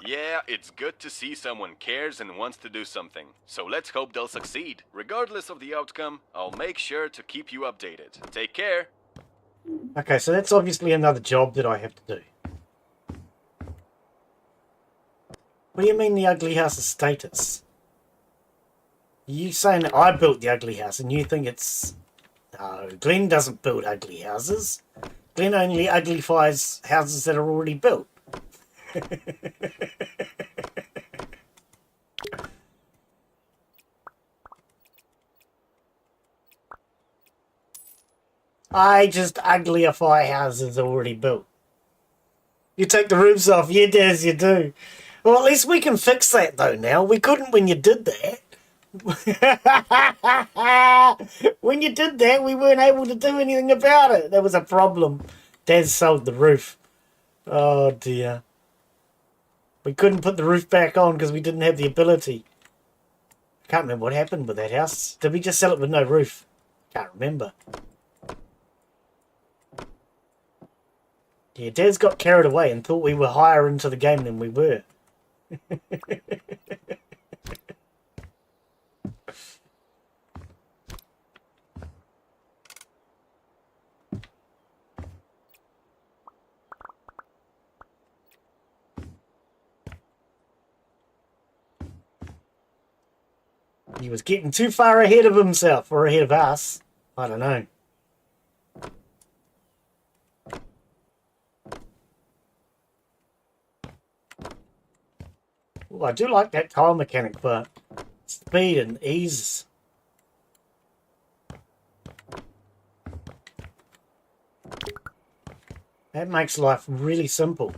Speaker 3: Yeah, it's good to see someone cares and wants to do something. So let's hope they'll succeed. Regardless of the outcome, I'll make sure to keep you updated. Take care.
Speaker 2: Okay, so that's obviously another job that I have to do. What do you mean the ugly house's status? You saying that I built the ugly house and you think it's... No, Glen doesn't build ugly houses. Glen only uglifies houses that are already built. I just uglify houses already built. You take the roofs off, yeah, Des, you do. Well, at least we can fix that though now. We couldn't when you did that. When you did that, we weren't able to do anything about it. There was a problem. Des sold the roof. Oh dear. We couldn't put the roof back on because we didn't have the ability. I can't remember what happened with that house. Did we just sell it with no roof? Can't remember. Yeah, Des got carried away and thought we were higher into the game than we were. He was getting too far ahead of himself, or ahead of us. I don't know. Ooh, I do like that tile mechanic for speed and ease. That makes life really simple.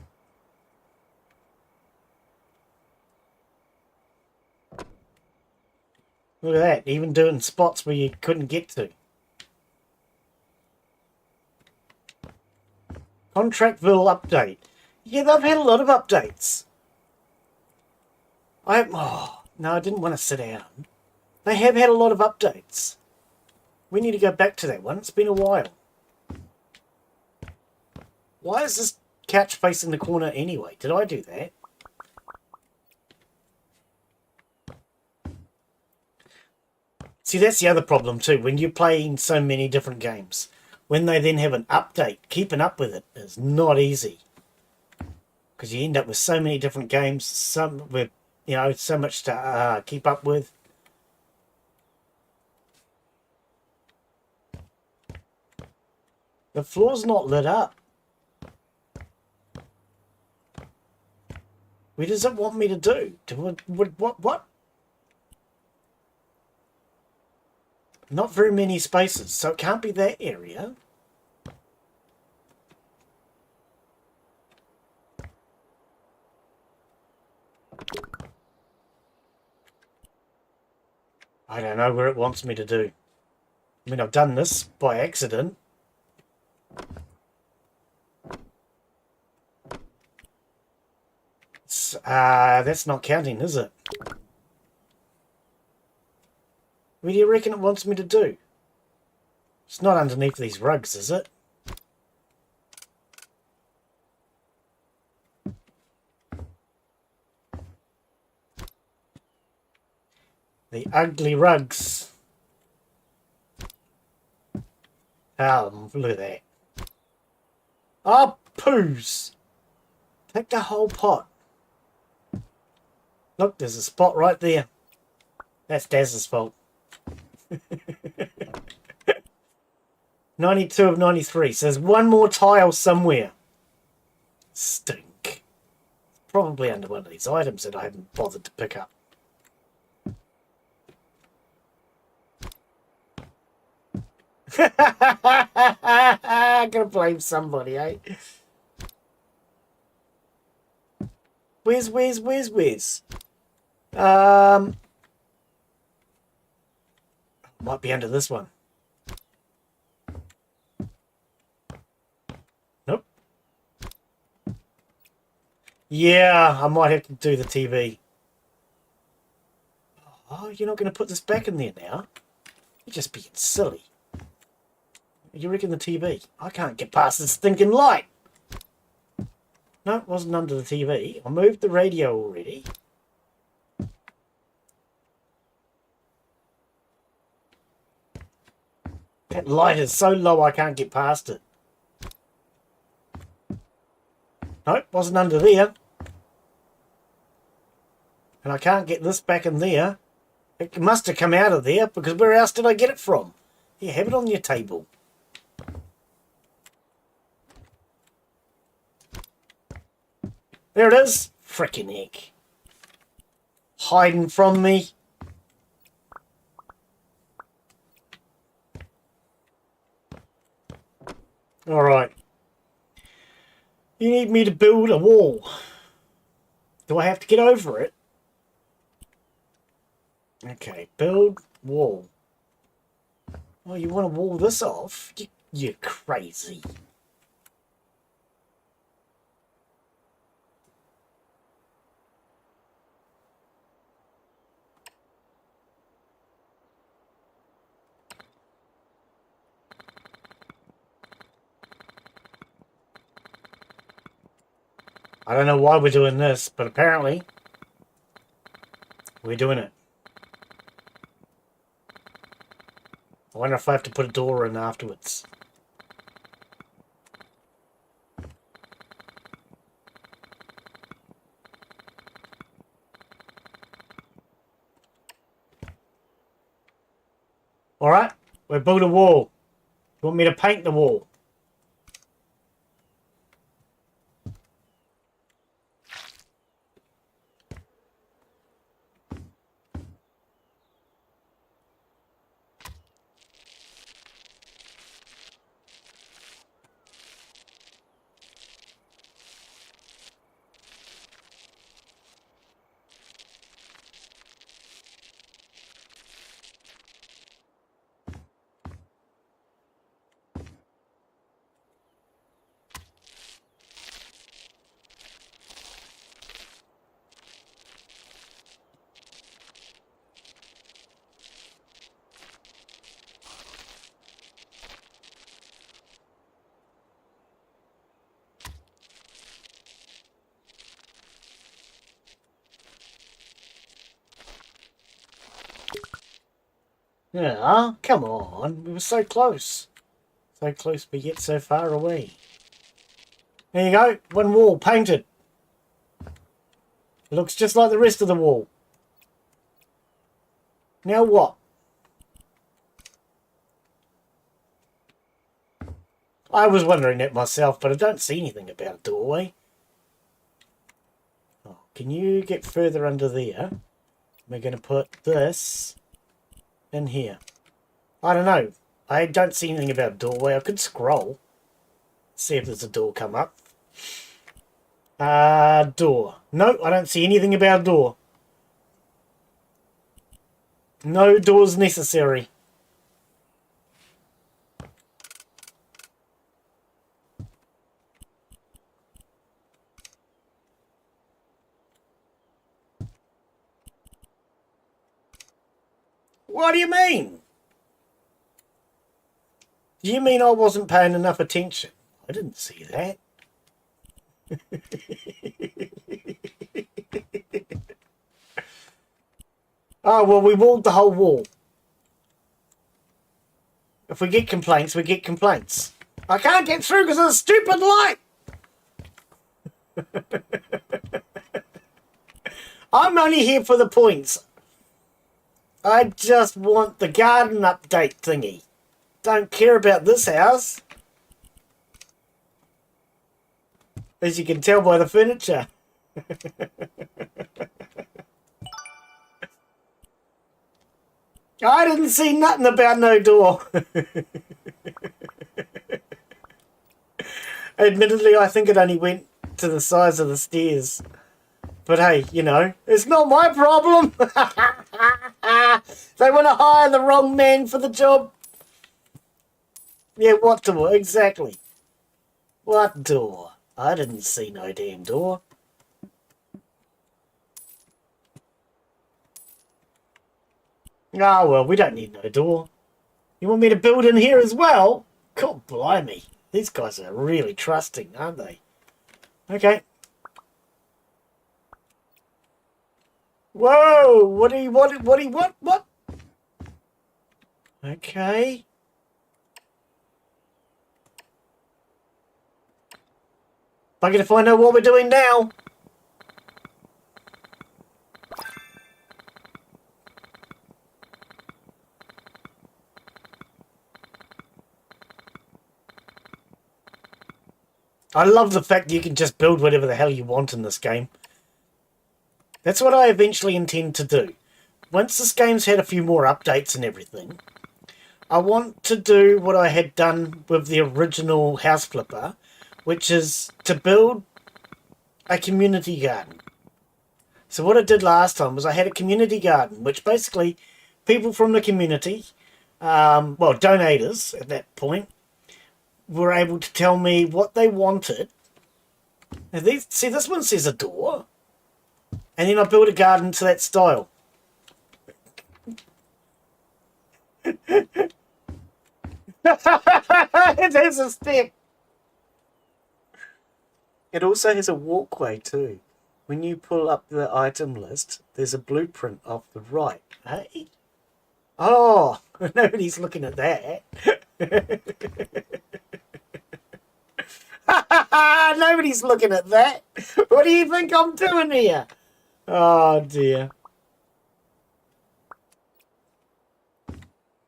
Speaker 2: Look at that, even doing spots where you couldn't get to. Contractville update. Yeah, they've had a lot of updates. No, I didn't want to sit down. They have had a lot of updates. We need to go back to that one. It's been a while. Why is this couch facing the corner anyway? Did I do that? See, that's the other problem too. When you're playing so many different games, when they then have an update, keeping up with it is not easy. Because you end up with so many different games, some with, you know, so much to keep up with. The floor's not lit up. What does it want me to do? What? Not very many spaces, so it can't be that area. I don't know where it wants me to do. I mean, I've done this by accident. That's not counting, is it? What do you reckon it wants me to do? It's not underneath these rugs, is it? The ugly rugs. Oh, look at that. Oh, poos! Take the whole pot. Look, there's a spot right there. That's Daz's fault. 92 of 93. So there's one more tile somewhere. Stink. Probably under one of these items that I haven't bothered to pick up. I'm gonna blame somebody, eh? Where's? Might be under this one. Nope. Yeah, I might have to do the TV. Oh, you're not going to put this back in there now? You're just being silly. You reckon the TV? I can't get past this stinking light. No, it wasn't under the TV. I moved the radio already. That light is so low I can't get past it. Nope, wasn't under there. And I can't get this back in there. It must have come out of there, because where else did I get it from? Here, have it on your table. There it is. Frickin' heck. Hiding from me. Alright. You need me to build a wall. Do I have to get over it? Okay, build wall. Oh, you want to wall this off? You're crazy. I don't know why we're doing this, but apparently we're doing it. I wonder if I have to put a door in afterwards. Alright, we built a wall. You want me to paint the wall? Yeah, come on. We were so close. So close, but yet so far away. There you go. One wall painted. It looks just like the rest of the wall. Now what? I was wondering that myself, but I don't see anything about a doorway. Oh, can you get further under there? We're going to put this in here. I don't know. I don't see anything about a doorway. I could scroll. See if there's a door come up. Door. No, I don't see anything about a door. No doors necessary. What do you mean? Do you mean I wasn't paying enough attention? I didn't see that. Oh, well, we walled the whole wall. If we get complaints, we get complaints. I can't get through because of the stupid light! I'm only here for the points. I just want the garden update thingy. Don't care about this house. As you can tell by the furniture. I didn't see nothing about no door. Admittedly, I think it only went to the size of the stairs. But hey, you know, it's not my problem. They want to hire the wrong man for the job. Yeah, what door? Exactly. What door? I didn't see no damn door. Oh, well, we don't need no door. You want me to build in here as well? God blimey. These guys are really trusting, aren't they? Okay. Whoa! What do you want? What do you want? What? Okay. Bugger if I know what we're doing now. I love the fact that you can just build whatever the hell you want in this game. That's what I eventually intend to do. Once this game's had a few more updates and everything, I want to do what I had done with the original House Flipper, which is to build a community garden. So what I did last time was I had a community garden, which basically people from the community, well, donators at that point, were able to tell me what they wanted. Now see, this one says a door, and then I built a garden to that style. There's a step. It also has a walkway too. When you pull up the item list, there's a blueprint off the right. Hey? Oh, nobody's looking at that. Nobody's looking at that. What do you think I'm doing here? Oh dear.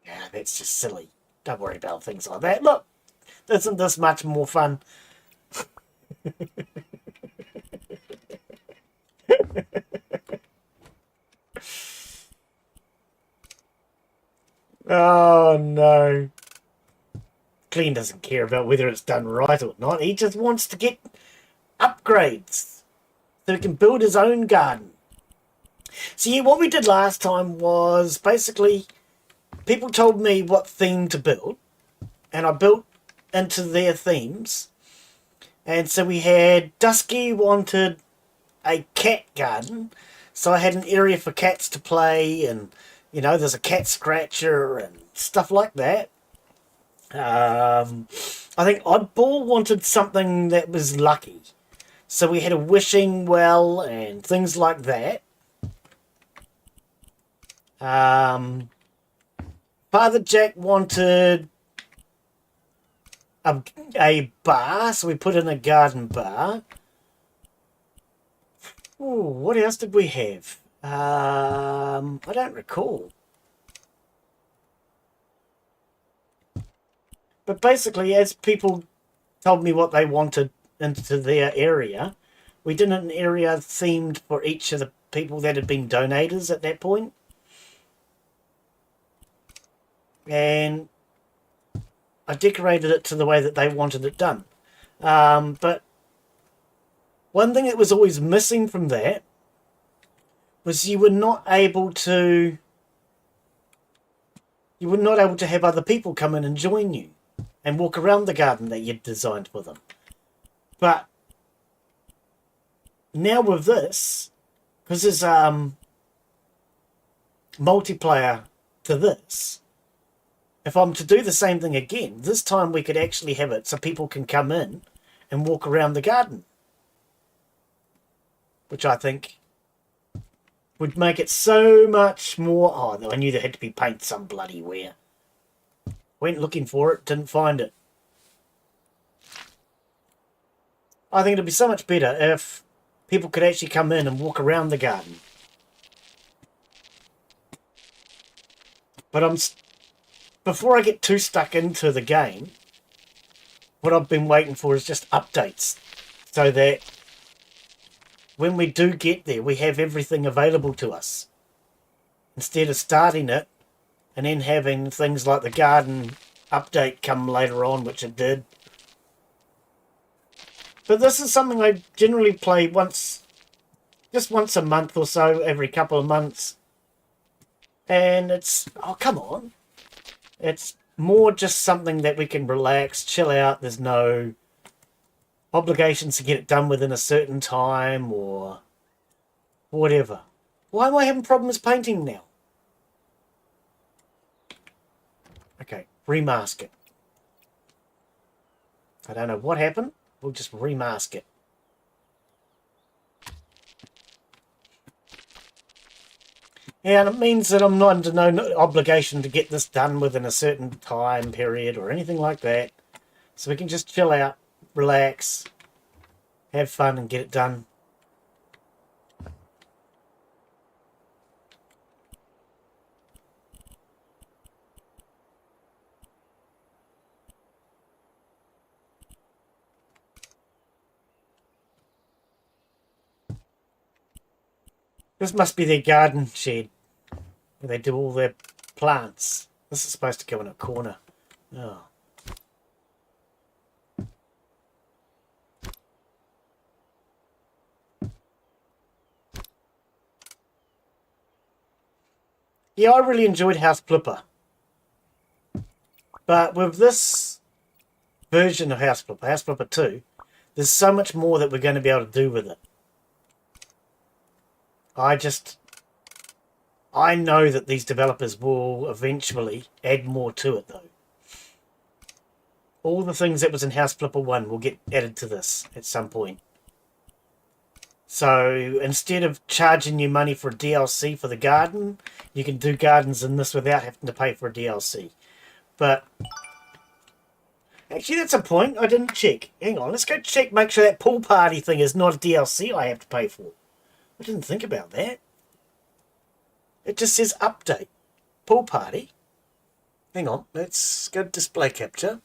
Speaker 2: Yeah, that's just silly. Don't worry about things like that. Look, isn't this much more fun? Oh no. Glen doesn't care about whether it's done right or not. He just wants to get upgrades so he can build his own garden. So yeah, what we did last time was basically people told me what theme to build, and I built into their themes. And so we had Dusky wanted a cat garden, so I had an area for cats to play, and you know, there's a cat scratcher and stuff like that. I think Oddball wanted something that was lucky, so we had a wishing well and things like that. Father Jack wanted a bar, so we put in a garden bar. Ooh, what else did we have? I don't recall. But basically, as people told me what they wanted into their area, we did an area themed for each of the people that had been donators at that point. And I decorated it to the way that they wanted it done. But one thing that was always missing from that was you were not able to have other people come in and join you and walk around the garden that you'd designed for them. But now with this, because there's multiplayer to this, if I'm to do the same thing again, this time we could actually have it so people can come in and walk around the garden, which I think would make it so much more... Oh, I knew there had to be paint some bloody where. Went looking for it, didn't find it. I think it'd be so much better if people could actually come in and walk around the garden. But before I get too stuck into the game, what I've been waiting for is just updates, so that when we do get there, we have everything available to us. Instead of starting it and then having things like the garden update come later on, which it did. But this is something I generally play once Just once a month or so, every couple of months. And it's, oh, come on. It's more just something that we can relax, chill out. There's no obligations to get it done within a certain time or whatever. Why am I having problems painting now? Okay, remask it. I don't know what happened. We'll just remask it. Yeah, and it means that I'm not under no obligation to get this done within a certain time period or anything like that. So we can just chill out, relax, have fun and get it done. This must be their garden shed where they do all their plants. This is supposed to go in a corner. Oh. Yeah, I really enjoyed House Flipper. But with this version of House Flipper 2, there's so much more that we're going to be able to do with it. I know that these developers will eventually add more to it, though. All the things that was in House Flipper 1 will get added to this at some point. So instead of charging you money for a DLC for the garden, you can do gardens in this without having to pay for a DLC. But actually, that's a point I didn't check. Hang on, let's go check, make sure that pool party thing is not a DLC I have to pay for. I didn't think about that. It just says update. Pool party. Hang on, let's go to display capture.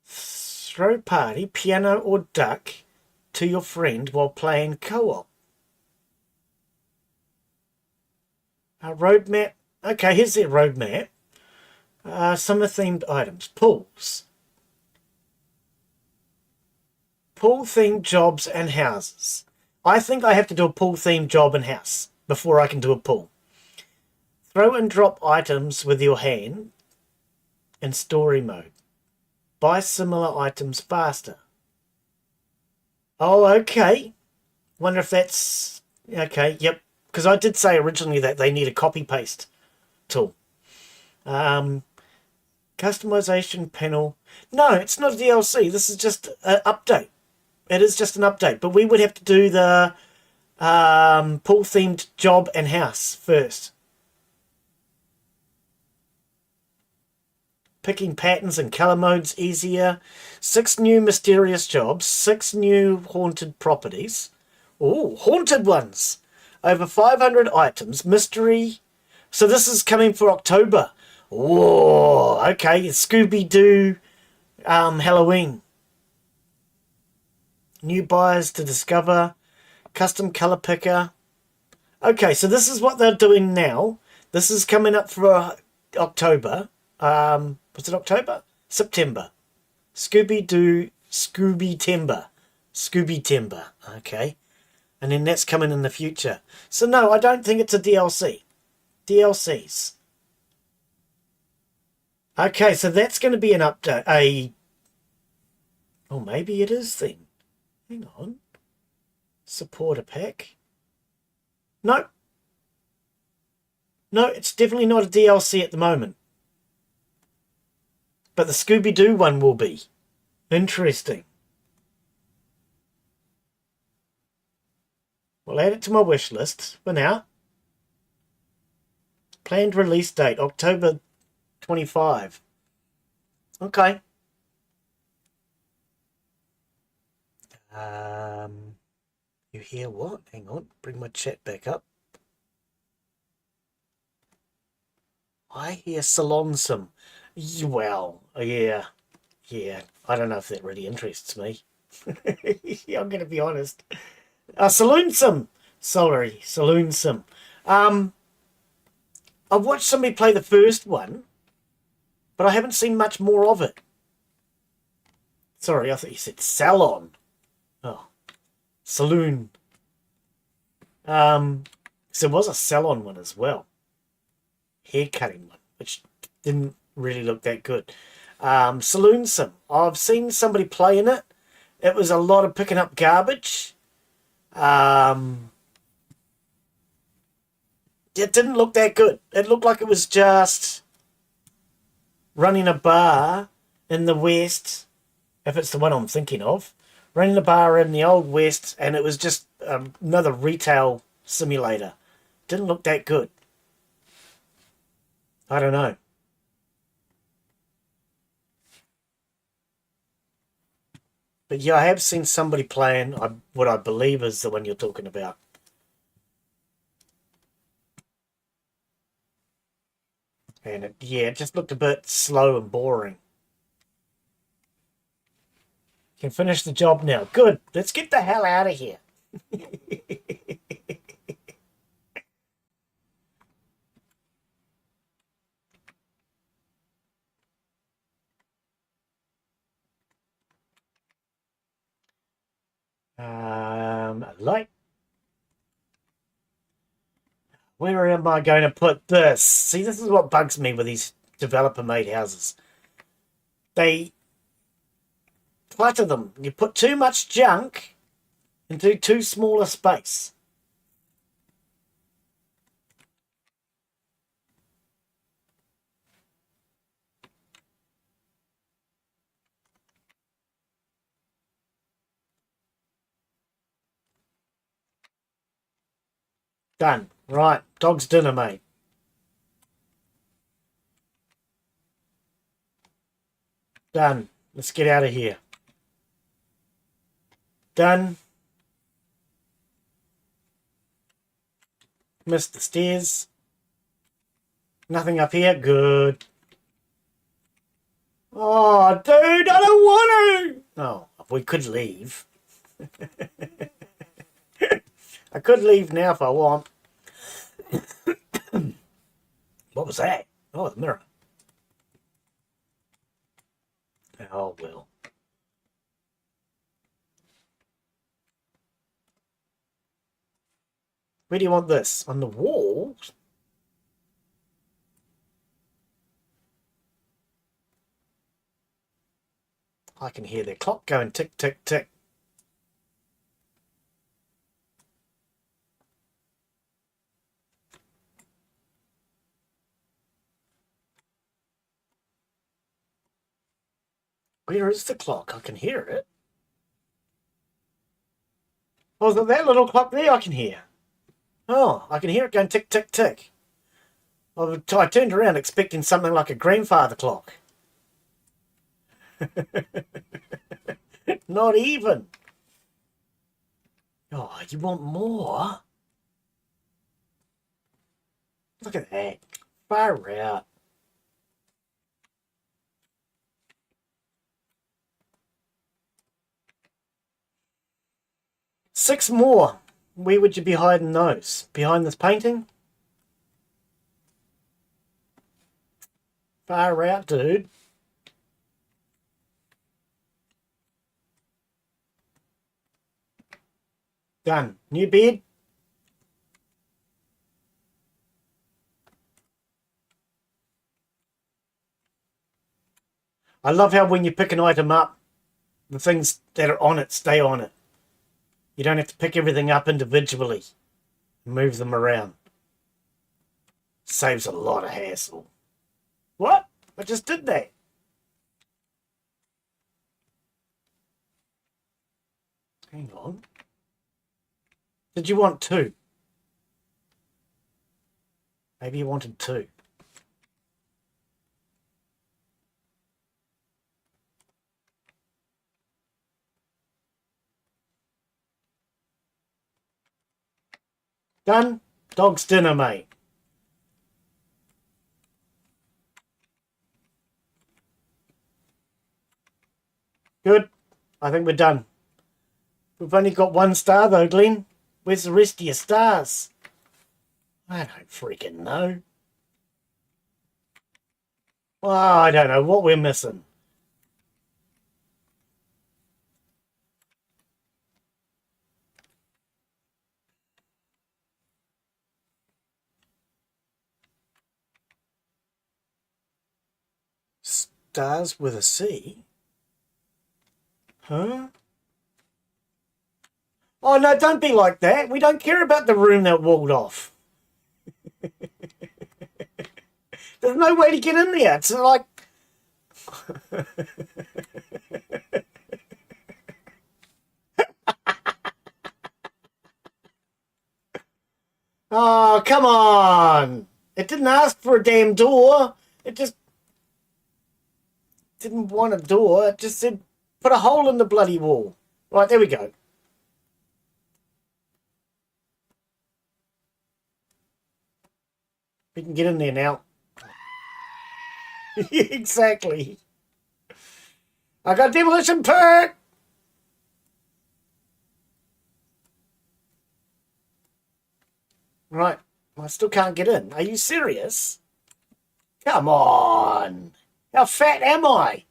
Speaker 2: Throw party, piano or duck to your friend while playing co-op. Roadmap. Okay, here's their roadmap. Summer themed items. Pools. Pool themed jobs and houses. I think I have to do a pool themed job and house before I can do a pool. Throw and drop items with your hand in story mode. Buy similar items faster. Oh, okay. Wonder if that's... Okay, yep. Because I did say originally that they need a copy-paste tool. Customization panel. No, it's not a DLC. This is just an update. It is just an update. But we would have to do the pool-themed job and house first. Picking patterns and color modes easier. 6 new mysterious jobs. 6 new haunted properties. Oh, haunted ones. Over 500 items. Mystery. So this is coming for October. Oh, okay. Scooby-Doo Halloween. New buyers to discover. Custom color picker. Okay, so this is what they're doing now. This is coming up for October. Was it October? September. Scooby-Doo, Scooby-Timber. Scooby-Timber. Okay. And then that's coming in the future. So no, I don't think it's a DLC. DLCs. Okay, so that's going to be an update. Oh, maybe it is then. Hang on. Supporter pack. No. No, it's definitely not a DLC at the moment. But the Scooby-Doo one will be. Interesting. We'll add it to my wish list for now. Planned release date, October 25. Okay. You hear what? Hang on. Bring my chat back up. I hear Salonsome. Well, yeah. I don't know if that really interests me. I'm going to be honest. Saloonsome. Sorry, Saloonsome. I've watched somebody play the first one, but I haven't seen much more of it. Sorry, I thought you said salon. Oh, saloon. So there was a salon one as well. Hair cutting one, which didn't really look that good. Saloon sim. I've seen somebody play in it. It was a lot of picking up garbage. It didn't look that good. It looked like it was just running a bar in the West, if it's the one I'm thinking of. Running a bar in the Old West, and it was just another retail simulator. Didn't look that good. I don't know. But yeah, I have seen somebody playing what I believe is the one you're talking about. And it just looked a bit slow and boring. Can finish the job now. Good. Let's get the hell out of here. Light. Where am I going to put this? See, this is what bugs me with these developer-made houses. They clutter them. You put too much junk into too small a space. Done. Right. Dog's dinner, mate. Done. Let's get out of here. Done. Missed the stairs. Nothing up here. Good. Oh, dude, I don't want to. Oh, we could leave. I could leave now if I want. What was that? Oh, the mirror. Oh, well. Where do you want this? On the walls? I can hear the clock going tick, tick, tick. Where is the clock? I can hear it. Oh, is it that little clock there I can hear? Oh, I can hear it going tick, tick, tick. I turned around expecting something like a grandfather clock. Not even. Oh, you want more? Look at that. Far out. Six more. Where would you be hiding those? Behind this painting? Far out, dude. Done. New bed? I love how when you pick an item up, the things that are on it stay on it. You don't have to pick everything up individually and move them around. Saves a lot of hassle. What? I just did that. Hang on. Did you want two? Maybe you wanted two. Done? Dog's dinner, mate. Good. I think we're done. We've only got one star though, Glen. Where's the rest of your stars? I don't freaking know. Well, I don't know what we're missing. stars with a C? Huh? Oh, no, don't be like that. We don't care about the room that walled off. There's no way to get in there. It's like... Oh, come on. It didn't ask for a damn door. It just didn't want a door. It just said, put a hole in the bloody wall. Right, there we go. We can get in there now. Exactly. I got demolition perk. Right. I still can't get in. Are you serious? Come on. How fat am I?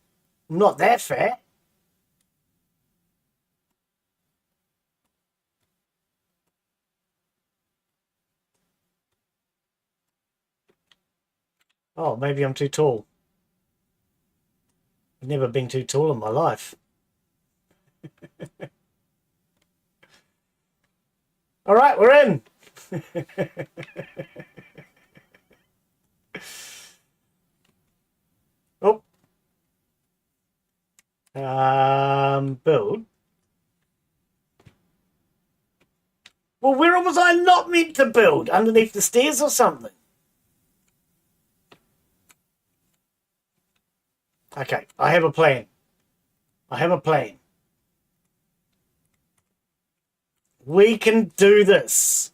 Speaker 2: I'm not that fat. Oh, maybe I'm too tall. I've never been too tall in my life. All right, we're in. Oh. Build. Well, where was I not meant to build? Underneath the stairs or something? Okay, I have a plan. I have a plan. We can do this.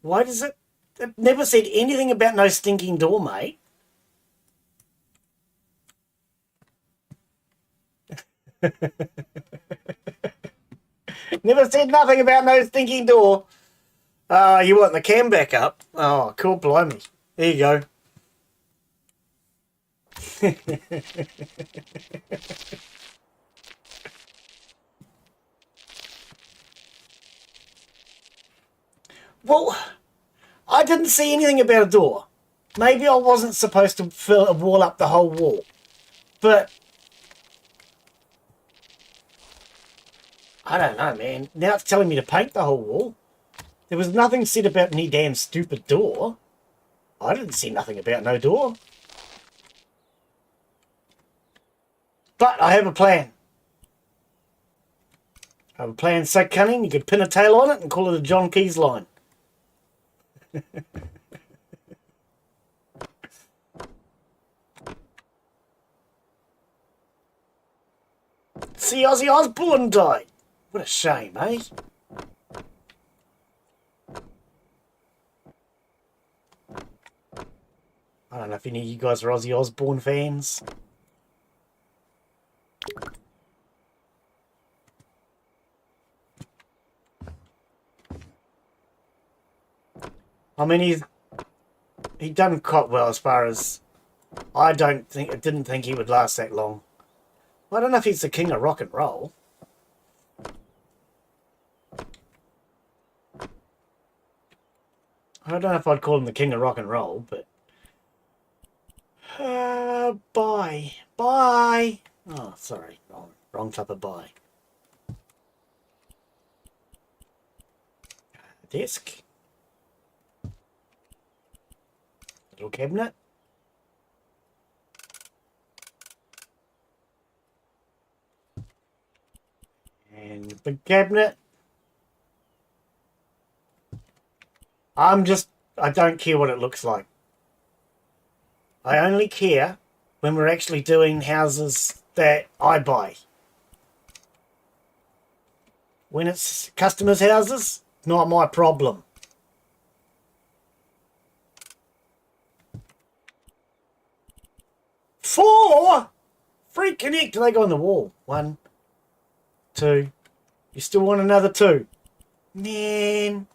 Speaker 2: Why does it... It never said anything about no stinking door, mate. Never said nothing about no stinking door. You want the cam back up? Oh, cool, blimey. There you go. Well, I didn't see anything about a door. Maybe I wasn't supposed to fill a wall up the whole wall. But I don't know, man. Now it's telling me to paint the whole wall. There was nothing said about any damn stupid door. I didn't see nothing about no door. But I have a plan. I have a plan so cunning you could pin a tail on it and call it a John Keys line. See, Ozzy Osbourne died. What a shame, eh? I don't know if any of you guys are Ozzy Osbourne fans. I mean, he done quite well as far as... I didn't think he would last that long. I don't know if he's the king of rock and roll. I don't know if I'd call him the king of rock and roll, but... Bye. Bye. Oh, sorry. Wrong type of bye. Desk. Little cabinet. And big cabinet. I don't care what it looks like. I only care when we're actually doing houses that I buy. When it's customers' houses, not my problem. Four? Free connect. Do they go on the wall? 1, 2. You still want another 2? Man.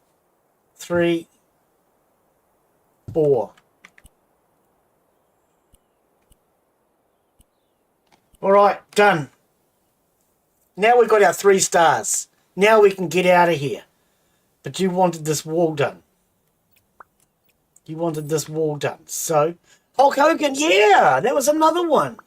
Speaker 2: 3, 4. Alright, done. Now we've got our 3 stars. Now we can get out of here. But you wanted this wall done. You wanted this wall done. So, Hulk Hogan, yeah, that was another one.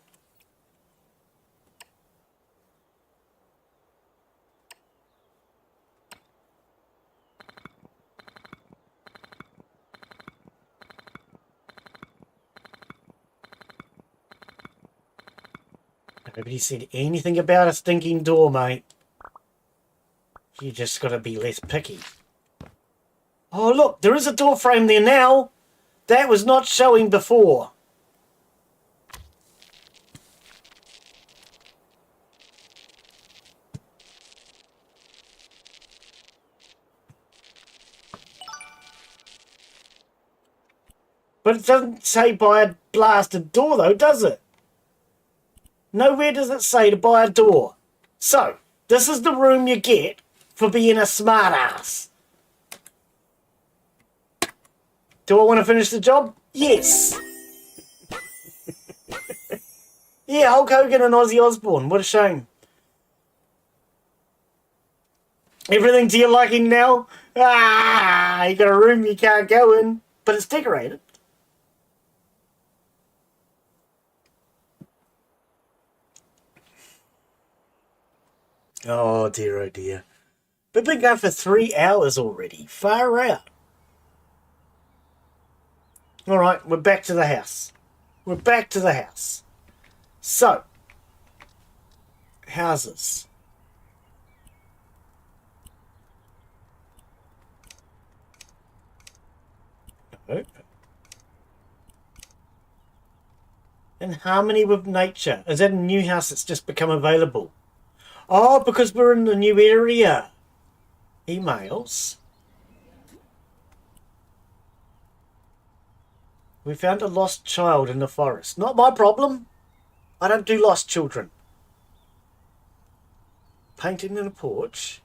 Speaker 2: Nobody said anything about a stinking door, mate. You just got to be less picky. Oh, look, there is a door frame there now. That was not showing before. But it doesn't say buy a blasted door, though, does it? Nowhere does it say to buy a door. So, this is the room you get for being a smartass. Do I want to finish the job? Yes. Yeah, Hulk Hogan and Ozzy Osbourne. What a shame. Everything to your liking now? Ah, you got a room you can't go in, but it's decorated. Oh dear, oh dear. We've been going for 3 hours already. Far out. Alright, we're back to the house. We're back to the house. So, houses. No. In harmony with nature. Is that a new house that's just become available? Oh, because we're in the new area. Emails. We found a lost child in the forest. Not my problem. I don't do lost children. Painting in a porch.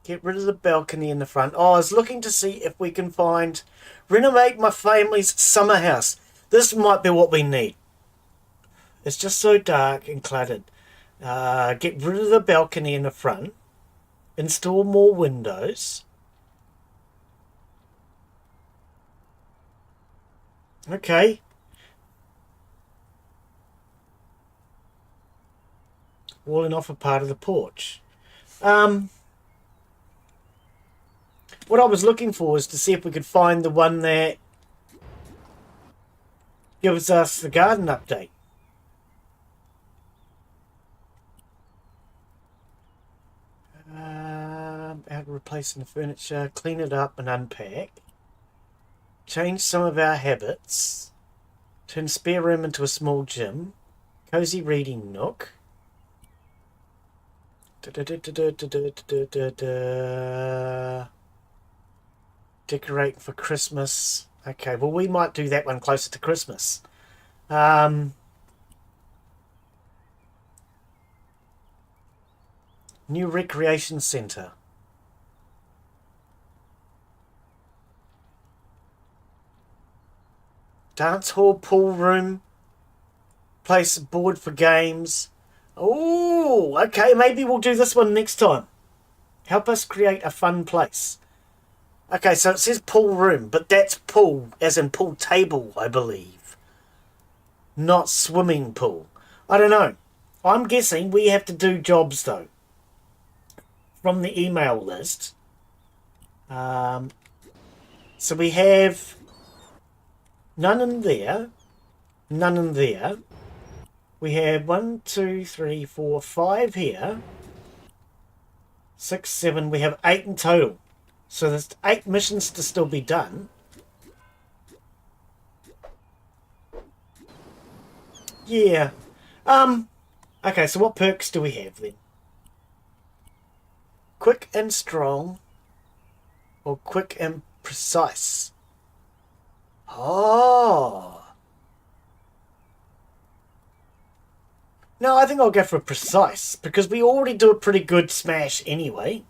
Speaker 2: Get rid of the balcony in the front. Oh, I was looking to see if we can find... Renovate my family's summer house. This might be what we need. It's just so dark and cluttered. Get rid of the balcony in the front. Install more windows. Okay. Walling off a part of the porch. What I was looking for is to see if we could find the one that gives us the garden update. Out replacing the furniture, clean it up and unpack. Change some of our habits. Turn spare room into a small gym. Cozy reading nook. Decorate for Christmas. Okay, well we might do that one closer to Christmas. New recreation centre. Dance hall, pool room. Place board for games. Oh, okay, maybe we'll do this one next time. Help us create a fun place. Okay, so it says pool room, but that's pool, as in pool table, I believe. Not swimming pool. I don't know. I'm guessing we have to do jobs, though. From the email list. So we have none in there. None in there. We have 1, 2, 3, 4, 5 here. 6, 7. We have 8 in total. So there's 8 missions to still be done. Yeah. Okay, so what perks do we have then? Quick and strong. Or quick and precise. Oh. No, I think I'll go for precise, because we already do a pretty good smash anyway.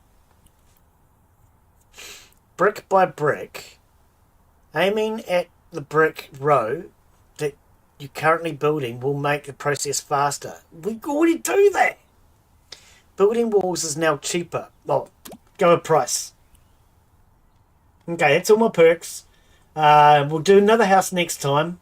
Speaker 2: Brick by brick. Aiming at the brick row that you're currently building will make the process faster. We already do that. Building walls is now cheaper. Well, go with price. Okay, that's all my perks. We'll do another house next time.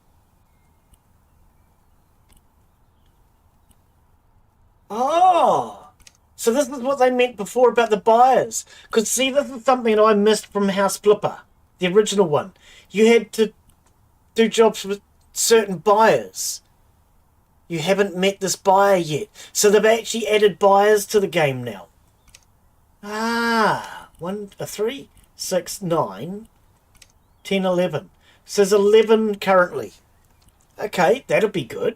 Speaker 2: Oh, so this is what they meant before about the buyers. Because see, this is something that I missed from House Flipper, the original one. You had to do jobs with certain buyers. You haven't met this buyer yet. So they've actually added buyers to the game now. Ah, 3, 6, 9, 10, 11. So there's 11 currently. Okay, that'll be good.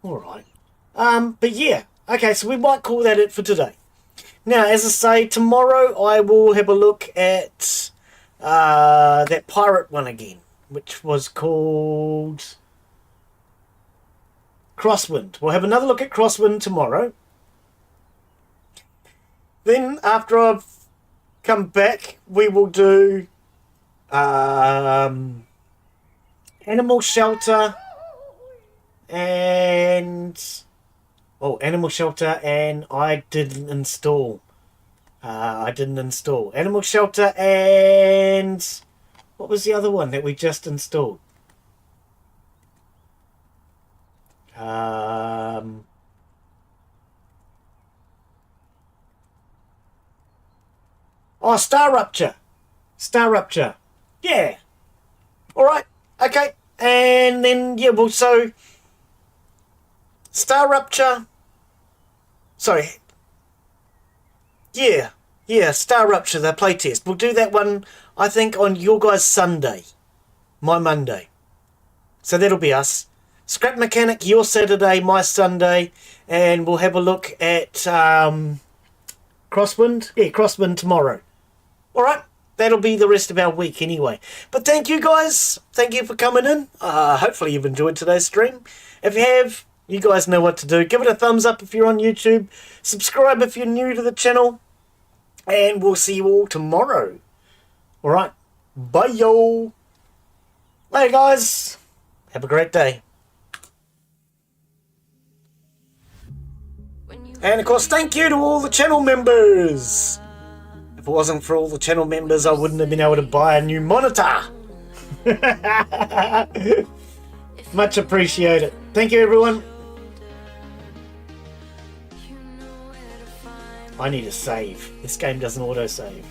Speaker 2: Alright. But yeah. Okay, so we might call that it for today. Now, as I say, tomorrow I will have a look at that pirate one again, which was called Crosswind. We'll have another look at Crosswind tomorrow. Then, after I've come back, we will do Animal Shelter and... Oh, Animal Shelter and I didn't install. Animal Shelter and... What was the other one that we just installed? Oh, Star Rupture. Yeah. Alright. Okay. And then, yeah, well, so... Star Rupture... Sorry. Yeah, Star Rupture, the playtest. We'll do that one, I think, on your guys' Sunday. My Monday. So that'll be us. Scrap Mechanic, your Saturday, my Sunday. And we'll have a look at Crosswind. Yeah, Crosswind tomorrow. Alright, that'll be the rest of our week anyway. But thank you guys. Thank you for coming in. Hopefully you've enjoyed today's stream. If you have... You guys know what to do. Give it a thumbs up if you're on YouTube. Subscribe if you're new to the channel. And we'll see you all tomorrow. Alright. Bye, yo. Later, guys. Have a great day. And, of course, thank you to all the channel members. If it wasn't for all the channel members, I wouldn't have been able to buy a new monitor. Much appreciated. Thank you, everyone. I need to save. This game doesn't auto-save.